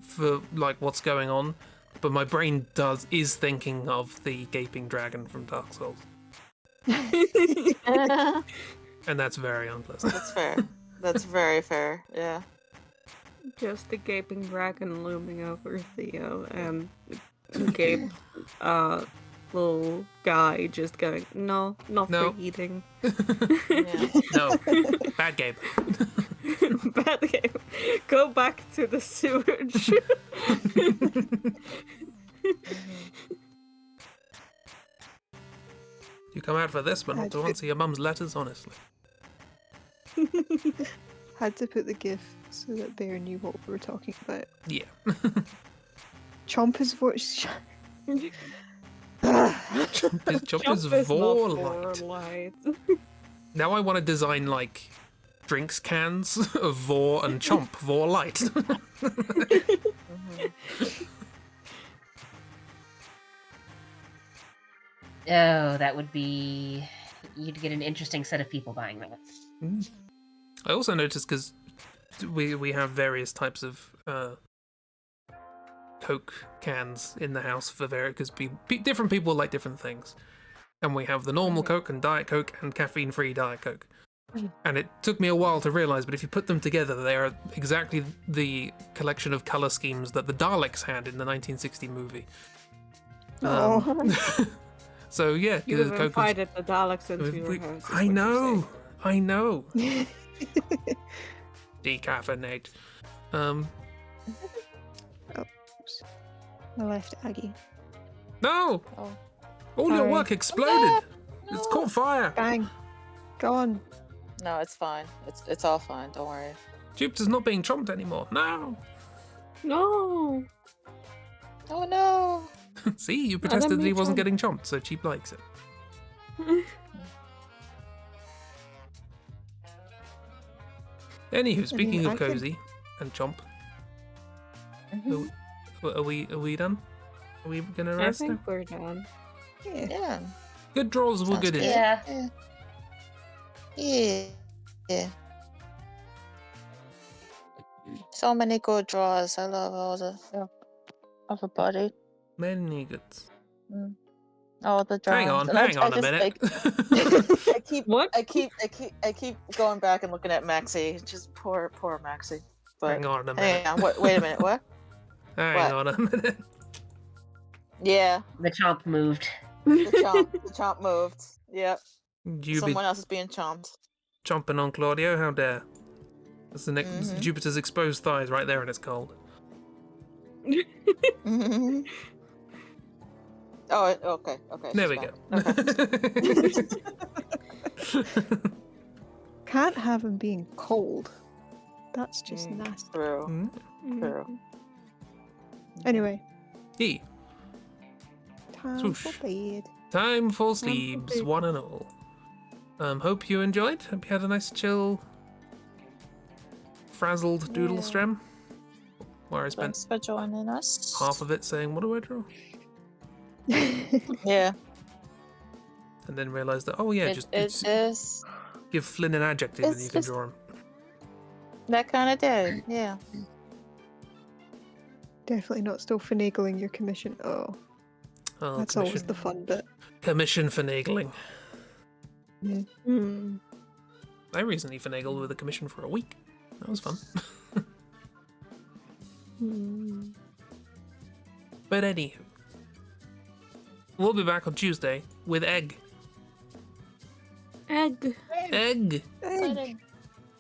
for like what's going on, but my brain is thinking of the gaping dragon from Dark Souls, and that's very unpleasant. That's fair. That's very fair. Yeah. Just the gaping dragon looming over Theo and Gabe, little guy just going, no, not No. for eating. Yeah. No, bad game. Bad game. Go back to the sewage. You come out for this, but not to answer your mum's letters, honestly. Had to put the GIF so that Bear knew what we were talking about. Yeah. Chomp is voice. Chomp is Vor light. light. Now I want to design like drinks cans of Vor and Chomp Vor light. Oh, that would be. You'd get an interesting set of people buying that. I also noticed because we have various types of Coke cans in the house for because different people like different things, and we have the normal Coke and Diet Coke and caffeine-free Diet Coke. And it took me a while to realise, but if you put them together, they are exactly the collection of colour schemes that the Daleks had in the 1960 movie. So yeah, You have Coke was- invited the Daleks into your house. is I what you're know, I know. Decaffeinate. Oops. I left Aggie. No! Oh. All your Sorry. work exploded! It's caught fire! Bang. Gone. No, it's fine. It's all fine. Don't worry. Jupiter's not being chomped anymore. No! saying. No. Oh no. See, you protested that me he wasn't chomp. getting chomped, so Cheap likes it. Anywho, speaking I of could- cozy and chomp, are we done? Are we gonna I rest now? think we're done. Yeah. Yeah. Good draws were Sounds good. good. Enough. Yeah. Yeah. Yeah. Yeah. So many good draws. I love all the everybody. Many good. All the draws. Hang on, And hang on a just, minute. I keep What? I keep going back and looking at Maxie. Just poor Maxie. But Hang on a minute. hang on. Wait a minute. What? Hang What? on a minute. Yeah. The chomp moved. The chomp moved. Yep. You be Someone else is being chomped. chomping on Claudio? How dare? That's the next Mhm. Jupiter's exposed thighs right there, and it's cold. Mhm. Oh, okay. There she's we back. go. Okay. Can't have him being cold. That's just Mm. nasty. True. Mm. True. Anyway, Yee. time Swoosh. for bed. Time for for sleeps, bed. one and all. Hope you enjoyed. Hope you had a nice chill, frazzled doodle Yeah. stream. Where I spent Thanks for joining us. half of it saying, what do I draw? Yeah. And then realised that, oh yeah, It just is give Flynn an adjective and it's you can just- draw him. that kind of day. Yeah. Definitely not still finagling your commission. Oh, Oh, that's always the fun bit. commission finagling. Hmm. I recently finagled with a commission for a week. That was fun. Hmm. But anywho, we'll be back on Tuesday with egg. Egg. Egg. Exciting.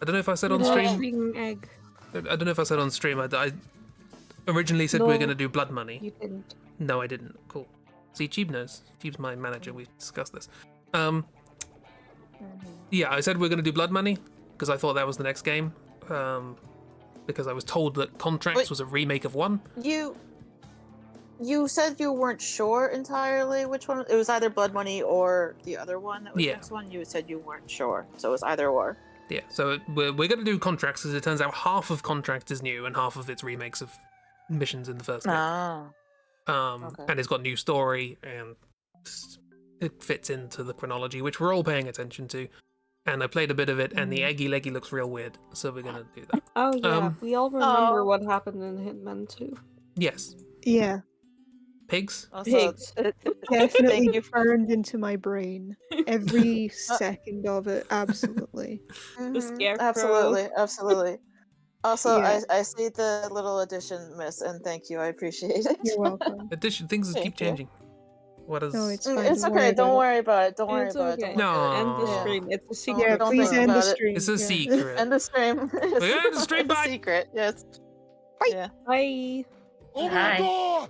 I don't know if I said on Love stream. being egg. I don't know if I said on stream. I originally said we were No. going to do blood money. You didn't. No, I didn't. Cool. See, Chib knows. Chib's my manager. We've discussed this. Yeah, I said we are going to do blood money because I thought that was the next game. Because I was told that Contracts Wait. was a remake of 1. You said you weren't sure entirely which one. It was either Blood Money or the other one that was Yeah. next one. You said you weren't sure, so it was either or. Yeah, so we're going to do Contracts because it turns out half of Contracts is new and half of it's remakes of missions in the first game. Ah. okay. And it's got new story and it fits into the chronology, which we're all paying attention to. And I played a bit of it, and the eggy leggy looks real weird, so we're gonna do that. Oh yeah, we all remember Oh. what happened in Hitman 2. Yes, Yeah, pigs. Also, Pigs. definitely Thank you. burned into my brain. Every second of it, absolutely. Mhm, scarecrow. Absolutely. Also, Yeah. I see the little addition, Miss, and thank you. I appreciate it. You're welcome. Addition, things Thank keep you. changing. What is? No, it's Mm, fine. it's okay. Don't worry about it. Don't worry It's about it. okay. Don't worry about it. End the No. stream. It's a Don't- secret. Yeah, don't please think end the about it. stream. It's a yeah. secret. End the stream. End the stream, It's a bye. secret. Yes. Bye. Yeah. Bye. Oh Hi. my god!